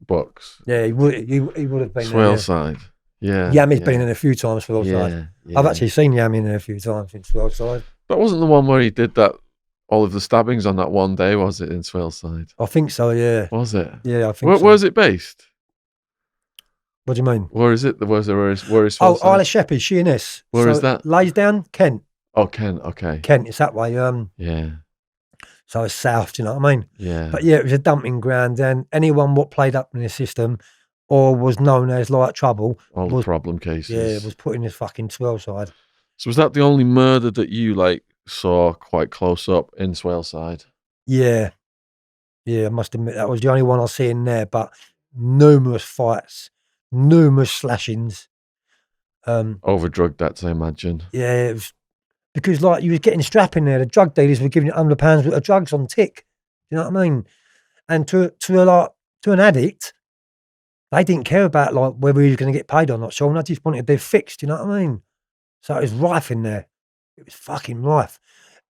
Speaker 1: books.
Speaker 2: Yeah, he would have been
Speaker 1: Swale
Speaker 2: there.
Speaker 1: side. Yeah.
Speaker 2: Yami's been in a few times for those sides.
Speaker 1: Yeah.
Speaker 2: I've actually seen Yami in there a few times in Swale side.
Speaker 1: That wasn't the one where he did that, all of the stabbings on that one day, was it, in Swale side?
Speaker 2: I think so, yeah.
Speaker 1: Was it?
Speaker 2: Yeah, I think so.
Speaker 1: Where's it based?
Speaker 2: What do you mean?
Speaker 1: Where is it? Where is Swale
Speaker 2: Oh,
Speaker 1: side?
Speaker 2: Isle of Sheppey, Sheerness.
Speaker 1: Where is that?
Speaker 2: Laysdown, Kent.
Speaker 1: Oh, Kent, okay.
Speaker 2: Kent, it's that way.
Speaker 1: Yeah.
Speaker 2: So it's south, do you know what I mean?
Speaker 1: Yeah.
Speaker 2: But yeah, it was a dumping ground, and anyone what played up in the system or was known as like trouble.
Speaker 1: All the problem cases.
Speaker 2: Yeah, was put in this fucking Swale side.
Speaker 1: So was that the only murder that you saw quite close up in Swale side?
Speaker 2: Yeah. Yeah, I must admit that was the only one I see in there, but numerous fights, numerous slashings.
Speaker 1: Over drug debts, I imagine.
Speaker 2: Yeah, it was because like you was getting strap in there. The drug dealers were giving you £100 worth of drugs on tick. You know what I mean? And to an addict, they didn't care about like whether he was going to get paid or not. Shaun, I just wanted their fix. Do you know what I mean? So it was rife in there. It was fucking rife,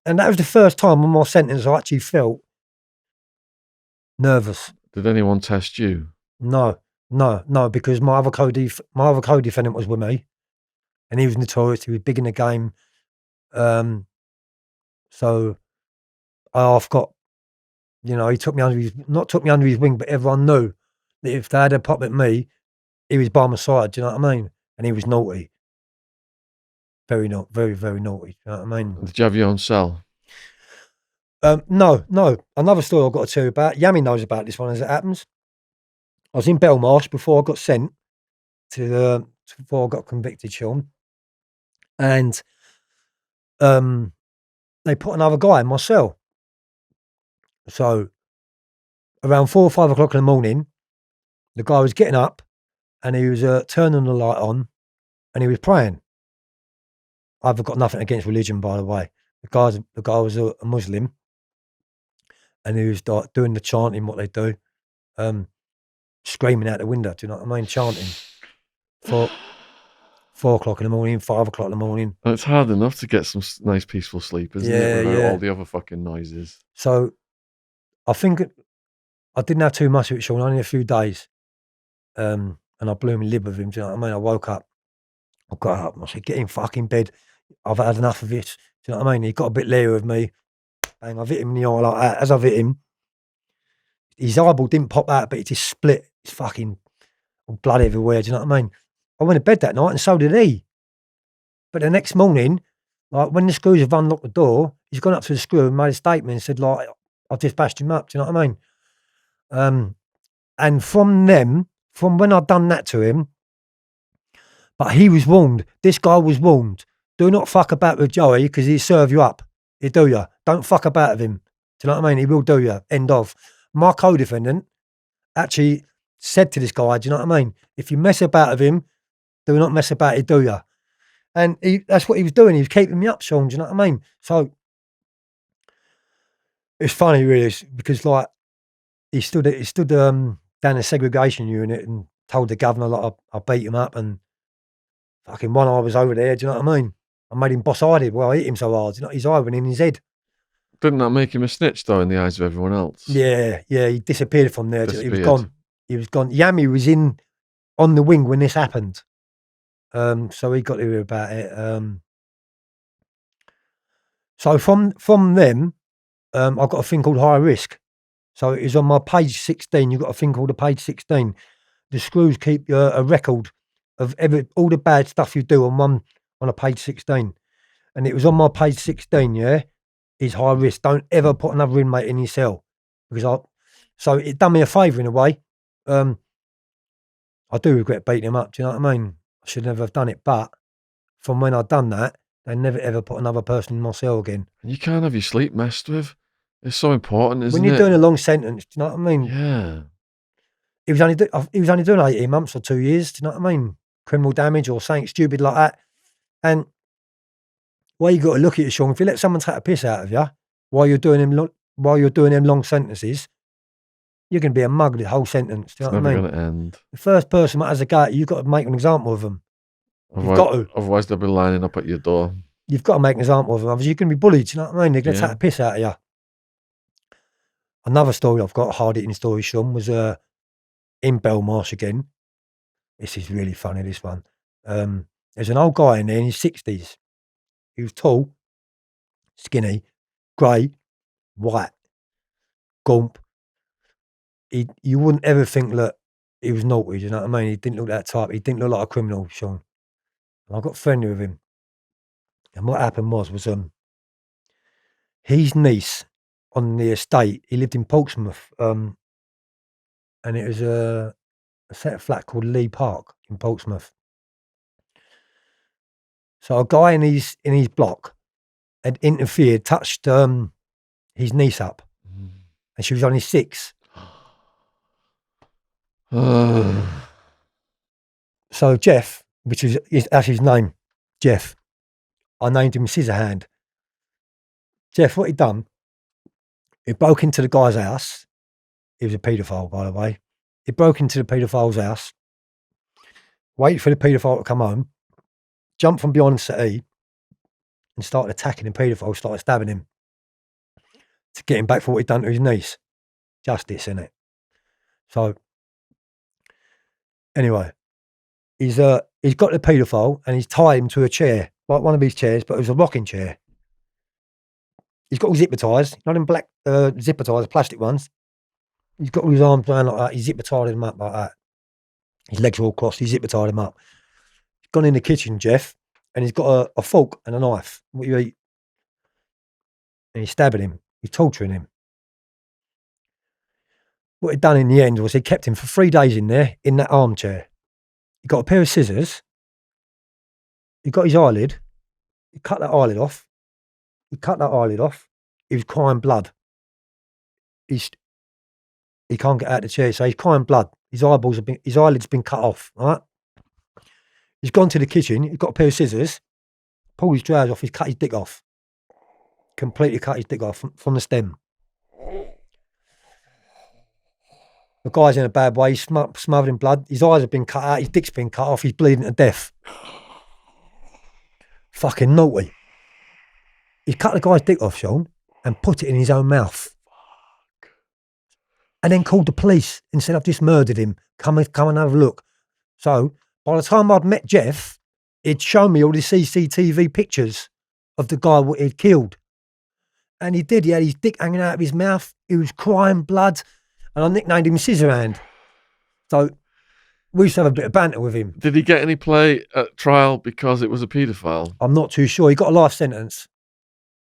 Speaker 2: and that was the first time on my sentence I actually felt nervous.
Speaker 1: Did anyone test you?
Speaker 2: No, because my other co-defendant was with me, and he was notorious. He was big in the game. So I've got, you know, he took me under his wing, but everyone knew that if they had a pop at me, he was by my side. Do you know what I mean? And he was naughty, very, very naughty. Do you know what I mean?
Speaker 1: Did you have your own cell?
Speaker 2: No. Another story I've got to tell you about. Yami knows about this one as it happens. I was in Belmarsh before I got sent before I got convicted, Shaun. And they put another guy in my cell. So around 4 or 5 o'clock in the morning, the guy was getting up and he was turning the light on and he was praying. I've got nothing against religion, by the way. The guy was a Muslim, and he was like doing the chanting, what they do, screaming out the window. Do you know what I mean? Chanting for 4 o'clock in the morning, 5 o'clock in the morning.
Speaker 1: And it's hard enough to get some nice peaceful sleep, isn't it? Without all the other fucking noises.
Speaker 2: So I think I didn't have too much of it, Shaun, only a few days. And I blew my lid with him. Do you know what I mean? I woke up, I got up and I said, get in fucking bed. I've had enough of it. Do you know what I mean? He got a bit leery with me. Bang, I've hit him in the eye like that. As I've hit him, his eyeball didn't pop out, but it just split. It's fucking blood everywhere. Do you know what I mean? I went to bed that night and so did he. But the next morning, like when the screws have unlocked the door, he's gone up to the screw and made a statement and said, like, I've just bashed him up. Do you know what I mean? And from when I'd done that to him, but he was warned. This guy was warned. Do not fuck about with Joey because he'll serve you up. He'll do you. Don't fuck about with him. Do you know what I mean? He will do you. End of. My co-defendant actually said to this guy, do you know what I mean? If you mess about with him, do not mess about it, do you? And that's what he was doing. He was keeping me up, Shaun. Do you know what I mean? So it's funny, really, because like he stood down the segregation unit and told the governor like I beat him up and fucking one eye was over there. Do you know what I mean? I made him boss-eyed. Well, I hit him so hard. You know, his eye went in his head.
Speaker 1: Didn't that make him a snitch, though, in the eyes of everyone else?
Speaker 2: Yeah. He disappeared from there. He was gone. Yami was on the wing when this happened. So he got to hear about it. So from them, I got a thing called high risk. So it was on my page 16. You've got a thing called a page 16. The screws keep a record of all the bad stuff you do on a page 16. And it was on my page 16, yeah, is high risk. Don't ever put another inmate in your cell. Because So it done me a favour in a way. I do regret beating him up. Do you know what I mean? I should never have done it. But from when I'd done that, they never ever put another person in my cell again.
Speaker 1: You can't have your sleep messed with. It's so important, isn't it?
Speaker 2: When you're doing a long sentence, do you know what I mean?
Speaker 1: Yeah.
Speaker 2: He was only doing 18 months or 2 years. Do you know what I mean? Criminal damage or something stupid like that. And well, you got to look at it, Shaun. If you let someone take a piss out of you while you're doing them long sentences, you're going to be a mug the whole sentence. Do you
Speaker 1: It's
Speaker 2: know what I
Speaker 1: never
Speaker 2: mean?
Speaker 1: going to end.
Speaker 2: The first person that has a go at you, you've got to make an example of them. You've got to.
Speaker 1: Otherwise, they'll be lining up at your door.
Speaker 2: You've got to make an example of them. Otherwise, you're going to be bullied. Do you know what I mean? They're going to take a piss out of you. Another story I've got, a hard-hitting story, Shaun, was in Belmarsh again. This is really funny, this one. There's an old guy in there in his 60s. He was tall, skinny, grey, white, gaunt. You wouldn't ever think that he was naughty, do you know what I mean? He didn't look that type. He didn't look like a criminal, Shaun. And I got friendly with him. And what happened was his niece on the estate, he lived in Portsmouth, and it was a set of flat called Lee Park in Portsmouth. So a guy in his block had interfered, touched his niece up, and she was only 6. So Jeff, that's his name, Jeff. I named him Scissorhand. Jeff, what he'd done, he broke into the guy's house. He was a paedophile, by the way. He broke into the paedophile's house, waited for the paedophile to come home, jumped from behind the settee, and started attacking the paedophile, started stabbing him to get him back for what he'd done to his niece. Justice, innit? So, anyway, he's got the paedophile and he's tied him to a chair, like one of his chairs, but it was a rocking chair. He's got all zipper ties, not in black zipper ties, plastic ones. He's got all his arms around like that. He's zipper tied him up like that. His legs are all crossed. He's zipper tied him up. He's gone in the kitchen, Jeff, and he's got a fork and a knife. What you eat? And he's stabbing him. He's torturing him. What he'd done in the end was he kept him for 3 days in there, in that armchair. He got a pair of scissors. He got his eyelid. He cut that eyelid off. He was crying blood. He can't get out of the chair, so he's crying blood. His eyelid's been cut off, right? He's gone to the kitchen. He's got a pair of scissors. Pulled his trousers off. He's cut his dick off. Completely cut his dick off from the stem. The guy's in a bad way. He's smothered in blood. His eyes have been cut out. His dick's been cut off. He's bleeding to death. Fucking naughty. He cut the guy's dick off, Shaun, and put it in his own mouth. And then called the police and said, I've just murdered him. Come and have a look. So by the time I'd met Jeff, he'd shown me all the CCTV pictures of the guy what he'd killed. And he did. He had his dick hanging out of his mouth. He was crying blood. And I nicknamed him Scissorhand. So we used to have a bit of banter with him.
Speaker 1: Did he get any play at trial because it was a paedophile?
Speaker 2: I'm not too sure. He got a life sentence.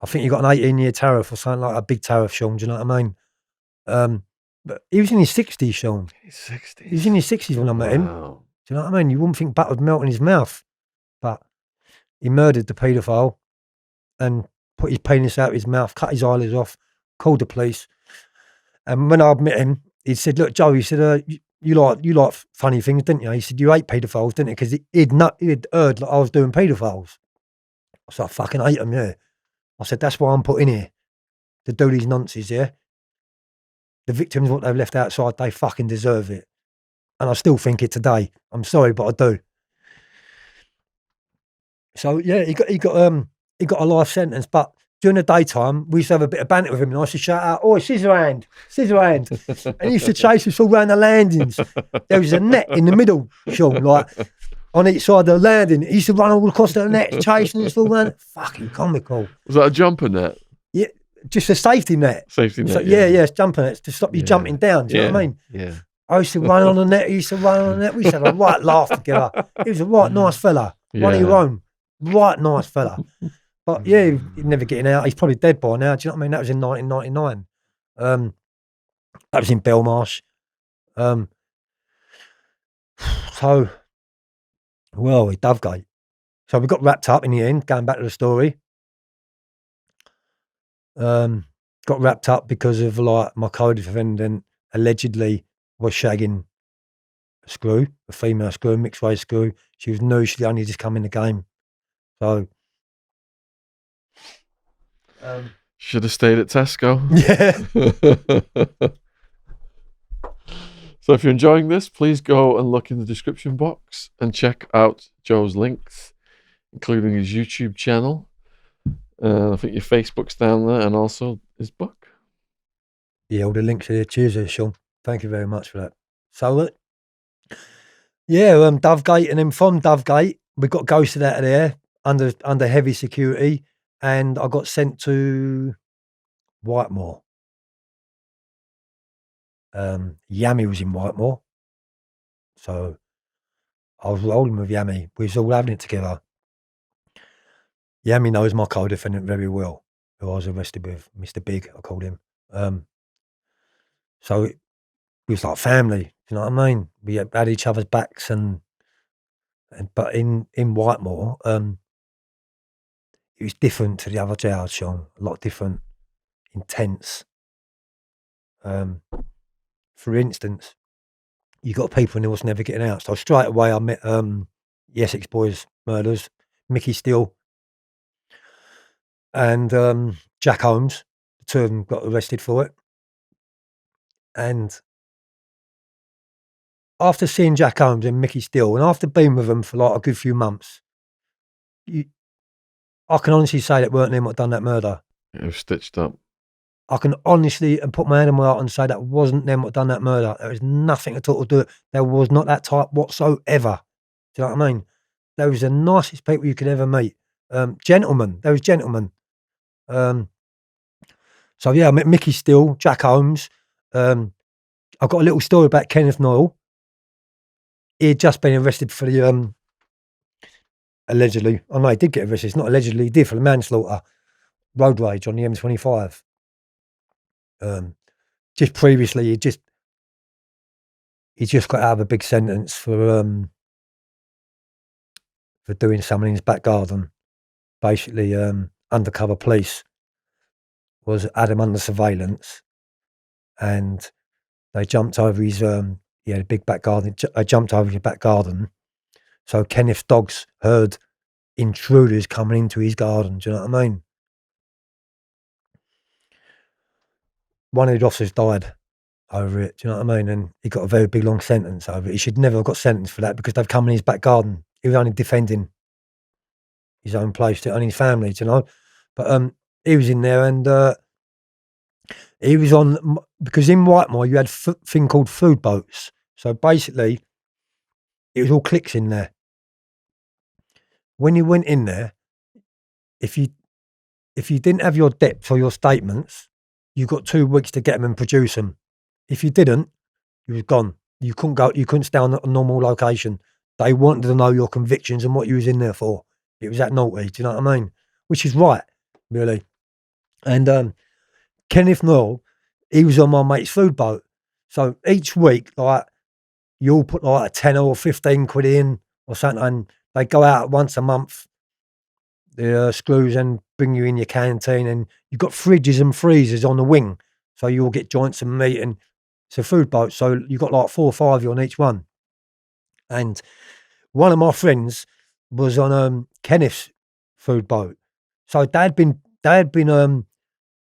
Speaker 2: I think he got an 18-year tariff or something like a big tariff, Shaun. Do you know what I mean? But he was in his 60s, Shaun.
Speaker 1: His 60s?
Speaker 2: He was in his 60s when I met him. Do you know what I mean? You wouldn't think butter would melt in his mouth. But he murdered the paedophile and put his penis out of his mouth, cut his eyelids off, called the police. And when I met him, he said, look, Joe, he said, you like funny things, didn't you? He said, you hate paedophiles, didn't you? Because he'd heard that I was doing paedophiles. So I fucking hate them, yeah. I said, that's why I'm put in here, to do these nonsense, yeah? The victims, what they've left outside, they fucking deserve it. And I still think it today. I'm sorry, but I do. So, yeah, he got a life sentence, but during the daytime, we used to have a bit of banter with him, and I used to shout out, "Oh, Scissorhand, Scissorhand!" And he used to chase us all around the landings. There was a net in the middle, Shaun, like on each side of the landing. He used to run all across the net, chasing us all around. Fucking comical.
Speaker 1: Was that a jumper net?
Speaker 2: Yeah, just a safety net.
Speaker 1: Safety net.
Speaker 2: So, yeah, it's jumper nets to stop you jumping down. Do you know what I mean?
Speaker 1: Yeah.
Speaker 2: I used to run on the net. He used to run on the net. We used to have a right laugh together. He was a right nice fella. One of your own. Right nice fella. But yeah, he's never getting out. He's probably dead by now. Do you know what I mean? That was in 1999. That was in Belmarsh. So, well, Dovegate. So we got wrapped up in the end, going back to the story. Got wrapped up because of like my co-defendant allegedly was shagging a screw, a female screw, mixed race screw. She was new, she'd only just come in the game. So
Speaker 1: Should have stayed at Tesco.
Speaker 2: yeah.
Speaker 1: So if you're enjoying this, please go and look in the description box and check out Joe's links, including his YouTube channel. I think your Facebook's down there, and also his book.
Speaker 2: Yeah, all the links are there. Cheers, Shaun. Thank you very much for that. So, yeah, Dovegate, and then from Dovegate, we got ghosted out of there under heavy security, and I got sent to Whitemore. Yami was in Whitemore, so I was rolling with Yami. We was all having it together. Yami knows my co-defendant very well, who I was arrested with, Mr. Big, I called him. So it was like family, you know what I mean? We had each other's backs, but in Whitemore, it was different to the other jails, Shaun. A lot different, intense. For instance, you got people in there was never getting out. So straight away, I met the Essex Boys murderers, Mickey Steele and Jack Holmes. The two of them got arrested for it. And after seeing Jack Holmes and Mickey Steele, and after being with them for like a good few months, I can honestly say that weren't them what done that murder.
Speaker 1: It was stitched up.
Speaker 2: I can honestly and put my hand on my heart and say that wasn't them what done that murder. There was nothing at all to do it. There was not that type whatsoever. Do you know what I mean? They was the nicest people you could ever meet. Gentlemen. They was gentlemen. So yeah, I met Mickey Steele, Jack Holmes. I've got a little story about Kenneth Noyle. He had just been arrested for the allegedly. Oh no, he did get arrested. It's not allegedly. He did for the manslaughter, road rage on the M25. Just previously, he just got out of a big sentence for doing something in his back garden. Basically, undercover police had him under surveillance, and they jumped over his he had a big back garden. They jumped over his back garden, so Kenneth's dogs heard intruders coming into his garden. Do you know what I mean? One of the officers died over it. Do you know what I mean? And he got a very big long sentence over it. He should never have got sentenced for that because they've come in his back garden. He was only defending his own place, and his family, do you know. But he was in there, and he was on, because in Whitemore you had a thing called food boats. So basically, it was all cliques in there. When you went in there, if you didn't have your depth or your statements, you got 2 weeks to get them and produce them. If you didn't, you was gone. You couldn't go. You couldn't stay on a normal location. They wanted to know your convictions and what you was in there for. It was that naughty. Do you know what I mean? Which is right, really. And Kenneth Noyle, he was on my mate's food boat. So each week, like, you all put like a 10 or 15 quid in or something, and they go out once a month, the screws, and bring you in your canteen, and you've got fridges and freezers on the wing. So you all get joints and meat, and it's a food boat. So you've got like 4 or 5 on each one. And one of my friends was on Kenneth's food boat. So they had been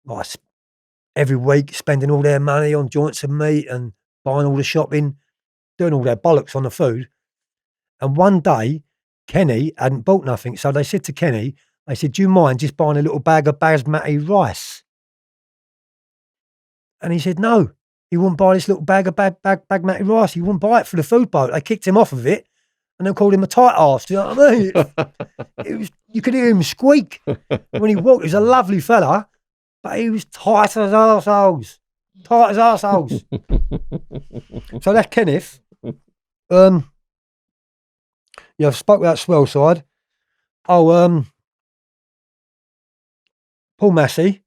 Speaker 2: like every week spending all their money on joints of meat and buying all the shopping, doing all their bollocks on the food. And one day, Kenny hadn't bought nothing. So they said to Kenny, they said, "Do you mind just buying a little bag of basmati rice?" And he said, no, he wouldn't buy this little bag of basmati rice. He wouldn't buy it for the food boat. They kicked him off of it, and they called him a tight arse. Do you know what I mean? It was, you could hear him squeak when he walked. He was a lovely fella, but he was tight as arseholes. Tight as arseholes. So that's Kenneth. Yeah, I've spoke about Swell Side. Oh, Paul Massey.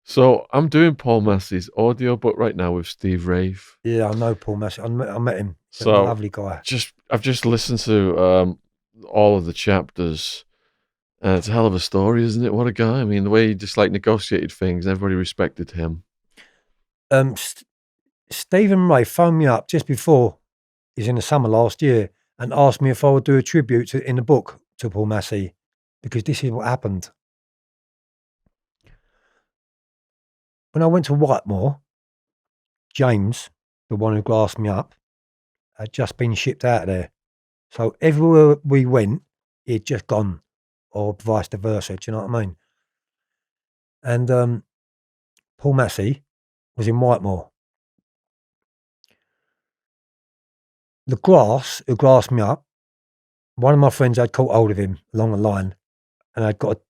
Speaker 1: So I'm doing Paul Massey's audio book right now with Steve Rafe.
Speaker 2: Yeah, I know Paul Massey. I met him. He's a
Speaker 1: So
Speaker 2: lovely guy.
Speaker 1: I've just listened to all of the chapters. It's a hell of a story, isn't it? What a guy! I mean, the way he just like negotiated things, everybody respected him.
Speaker 2: Stephen Ray phoned me up just before, he's in the summer last year, and asked me if I would do a tribute in the book to Paul Massey, because this is what happened. When I went to Whitemore, James, the one who glassed me up, had just been shipped out of there. So everywhere we went, he'd just gone, or vice versa. Do you know what I mean? And Paul Massey was in Whitemore. The who glassed me up, one of my friends had caught hold of him along the line, and I'd got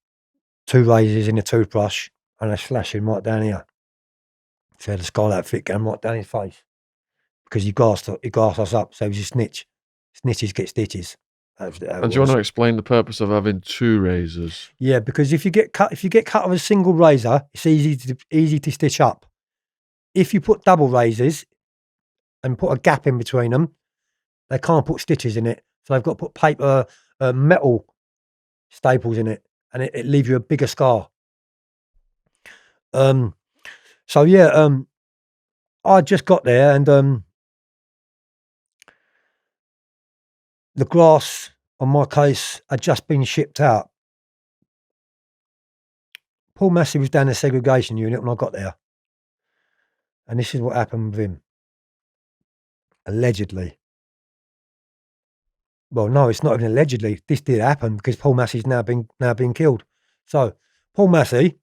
Speaker 2: 2 razors in a toothbrush, and I slashed him right down here. So he had a skull outfit going right down his face, because he glassed us up. So he was a snitch. Snitches get stitches.
Speaker 1: And do you want to explain the purpose of having 2 razors?
Speaker 2: Yeah, because if you get cut with a single razor, it's easy to stitch up. If you put double razors and put a gap in between them, they can't put stitches in it. So they've got to put paper, metal staples in it, and it leaves you a bigger scar. So yeah, I just got there, and the grass on my case had just been shipped out. Paul Massey was down the segregation unit when I got there, and this is what happened with him. Allegedly. Well, no, it's not even allegedly. This did happen, because Paul Massey's now been killed. So Paul Massey,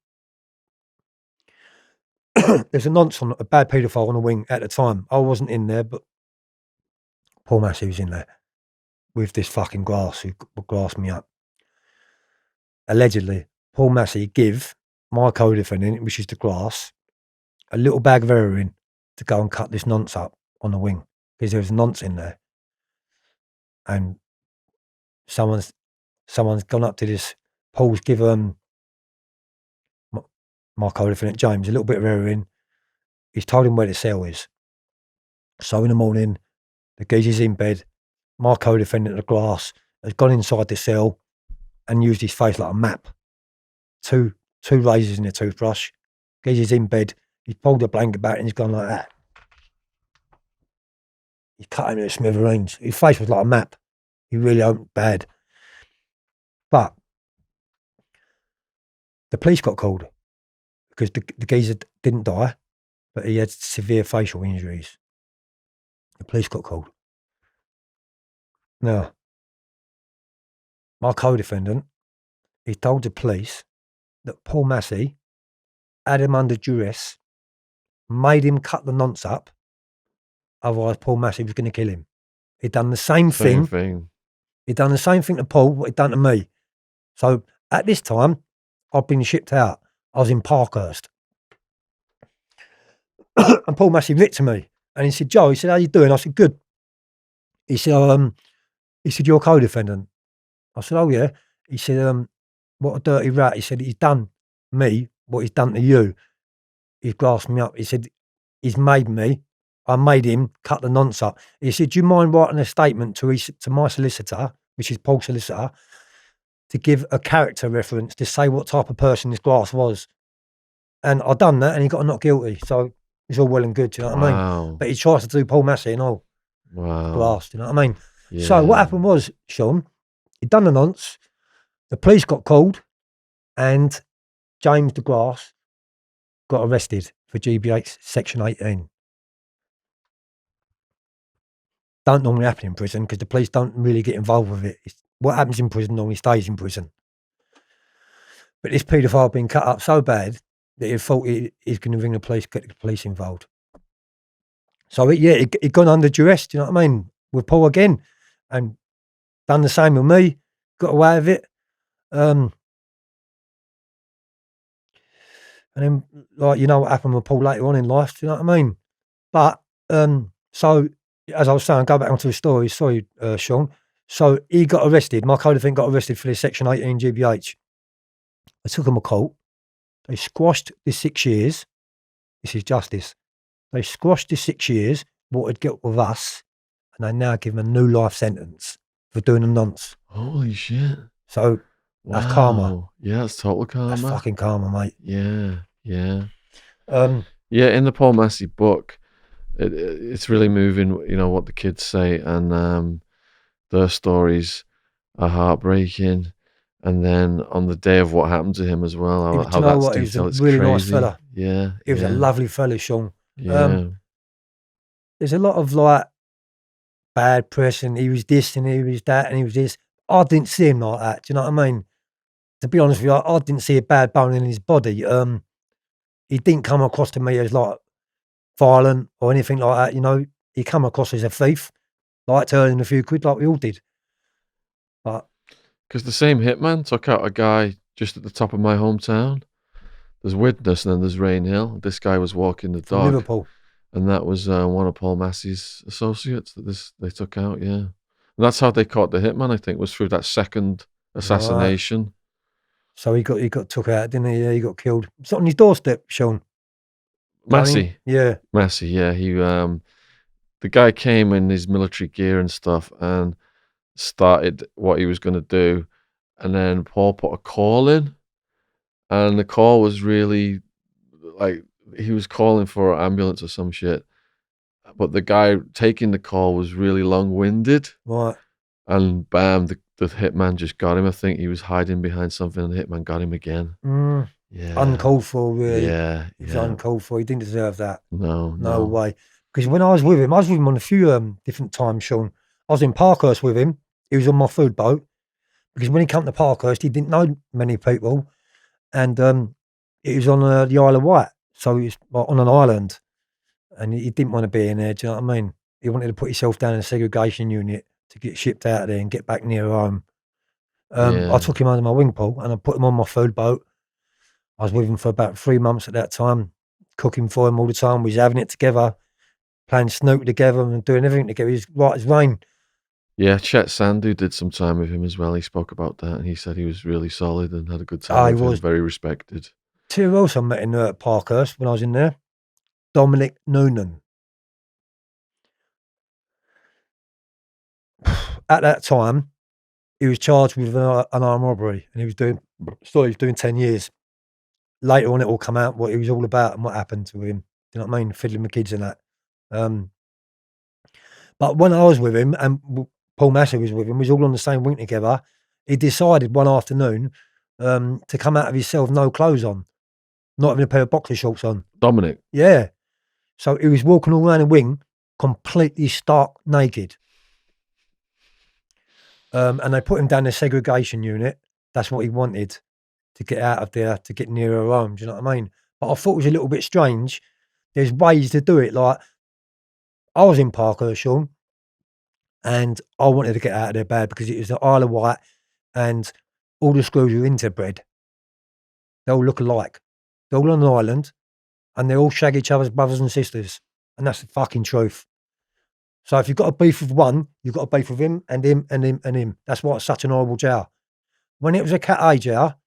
Speaker 2: there's a nonce on a bad paedophile on the wing at the time. I wasn't in there, but Paul Massey was in there with this fucking grass who glassed me up. Allegedly, Paul Massey give my co-defendant, which is the grass, a little bag of heroin to go and cut this nonce up on the wing, because there was a nonce in there, and someone's gone up to this. Paul's given my co-defendant James a little bit of heroin. He's told him where the cell is. So in the morning, the geezer's in bed. My co-defendant, the glass, has gone inside the cell and used his face like a map. Two razors in a toothbrush. Geezer's in bed. He's pulled the blanket back and he's gone like that. He cut him into smithereens. His face was like a map. He really went bad. But the police got called, because the geezer didn't die, but he had severe facial injuries. The police got called. Now, my co-defendant, he told the police that Paul Massey had him under duress, made him cut the nonce up, otherwise Paul Massey was going to kill him. He'd done the same thing. He'd done the same thing to Paul, what he'd done to me. So at this time, I'd been shipped out. I was in Parkhurst. And Paul Massey writ to me, and he said, "Joe," he said, "how you doing?" I said, "Good." He said, "You're a co-defendant." I said, "Oh yeah." He said, "What a dirty rat." He said, "He's done me what he's done to you. He's glassed me up." He said, "He's made me. I made him cut the nonce up." He said, "Do you mind writing a statement to my solicitor, which is Paul's solicitor, to give a character reference to say what type of person this glass was?" And I done that, and he got not guilty. So it's all well and good. Do you know what I mean? But he tries to do Paul Massey and all.
Speaker 1: Wow.
Speaker 2: Glass. Do you know what I mean?
Speaker 1: Yeah.
Speaker 2: So what happened was, Shaun, he'd done the nonce. The police got called, and James the Glass got arrested for GBH Section 18. Don't normally happen in prison, because the police don't really get involved with it. What happens in prison normally stays in prison. But this paedophile had been cut up so bad that he thought he's going to ring the police, get the police involved. So he'd gone under duress, do you know what I mean, with Paul again, and done the same with me, got away with it. And then, like, you know what happened with Paul later on in life, do you know what I mean? But, so, as I was saying, go back onto the story, sorry, Shaun. So he got arrested, my co-defendant got arrested for this Section 18 GBH. I took him to court. They squashed the 6 years. This is justice. They squashed the 6 years, what had got with us, and they now give him a new life sentence for doing a nonce.
Speaker 1: Holy shit.
Speaker 2: So that's karma.
Speaker 1: Wow. Yeah, that's total karma.
Speaker 2: That's fucking karma, mate.
Speaker 1: Yeah, yeah.
Speaker 2: Um,
Speaker 1: Yeah, in the Paul Massey book, it's really moving, you know, what the kids say, and their stories are heartbreaking. And then on the day of what happened to him as well,
Speaker 2: do
Speaker 1: how
Speaker 2: you know
Speaker 1: that's
Speaker 2: what? He was a
Speaker 1: detailed, it's
Speaker 2: really
Speaker 1: crazy.
Speaker 2: nice fella.
Speaker 1: Yeah,
Speaker 2: He was a lovely fella, Shaun.
Speaker 1: yeah.
Speaker 2: There's a lot of like bad press, and he was this and he was that and he was this. I didn't see him like that. Do you know what I mean? To be honest with you, I didn't see a bad bone in his body. He didn't come across to me as like violent or anything like that. You know, he come across as a thief, like earning a few quid, like we all did. But
Speaker 1: Because the same hitman took out a guy just at the top of my hometown. There's Widnes and then there's Rainhill. This guy was walking the
Speaker 2: from
Speaker 1: dog,
Speaker 2: Liverpool,
Speaker 1: and that was one of Paul Massey's associates that they took out. Yeah, and that's how they caught the hitman. I think was through that second assassination.
Speaker 2: so he got took out, didn't he? Yeah, he got killed. It's on his doorstep, Shaun.
Speaker 1: Massey,
Speaker 2: Yeah.
Speaker 1: Massey, yeah. He the guy came in his military gear and stuff and started what he was going to do, and then Paul put a call in, and the call was really like he was calling for an ambulance or some shit, but the guy taking the call was really long-winded,
Speaker 2: Right.
Speaker 1: and bam, the hitman just got him. I think he was hiding behind something, and the hitman got him again. Yeah,
Speaker 2: Uncalled for, really.
Speaker 1: yeah,
Speaker 2: It was
Speaker 1: yeah.
Speaker 2: uncalled for. He didn't deserve that.
Speaker 1: No
Speaker 2: No way. Because when I was with him on a few different times, Shaun. I was in Parkhurst with him. He was on my food boat. Because when he came to Parkhurst, he didn't know many people. And it was on the Isle of Wight. So he was like, on an island. And he didn't want to be in there, do you know what I mean? He wanted to put himself down in a segregation unit to get shipped out of there and get back near home. I
Speaker 1: Yeah.
Speaker 2: took him under my wing, Paul, and I put him on my food boat. I was with him for about 3 months at that time, cooking for him all the time. We was having it together, playing snooker together and doing everything together. He's right as rain.
Speaker 1: Yeah, Chet Sandu did some time with him as well. He spoke about that, and he said he was really solid and had a good time with him, very respected.
Speaker 2: Two else I met in Parkhurst when I was in there. Dominic Noonan. At that time, he was charged with an armed robbery, and he was doing 10 years. Later on, it all come out what he was all about and what happened to him. Do you know what I mean? Fiddling with kids and that. But when I was with him and Paul Massey was with him, we was all on the same wing together. He decided one afternoon to come out of his cell with no clothes on, not having a pair of boxer shorts on.
Speaker 1: Dominic?
Speaker 2: Yeah. So he was walking all around the wing, completely stark naked. And they put him down the segregation unit. That's what he wanted, to get out of there, to get nearer home. Do you know what I mean? But I thought it was a little bit strange. There's ways to do it. Like, I was in Parkhurst, Shaun, and I wanted to get out of there bad because it was the Isle of Wight and all the screws were interbred. They all look alike. They're all on an island and they all shag each other's brothers and sisters. And that's the fucking truth. So if you've got a beef with one, you've got a beef with him and him and him and him. That's why it's such an horrible jail. When it was a Cat A jail,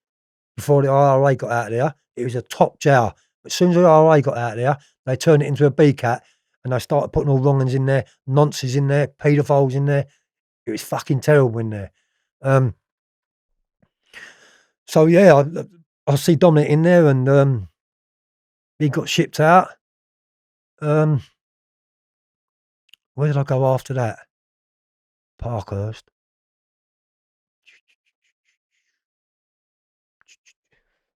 Speaker 2: before the IRA got out of there, it was a top jail. But as soon as the IRA got out of there, they turned it into a B Cat and they started putting all wrong uns in there, nonces in there, paedophiles in there. It was fucking terrible in there. So yeah, I see Dominic in there and he got shipped out. Where did I go after that? Parkhurst.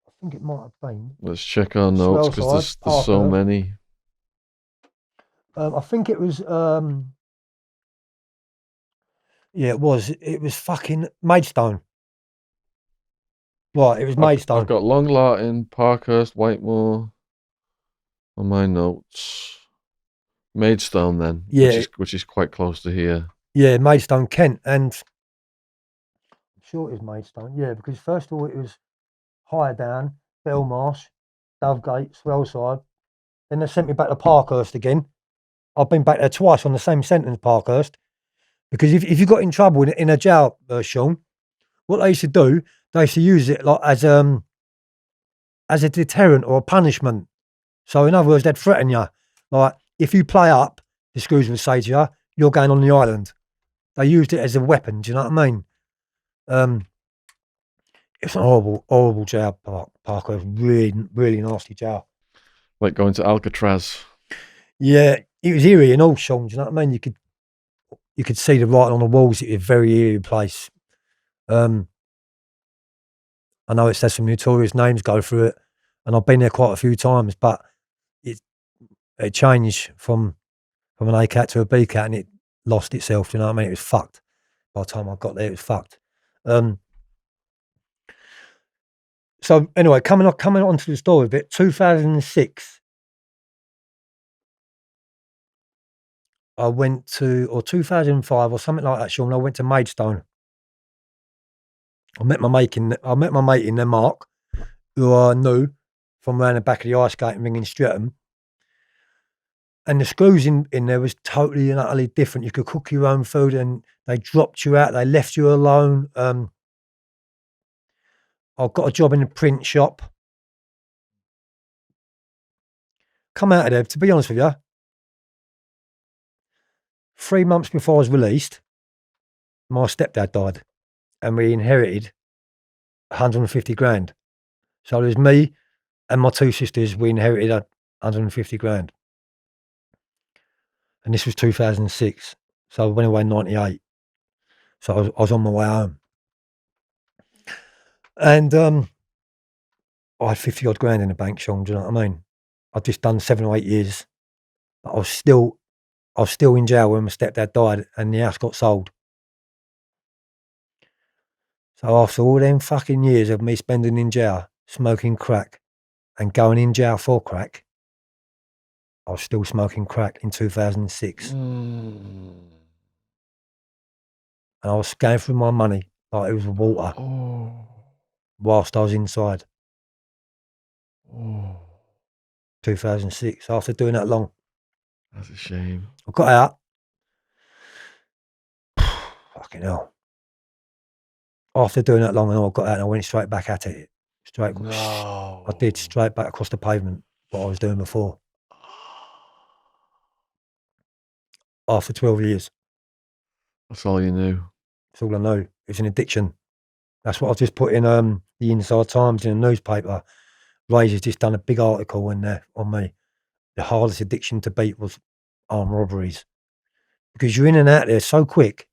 Speaker 2: I think it might have been.
Speaker 1: Let's check our notes because there's so many.
Speaker 2: I think it was. Yeah, it was. It was fucking Maidstone. Right, it was Maidstone.
Speaker 1: I've got Long Lartin, Parkhurst, Whitemore on my notes. Maidstone then,
Speaker 2: yeah,
Speaker 1: which is quite close to here.
Speaker 2: Yeah, Maidstone, Kent, and I'm sure it was Maidstone. Yeah, because first of all it was Higher Down, Belmarsh, Dovegate, Swellside. Then they sent me back to Parkhurst again. I've been back there twice on the same sentence, Parkhurst. Because if you got in trouble in a jail, Shaun, what they used to do, they used to use it like as as a deterrent or a punishment. So in other words, they'd threaten you. Like, if you play up, the screws would say to you, you're going on the island. They used it as a weapon, do you know what I mean? It's an horrible, horrible jail, Parker. Really, really nasty jail.
Speaker 1: Like going to Alcatraz.
Speaker 2: Yeah, it was eerie and all, Shaun, do you know what I mean? You could see the writing on the walls. It was a very eerie place. I know it's had some notorious names go through it, and I've been there quite a few times, but it changed from an A cat to a B cat, and it lost itself. Do you know what I mean? It was fucked. By the time I got there, it was fucked. So anyway, coming on to the story a bit. 2006, I went to, or 2005 or something like that, Shaun. I went to Maidstone. I met my mate in there, Mark, who I knew from around the back of the ice skating ring in Streatham. And the screws in there was totally and utterly different. You could cook your own food, and they dropped you out. They left you alone. I got a job in a print shop. Come out of there, to be honest with you, 3 months before I was released, my stepdad died, and we inherited 150 grand. So there's me and my 2 sisters. We inherited 150 grand. And this was 2006. So I went away in 98. So I was on my way home. And I had 50 odd grand in the bank, Shaun, do you know what I mean? I'd just done 7 or 8 years. But I was still in jail when my stepdad died, and the house got sold. So after all them fucking years of me spending in jail, smoking crack, and going in jail for crack, I was still smoking crack in 2006. And I was going through my money like it was water whilst I was inside. 2006, after doing that long.
Speaker 1: That's a shame.
Speaker 2: I got out. Fucking hell. After doing that long, and I got out and I went straight back at it. I did, straight back across the pavement, what I was doing before. After 12 years.
Speaker 1: That's all you knew.
Speaker 2: That's all I know. It's an addiction. That's what I've just put in the Inside Times in the newspaper. Razor's just done a big article in there on me. The hardest addiction to beat was armed robberies. Because you're in and out there so quick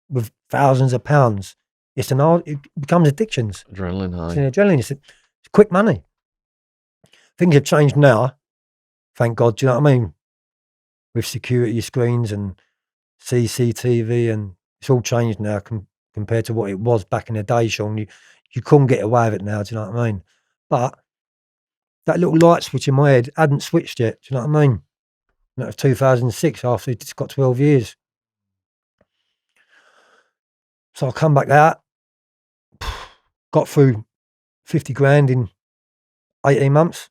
Speaker 2: with thousands of pounds. It becomes addictions.
Speaker 1: Adrenaline high.
Speaker 2: It's an adrenaline. It's quick money. Things have changed now. Thank God. Do you know what I mean? With security screens and CCTV, and it's all changed now compared to what it was back in the day, Shaun. You couldn't get away with it now. Do you know what I mean? But that little light switch in my head hadn't switched yet. Do you know what I mean? And that was 2006, after it's got 12 years. So I come back out, got through 50 grand in 18 months.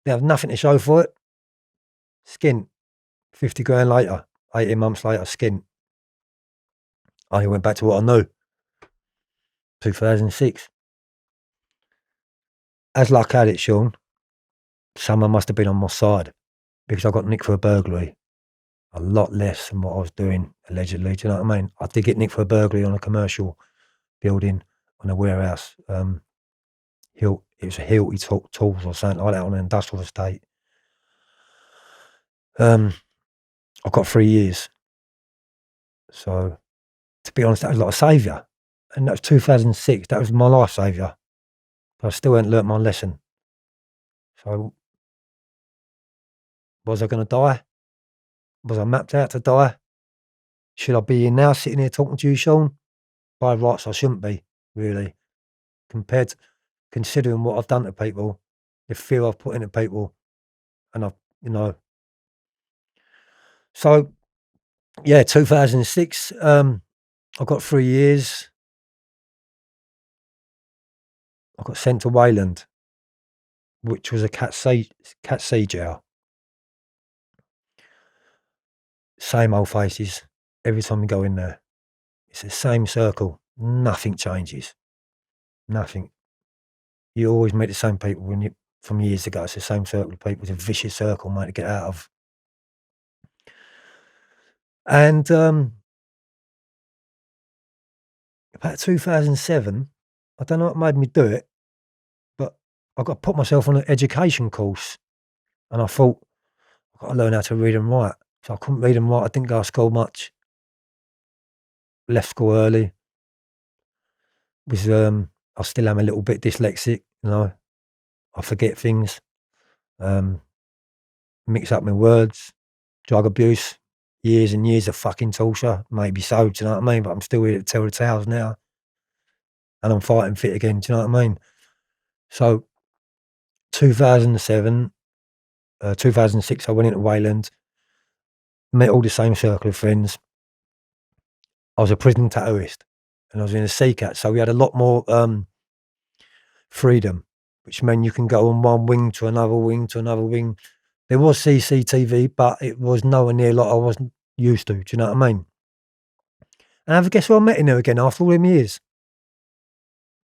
Speaker 2: They have nothing to show for it. Skint. 50 grand later, 18 months later, skint. I only went back to what I knew. 2006. As luck had it, Shaun, someone must have been on my side, because I got nicked for a burglary. A lot less than what I was doing, allegedly. Do you know what I mean? I did get nicked for a burglary on a commercial building, on a warehouse. It was a Hilti Tools or something like that, on an industrial estate. I got 3 years. So, to be honest, that was like a saviour. And that was 2006. That was my life saviour. But I still hadn't learnt my lesson. So, was I going to die? Was I mapped out to die? Should I be here now, sitting here talking to you, Shaun? By rights, I shouldn't be, really. Considering what I've done to people, the fear I've put into people, and So, yeah, 2006, I got 3 years. I got sent to Wayland, which was a Cat C jail. Same old faces every time you go in there. It's the same circle. Nothing changes. Nothing. You always meet the same people from years ago. It's the same circle of people. It's a vicious circle, mate, to get out of. And about 2007, I don't know what made me do it, but I got to put myself on an education course. And I thought, I've got to learn how to read and write. So I couldn't read and write. I didn't go to school much. Left school early. I still am a little bit dyslexic, you know. I forget things. Mix up my words. Drug abuse. Years and years of fucking torture. Maybe so, do you know what I mean? But I'm still here to tell the tales now. And I'm fighting fit again, do you know what I mean? So 2007, 2006, I went into Wayland, met all the same circle of friends. I was a prison tattooist and I was in a CCAT, so we had a lot more freedom, which meant you can go on one wing to another wing to another wing. There was CCTV, but it was nowhere near like I wasn't used to, do you know what I mean? And have a guess who I met in there again after all them years?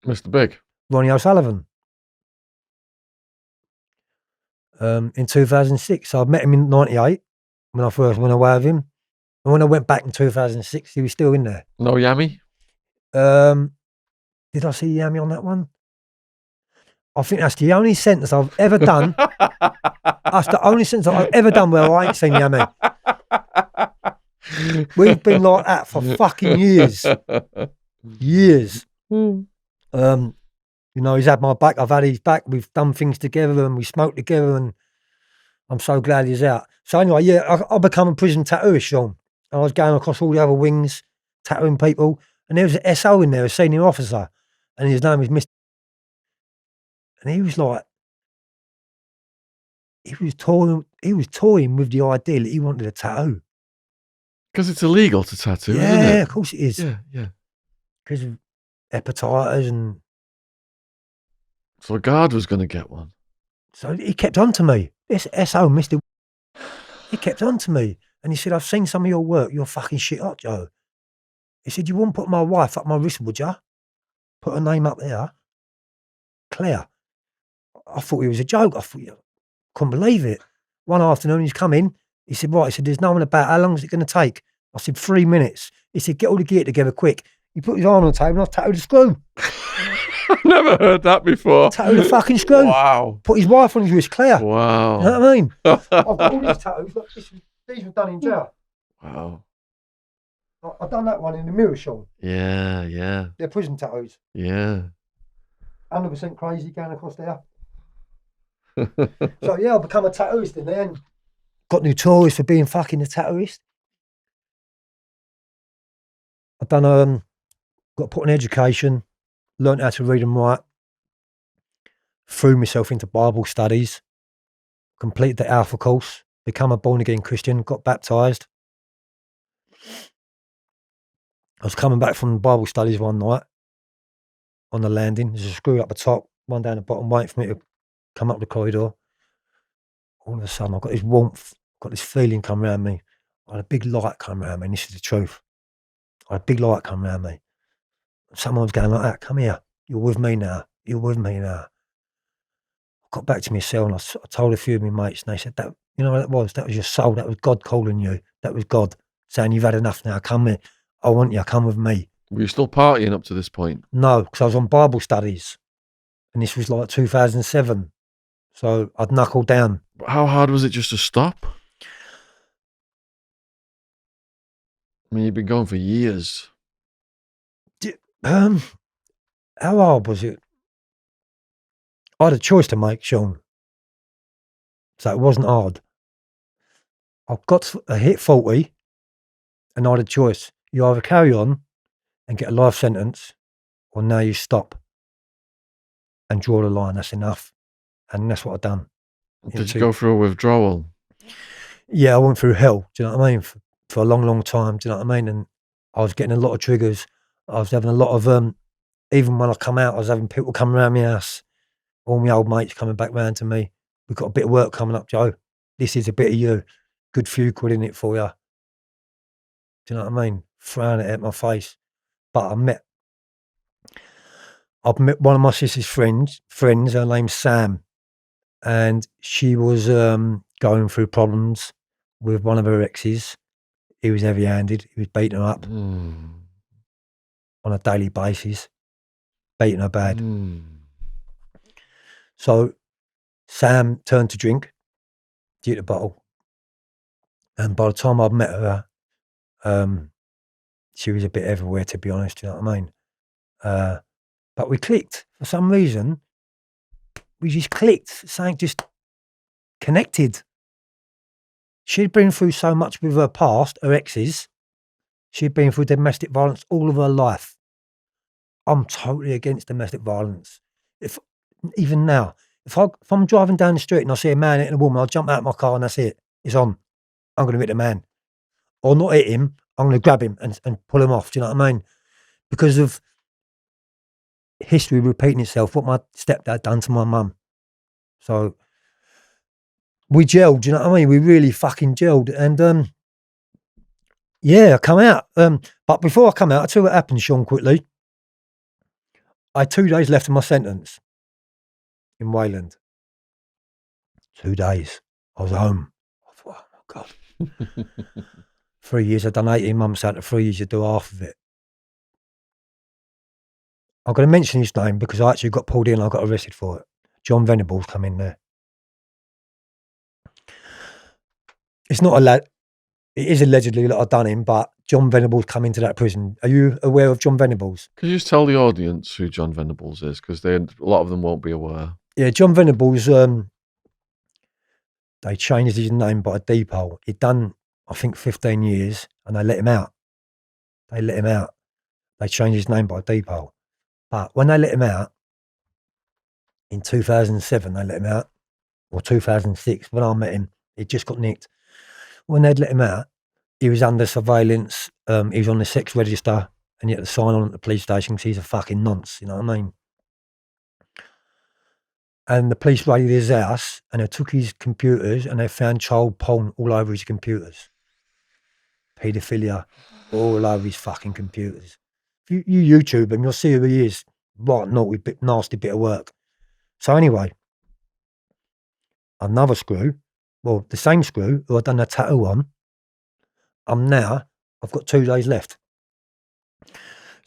Speaker 1: Mr. Big.
Speaker 2: Ronnie O'Sullivan. In 2006. So I met him in 98 when I first went away with him. And when I went back in 2006, he was still in there.
Speaker 1: No Yammy?
Speaker 2: Did I see Yammy on that one? I think that's the only sentence I've ever done. That's the only sentence I've ever done where I ain't seen Yammy. We've been like that for fucking years. Years. You know, he's had my back, I've had his back, we've done things together and we smoked together and I'm so glad he's out. So anyway, yeah, I become a prison tattooist, Shaun. I was going across all the other wings, tattooing people, and there was an SO in there, a senior officer, and his name was Mr. And he was like, he was toying with the idea that he wanted a tattoo.
Speaker 1: Because it's illegal to tattoo, isn't it?
Speaker 2: Yeah, of course it is.
Speaker 1: Yeah.
Speaker 2: Because of hepatitis and...
Speaker 1: So a guard was going to get one.
Speaker 2: So he kept on to me. This SO, Mr. He kept on to me. And he said, I've seen some of your work. You're fucking shit hot, Joe. He said, you wouldn't put my wife up my wrist, would you? Put her name up there. Claire. I thought it was a joke. I thought, couldn't believe it. One afternoon, he's come in. He said, right. He said, there's no one about. How long is it going to take? I said, 3 minutes. He said, get all the gear together quick. He put his arm on the table and I tattooed the screw.
Speaker 1: I've never heard that before.
Speaker 2: Tattooed the fucking screw.
Speaker 1: Wow.
Speaker 2: Put his wife on his wrist, Claire.
Speaker 1: Wow.
Speaker 2: You know what I mean? I've got all these tattoos. Look, these were done in jail.
Speaker 1: Wow.
Speaker 2: I've done that one in the mirror, Shaun.
Speaker 1: Yeah.
Speaker 2: They're prison tattoos.
Speaker 1: Yeah.
Speaker 2: 100% crazy going across there. So yeah, I've become a tattooist in there and got notorious for being fucking a tattooist. I've done got put in education, learned how to read and write, threw myself into Bible studies, completed the Alpha course, become a born again Christian, got baptized. I was coming back from Bible studies one night on the landing. There's a screw up the top, one down the bottom, waiting for me to come up the corridor. All of a sudden, I've got this warmth, got this feeling come around me. I had a big light come around me, and this is the truth. I had a big light come around me. Someone was going like that, come here, you're with me now, you're with me now. I got back to my cell and I told a few of my mates and they said, that, you know what that was? That was your soul, that was God calling you. That was God saying, you've had enough now, come here. I want you, come with me.
Speaker 1: Were you still partying up to this point?
Speaker 2: No, because I was on Bible studies and this was like 2007. So I'd knuckled down.
Speaker 1: But how hard was it just to stop? I mean, you've been going for years.
Speaker 2: How hard was it? I had a choice to make, Shaun. So it wasn't hard. I got hit 40 and I had a choice. You either carry on and get a life sentence or now you stop and draw the line. That's enough. And that's what I've done.
Speaker 1: Did you go through a withdrawal?
Speaker 2: Yeah, I went through hell. Do you know what I mean? For a long, long time. Do you know what I mean? And I was getting a lot of triggers. I was having a lot of, even when I come out, I was having people come around my house, all my old mates coming back round to me. We've got a bit of work coming up, Joe. This is a bit of you. Good few quid in it for you. Do you know what I mean? Throwing it at my face. But I've met one of my sister's friends. Her name's Sam, and she was going through problems with one of her exes. He was heavy-handed. He was beating her up on a daily basis, beating her bad. So Sam turned to drink, hit the bottle, and by the time I'd met her, she was a bit everywhere, to be honest. You know what I mean? But we clicked for some reason. We just clicked. Something just connected. She'd been through so much with her past, her exes. She'd been through domestic violence all of her life. I'm totally against domestic violence. Even now, if I'm driving down the street and I see a man hitting a woman, I'll jump out of my car and that's it. It's on. I'm going to hit the man. Or not hit him. I'm going to grab him and pull him off. Do you know what I mean? Because of history repeating itself, what my stepdad done to my mum. So we gelled, do you know what I mean? We really fucking gelled. And yeah, I come out. But before I come out, I'll tell you what happened, Shaun, quickly. I had 2 days left of my sentence in Wayland. 2 days. I was home. I thought, oh my God. 3 years, I'd done 18 months out of 3 years, you do half of it. I'm going to mention his name because I actually got pulled in and I got arrested for it. John Venables come in there. It's not it is allegedly that I've done him, but John Venables come into that prison. Are you aware of John Venables?
Speaker 1: Could you just tell the audience who John Venables is? Because a lot of them won't be aware. Yeah,
Speaker 2: John Venables, they changed his name by default. He'd done, I think, 15 years and they let him out. They changed his name by default. But when they let him out, in 2007, they let him out, or 2006, when I met him, he'd just got nicked. When they'd let him out, he was under surveillance, he was on the sex register, and yet the sign on at the police station because he's a fucking nonce, you know what I mean? And the police raided his house and they took his computers and they found child porn all over his computers. Paedophilia all over his fucking computers. If you YouTube him, you'll see who he is. Right, nasty bit of work. So anyway, another screw, well, the same screw who I'd done a tattoo on, I've got 2 days left.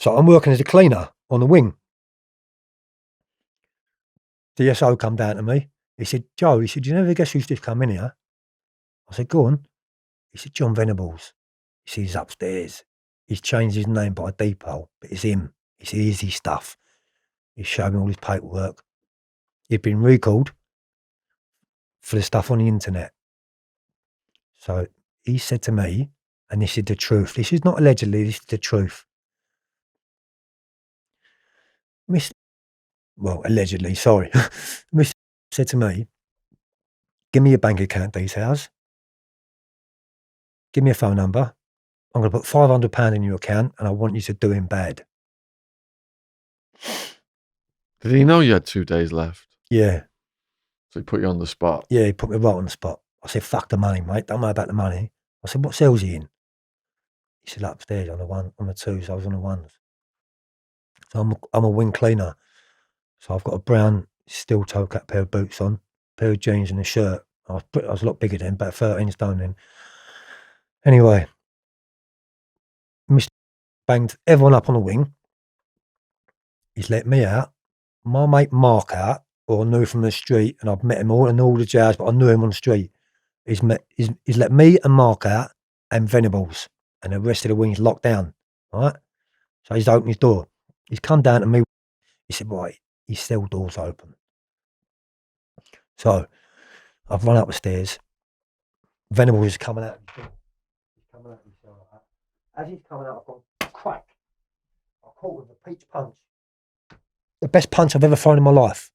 Speaker 2: So I'm working as a cleaner on the wing. The SO come down to me. He said, Joe, you never guess who's just come in here? I said, go on. He said, John Venables. He said, he's upstairs. He's changed his name by default, but it's him. It's easy stuff. He showed me all his paperwork. He'd been recalled for the stuff on the internet. So he said to me, and this is the truth. This is not allegedly, this is the truth. Allegedly, sorry. Mr. said to me, give me your bank account details. Give me a phone number. I'm going to put £500 in your account and I want you to do him bad.
Speaker 1: Did he know you had 2 days left?
Speaker 2: Yeah.
Speaker 1: So he put you on the spot?
Speaker 2: Yeah, he put me right on the spot. I said, fuck the money, mate. Don't worry about the money. I said, what cell's he in? He said, upstairs on the twos. I was on the ones. So I'm a wing cleaner. So I've got a brown steel toe cap pair of boots on, pair of jeans and a shirt. I was a lot bigger then, about 13 stone then. Anyway, Mr. banged everyone up on the wing. He's let me out. My mate Mark out, or I knew from the street, and I've met him all in all the jazz, but I knew him on the street. He's let me and Mark out and Venables, and the rest of the wing's locked down. All right? So he's opened his door. He's come down to me. He said, right, his cell door's open. So I've run up the stairs. Venables is coming out. He's coming out of his cell like that. As he's coming out, I've gone crack. I caught with a peach punch. The best punch I've ever thrown in my life.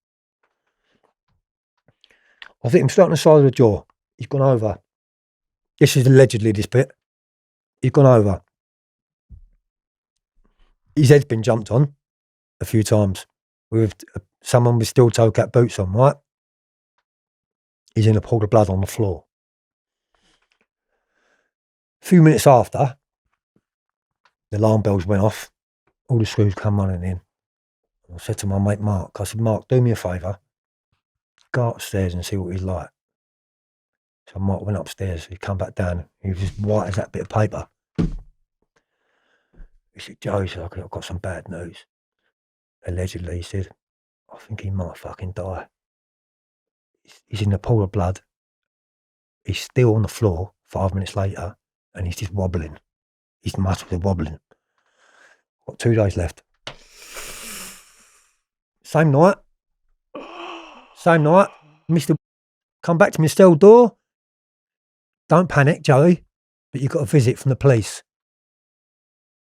Speaker 2: I hit him straight on the side of the jaw. He's gone over. This is allegedly this bit. He's gone over. His head's been jumped on a few times with someone with steel toe cap boots on, right? He's in a pool of blood on the floor. A few minutes after, the alarm bells went off. All the screws come running in. I said to my mate Mark, I said, Mark, do me a favour, go upstairs and see what he's like. So Mark went upstairs, he come back down, he was as white as that bit of paper. He said, Joe, he said, I've got some bad news. Allegedly, he said, I think he might fucking die. He's in a pool of blood. He's still on the floor 5 minutes later, and he's just wobbling. His muscles are wobbling. Got 2 days left. Same night, Mr. Come back to my cell door. Don't panic, Joey, but you've got a visit from the police.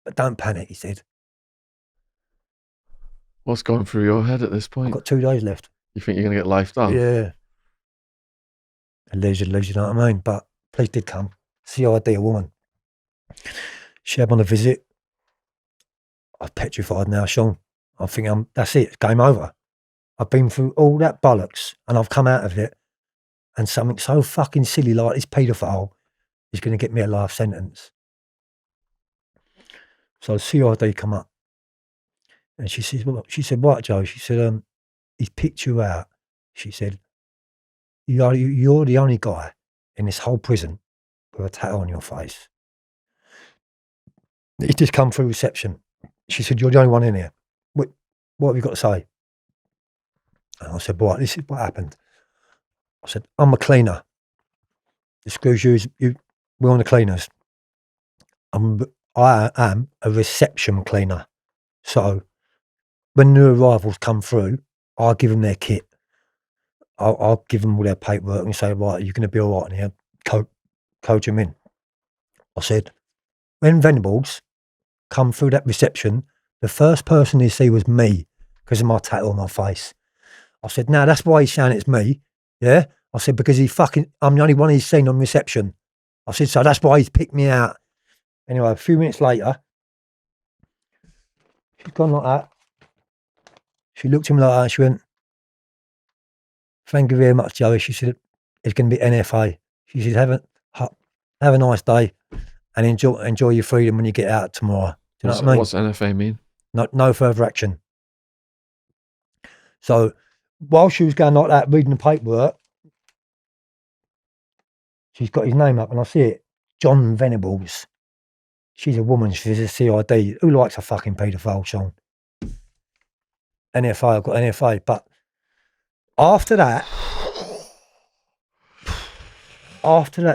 Speaker 2: But don't panic, he said.
Speaker 1: What's going through your head at this
Speaker 2: I've
Speaker 1: point?
Speaker 2: got 2 days left.
Speaker 1: You think you're going to get life done?
Speaker 2: Yeah. Allegedly, you know what I mean? But police did come. CID, a woman. She had on a visit. I'm petrified now, Shaun. I think that's it, it's game over. I've been through all that bollocks and I've come out of it, and something so fucking silly like this paedophile is going to get me a life sentence. So CID come up and she said, what, Joe? She said, he's picked you out. She said, you're the only guy in this whole prison with a tattoo on your face. He's just come through reception. She said, you're the only one in here. What have you got to say? And I said, boy, this is what happened. I said, I'm a cleaner. Excuse you, we're on the cleaners. I am a reception cleaner. So when new arrivals come through, I'll give them their kit. I'll give them all their paperwork and say, right, you're going to be all right in here. Coach them in. I said, when Venables come through that reception, the first person he see was me because of my tattoo on my face. I said, now that's why he's saying it's me. Yeah. I said, because I'm the only one he's seen on reception. I said, so that's why he's picked me out. Anyway, a few minutes later, she's gone like that. She looked at him like that and she went, thank you very much, Joey. She said, it's going to be NFA. She said, have a nice day and enjoy your freedom when you get out tomorrow. Do you know what I mean?
Speaker 1: What's NFA mean?
Speaker 2: No further action. So while she was going like that, reading the paperwork, she's got his name up and I see it. John Venables. She's a woman. She's a CID. Who likes a fucking paedophile, Shaun? NFA, I've got NFA. But after that,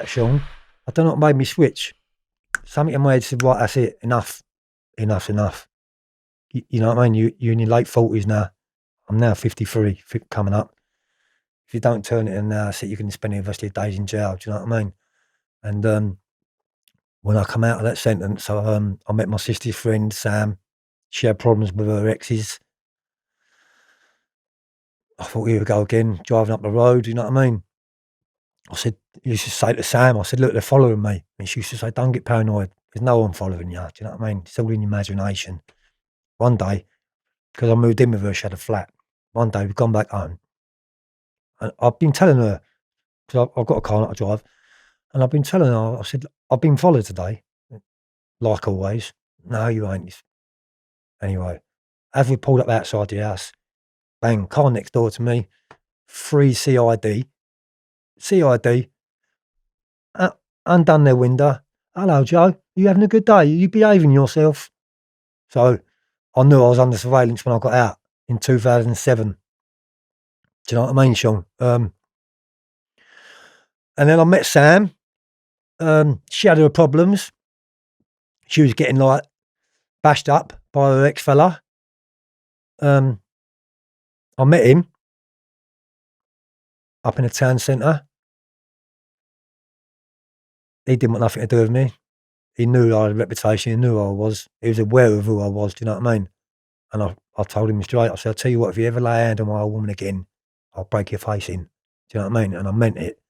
Speaker 2: Shaun, I don't know what made me switch. Something in my head said, right, that's it. Enough's enough. You know what I mean? You're in your late 40s now. I'm now 53, coming up. If you don't turn it in now, I you can spend the rest of your days in jail. Do you know what I mean? And when I come out of that sentence, I met my sister's friend, Sam. She had problems with her exes. I thought, here we go again, driving up the road, you know what I mean? I said, you used to say to Sam, I said, look, they're following me. And she used to say, don't get paranoid. There's no one following you. Do you know what I mean? It's all in your imagination. One day, because I moved in with her, she had a flat. One day, we've gone back home. And I've been telling her, because I've got a car that I drive, and I've been telling her, I said, I've been followed today, like always. No, you ain't. Anyway, as we pulled up outside the house, bang, car next door to me, 3 CID, undone their window. Hello, Joe, you having a good day? You behaving yourself? So I knew I was under surveillance when I got out in 2007. Do you know what I mean, Shaun? And then I met Sam. She had her problems. She was getting like bashed up by her ex-fella. I met him up in the town centre. He didn't want nothing to do with me. He knew I had a reputation. He knew who I was. He was aware of who I was. Do you know what I mean? And I told him straight. I said, I'll tell you what, if you ever lay a hand on my old woman again, I'll break your face in. Do you know what I mean? And I meant it.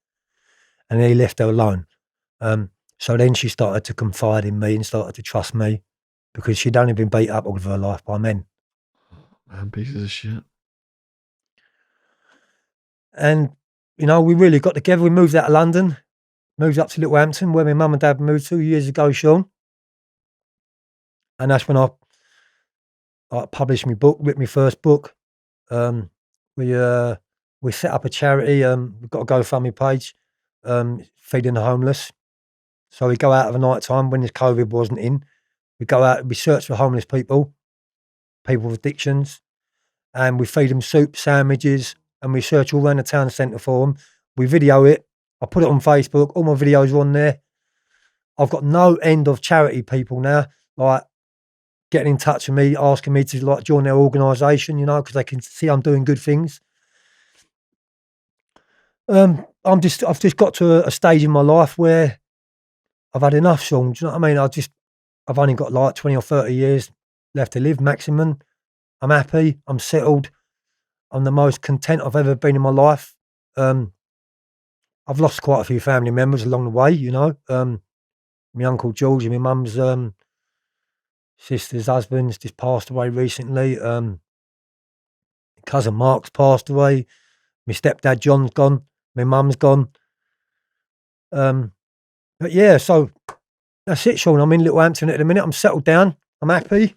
Speaker 2: And then he left her alone. So then she started to confide in me and started to trust me because she'd only been beat up all of her life by men.
Speaker 1: Man, pieces of shit.
Speaker 2: And, you know, we really got together. We moved out of London, moved up to Littlehampton, where my mum and dad moved 2 years ago, Shaun. And that's when I I published my book, wrote my first book. We set up a charity. We've got a GoFundMe page, feeding the homeless. So we go out of a night time when this COVID wasn't in. We go out, we search for homeless people with addictions, and we feed them soup, sandwiches, and we search all around the town centre for them. We video it. I put it on Facebook. All my videos are on there. I've got no end of charity people now, like getting in touch with me, asking me to like join their organisation, because they can see I'm doing good things. I've just got to a stage in my life where I've had enough, Shaun. Do you know what I mean? I've only got like 20 or 30 years left to live maximum. I'm happy. I'm settled. I'm the most content I've ever been in my life. I've lost quite a few family members along the way, my uncle George and my mum's sister's husband's just passed away recently. Cousin Mark's passed away. My stepdad John's gone. My mum's gone. But yeah, so that's it, Shaun. I'm in Little Hampton at the minute. I'm settled down. I'm happy,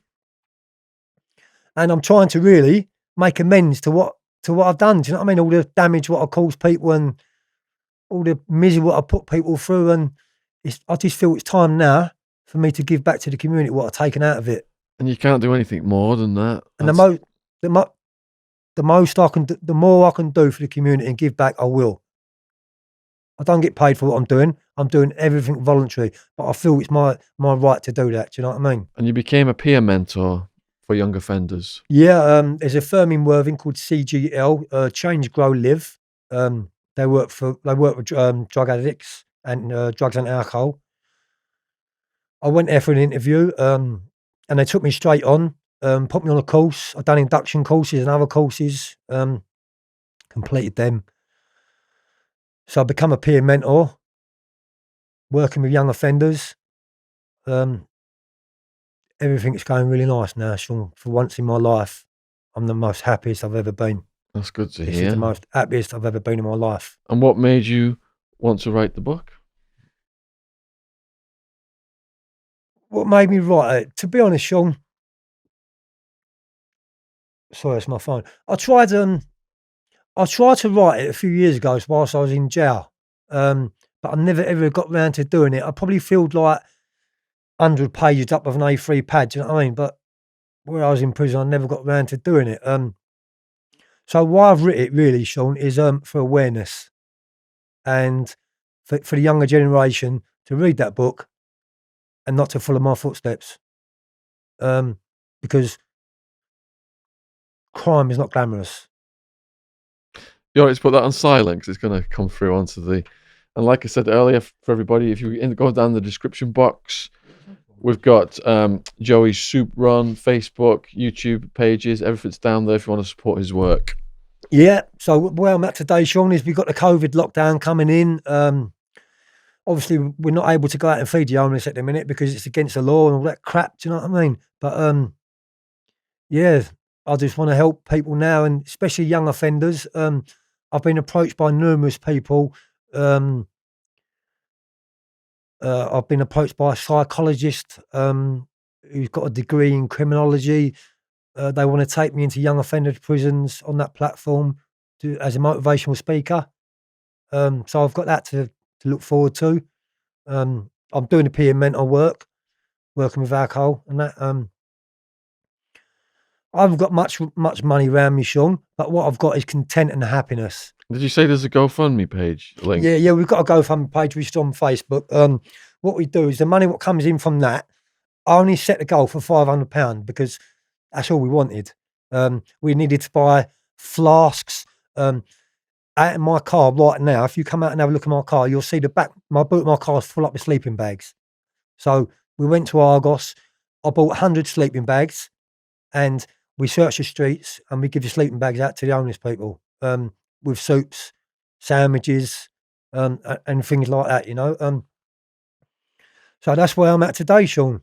Speaker 2: and I'm trying to really make amends to what I've done. Do you know what I mean? All the damage what I caused people and all the misery what I put people through, and I just feel it's time now for me to give back to the community what I've taken out of it.
Speaker 1: And you can't do anything more than that.
Speaker 2: And the most I can do, the more I can do for the community and give back, I will. I don't get paid for what I'm doing. I'm doing everything voluntary, but I feel it's my right to do that. Do you know what I mean?
Speaker 1: And you became a peer mentor for young offenders.
Speaker 2: Yeah, there's a firm in Worthing called CGL, Change, Grow, Live. They work with drug addicts and drugs and alcohol. I went there for an interview, and they took me straight on, put me on a course. I've done induction courses and other courses, completed them. So I've become a peer mentor, working with young offenders. Everything's going really nice now, Shaun. For once in my life, I'm the most happiest I've ever been.
Speaker 1: That's good to
Speaker 2: This
Speaker 1: hear.
Speaker 2: is the most happiest I've ever been in my life.
Speaker 1: And what made you want to write the book?
Speaker 2: What made me write it? To be honest, Shaun, sorry, it's my phone. I tried to write it a few years ago whilst I was in jail, but I never ever got round to doing it. I probably filled like 100 pages up of an A3 pad, do you know what I mean? But where I was in prison, I never got round to doing it. So why I've written it really, Shaun, is for awareness and for the younger generation to read that book and not to follow my footsteps, because crime is not glamorous.
Speaker 1: You always put that on silent 'cause it's going to come through onto the. And like I said earlier, for everybody, if you go down the description box, we've got Joey's Soup Run, Facebook, YouTube pages. Everything's down there if you want to support his work.
Speaker 2: Yeah. So where I'm at today, Shaun, is we've got the COVID lockdown coming in. Obviously, we're not able to go out and feed the homeless at the minute because it's against the law and all that crap. Do you know what I mean? But yeah, I just want to help people now, and especially young offenders. I've been approached by numerous people. I've been approached by a psychologist who's got a degree in criminology. They want to take me into young offender prisons on that platform as a motivational speaker. So I've got that to look forward to. I'm doing the peer mentor work, working with alcohol and that. I haven't got much money around me, Shaun, but what I've got is content and happiness.
Speaker 1: Did you say there's a GoFundMe page link?
Speaker 2: Yeah, we've got a GoFundMe page which is on Facebook. What we do is the money what comes in from that, I only set the goal for £500 because that's all we wanted. We needed to buy flasks. Out in my car right now, if you come out and have a look at my car, you'll see the back. My boot of my car is full up with sleeping bags. So we went to Argos. I bought 100 sleeping bags, and we search the streets and we give the sleeping bags out to the homeless people, with soups, sandwiches, and things like that. So that's where I'm at today, Shaun.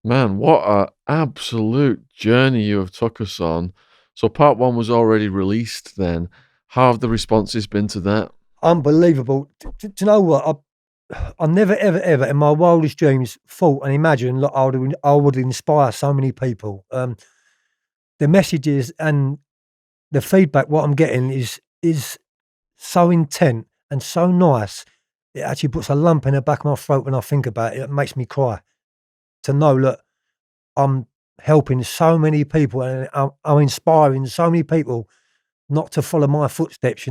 Speaker 1: Man, what an absolute journey you have took us on. So part 1 was already released then. How have the responses been to that?
Speaker 2: Unbelievable. Do you know what? I never, ever, ever in my wildest dreams thought and imagined that I would inspire so many people. The messages and the feedback what I'm getting is so intent and so nice. It actually puts a lump in the back of my throat when I think about it. It makes me cry to know that I'm helping so many people and I'm inspiring so many people not to follow my footsteps,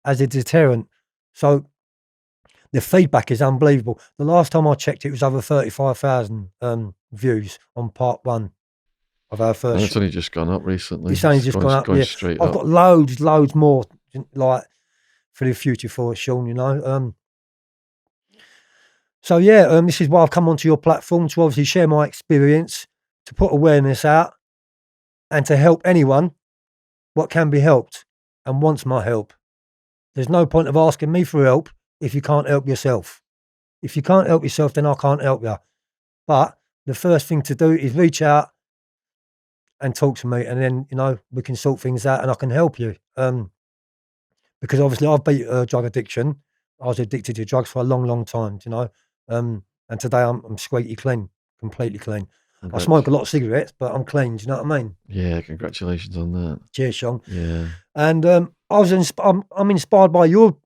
Speaker 2: as a deterrent. So the feedback is unbelievable. The last time I checked, it was over 35,000 views on part one of our
Speaker 1: And
Speaker 2: first.
Speaker 1: it's only just gone up recently.
Speaker 2: It's only just gone up.
Speaker 1: Going
Speaker 2: Yeah,
Speaker 1: straight
Speaker 2: I've
Speaker 1: up.
Speaker 2: got loads more like for the future for us, Shaun. So yeah, this is why I've come onto your platform to obviously share my experience, to put awareness out, and to help anyone what can be helped and wants my help. There's no point of asking me for help if you can't help yourself. If you can't help yourself, then I can't help you. But the first thing to do is reach out and talk to me, and then we can sort things out, and I can help you. Because obviously I've beat drug addiction. I was addicted to drugs for a long time. And today I'm squeaky clean, completely clean. I smoke a lot of cigarettes, but I'm clean. Do you know what I mean?
Speaker 1: Yeah, congratulations on that.
Speaker 2: Cheers, Shaun.
Speaker 1: Yeah.
Speaker 2: And I'm inspired by your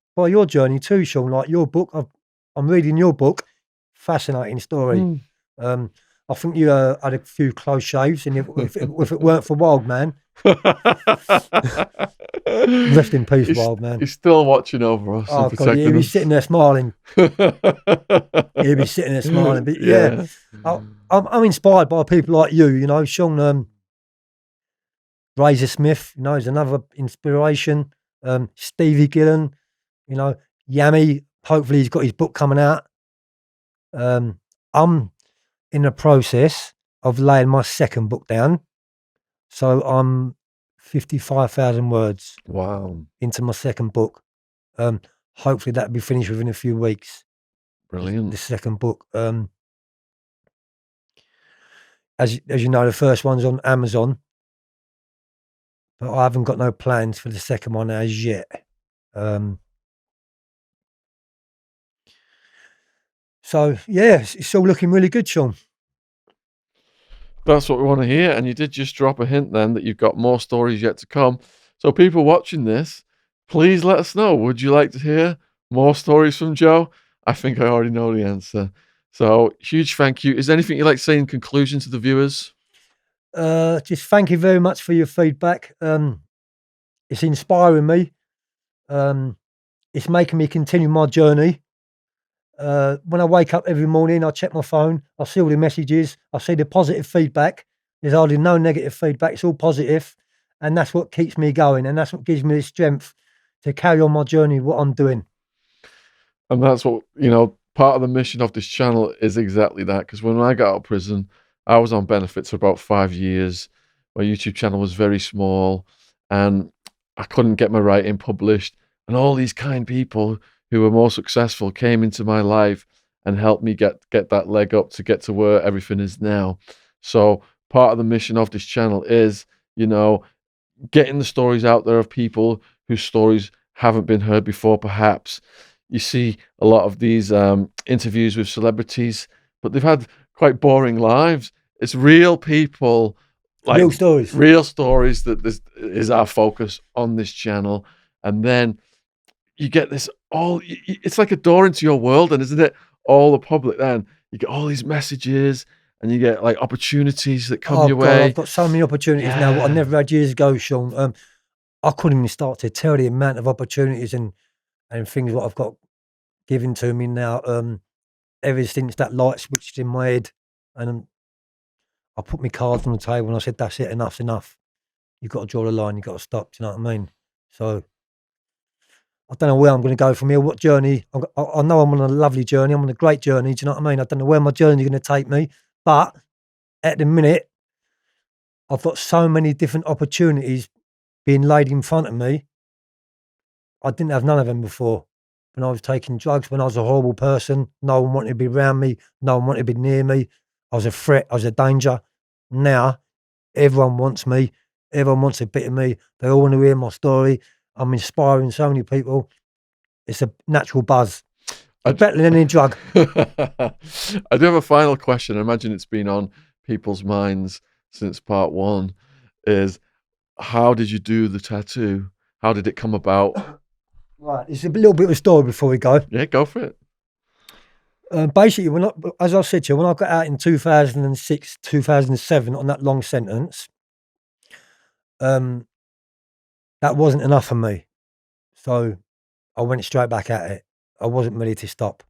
Speaker 2: journey too, Shaun. Like your book, I'm reading your book. Fascinating story. I think you had a few close shaves, and if it weren't for Wild Man, rest in peace, Wild Man.
Speaker 1: He's still watching over us and protecting
Speaker 2: God, he'll be
Speaker 1: us.
Speaker 2: sitting there smiling. He'll be sitting there smiling. But yeah, I'm inspired by people like you. Shaun Razor Smith, is another inspiration. Stevie Gillen, Yami. Hopefully, he's got his book coming out. I'm in the process of laying my second book down, so I'm 55,000 words.
Speaker 1: Wow!
Speaker 2: Into my second book. Hopefully, that'll be finished within a few weeks.
Speaker 1: Brilliant.
Speaker 2: The second book. As you know, the first one's on Amazon, but I haven't got no plans for the second one as yet. So yeah, it's all looking really good, Shaun.
Speaker 1: That's what we want to hear. And you did just drop a hint then that you've got more stories yet to come. So people watching this, please let us know. Would you like to hear more stories from Joe? I think I already know the answer. So huge thank you. Is there anything you'd like to say in conclusion to the viewers?
Speaker 2: Just thank you very much for your feedback. It's inspiring me. It's making me continue my journey. When I wake up every morning, I check my phone, I see all the messages, I see the positive feedback. There's hardly no negative feedback, it's all positive, and that's what keeps me going, and that's what gives me the strength to carry on my journey, what I'm doing.
Speaker 1: And that's what, part of the mission of this channel is exactly that. Because when I got out of prison, I was on benefits for about 5 years. My YouTube channel was very small, and I couldn't get my writing published. And all these kind people who were more successful came into my life and helped me get that leg up to get to where everything is now. So part of the mission of this channel is, getting the stories out there of people whose stories haven't been heard before, perhaps. You see a lot of these interviews with celebrities, but they've had quite boring lives. It's real people, like real stories that this is our focus on this channel. And then you get this it's like a door into your world, and isn't it? All the public, then you get all these messages, and you get like opportunities that come your way.
Speaker 2: I've got so many opportunities now what I never had years ago, Shaun. I couldn't even start to tell the amount of opportunities and things what I've got given to me now. Ever since that light switched in my head, and I put my cards on the table and I said, "That's it, enough's enough. You've got to draw the line. You've got to stop." Do you know what I mean? So I don't know where I'm going to go from here. What journey? I know I'm on a lovely journey. I'm on a great journey. Do you know what I mean? I don't know where my journey is going to take me, but at the minute, I've got so many different opportunities being laid in front of me. I didn't have none of them before. When I was taking drugs, when I was a horrible person, no one wanted to be around me. No one wanted to be near me. I was a threat. I was a danger. Now, everyone wants me. Everyone wants a bit of me. They all want to hear my story. I'm inspiring so many people. It's a natural buzz. Better than any drug.
Speaker 1: I do have a final question. I imagine it's been on people's minds since part 1. Is how did you do the tattoo? How did it come about?
Speaker 2: Right, it's a little bit of a story before we go.
Speaker 1: Yeah, go for it.
Speaker 2: Basically, as I said to you, when I got out in 2006, 2007 on that long sentence, that wasn't enough for me. So I went straight back at it. I wasn't ready to stop.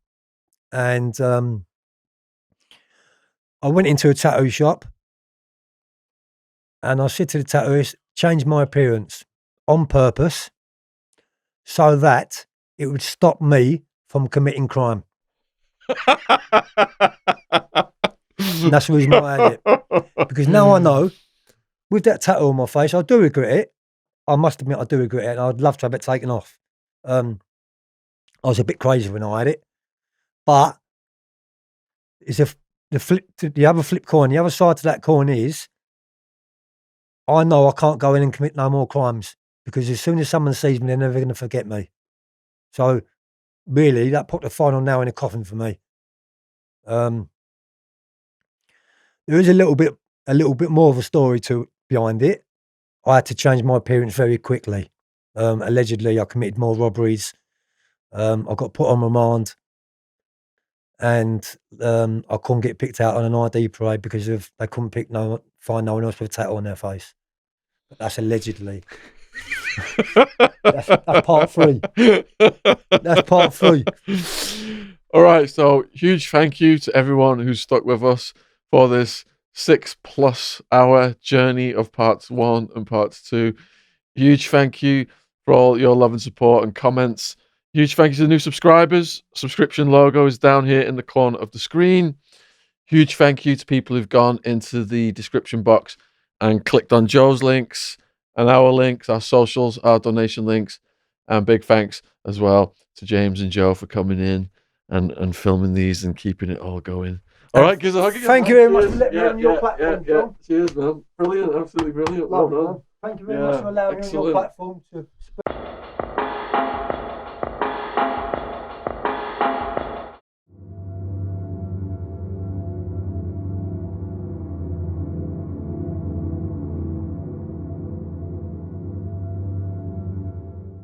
Speaker 2: And I went into a tattoo shop and I said to the tattooist, change my appearance on purpose so that it would stop me from committing crime. And that's the reason why I had it. Because now I know, with that tattoo on my face, I do regret it. I must admit I do regret it, and I'd love to have it taken off. I was a bit crazy when I had it. But it's the other flip coin. The other side to that coin is I know I can't go in and commit no more crimes, because as soon as someone sees me, they're never going to forget me. So really, that put the final nail in the coffin for me. There is a little bit more of a story behind it. I had to change my appearance very quickly. Allegedly, I committed more robberies. I got put on remand, and I couldn't get picked out on an ID parade because they couldn't find no one else with a tattoo on their face. But that's allegedly. that's part 3. That's part 3.
Speaker 1: All right, so huge thank you to everyone who's stuck with us for this 6+ hour journey of parts 1 and parts 2. Huge thank you for all your love and support and comments. Huge thank you to the new subscribers. Subscription logo is down here in the corner of the screen. Huge thank you to people who've gone into the description box and clicked on Joe's links and our links, our socials, our donation links. And big thanks as well to James and Joe for coming in and filming these and keeping it all going. All right, give us a hug again.
Speaker 2: Thank you very much for letting me on your platform, John.
Speaker 1: Cheers, man. Brilliant, absolutely brilliant. Well done.
Speaker 2: Thank you very much for allowing me on your platform to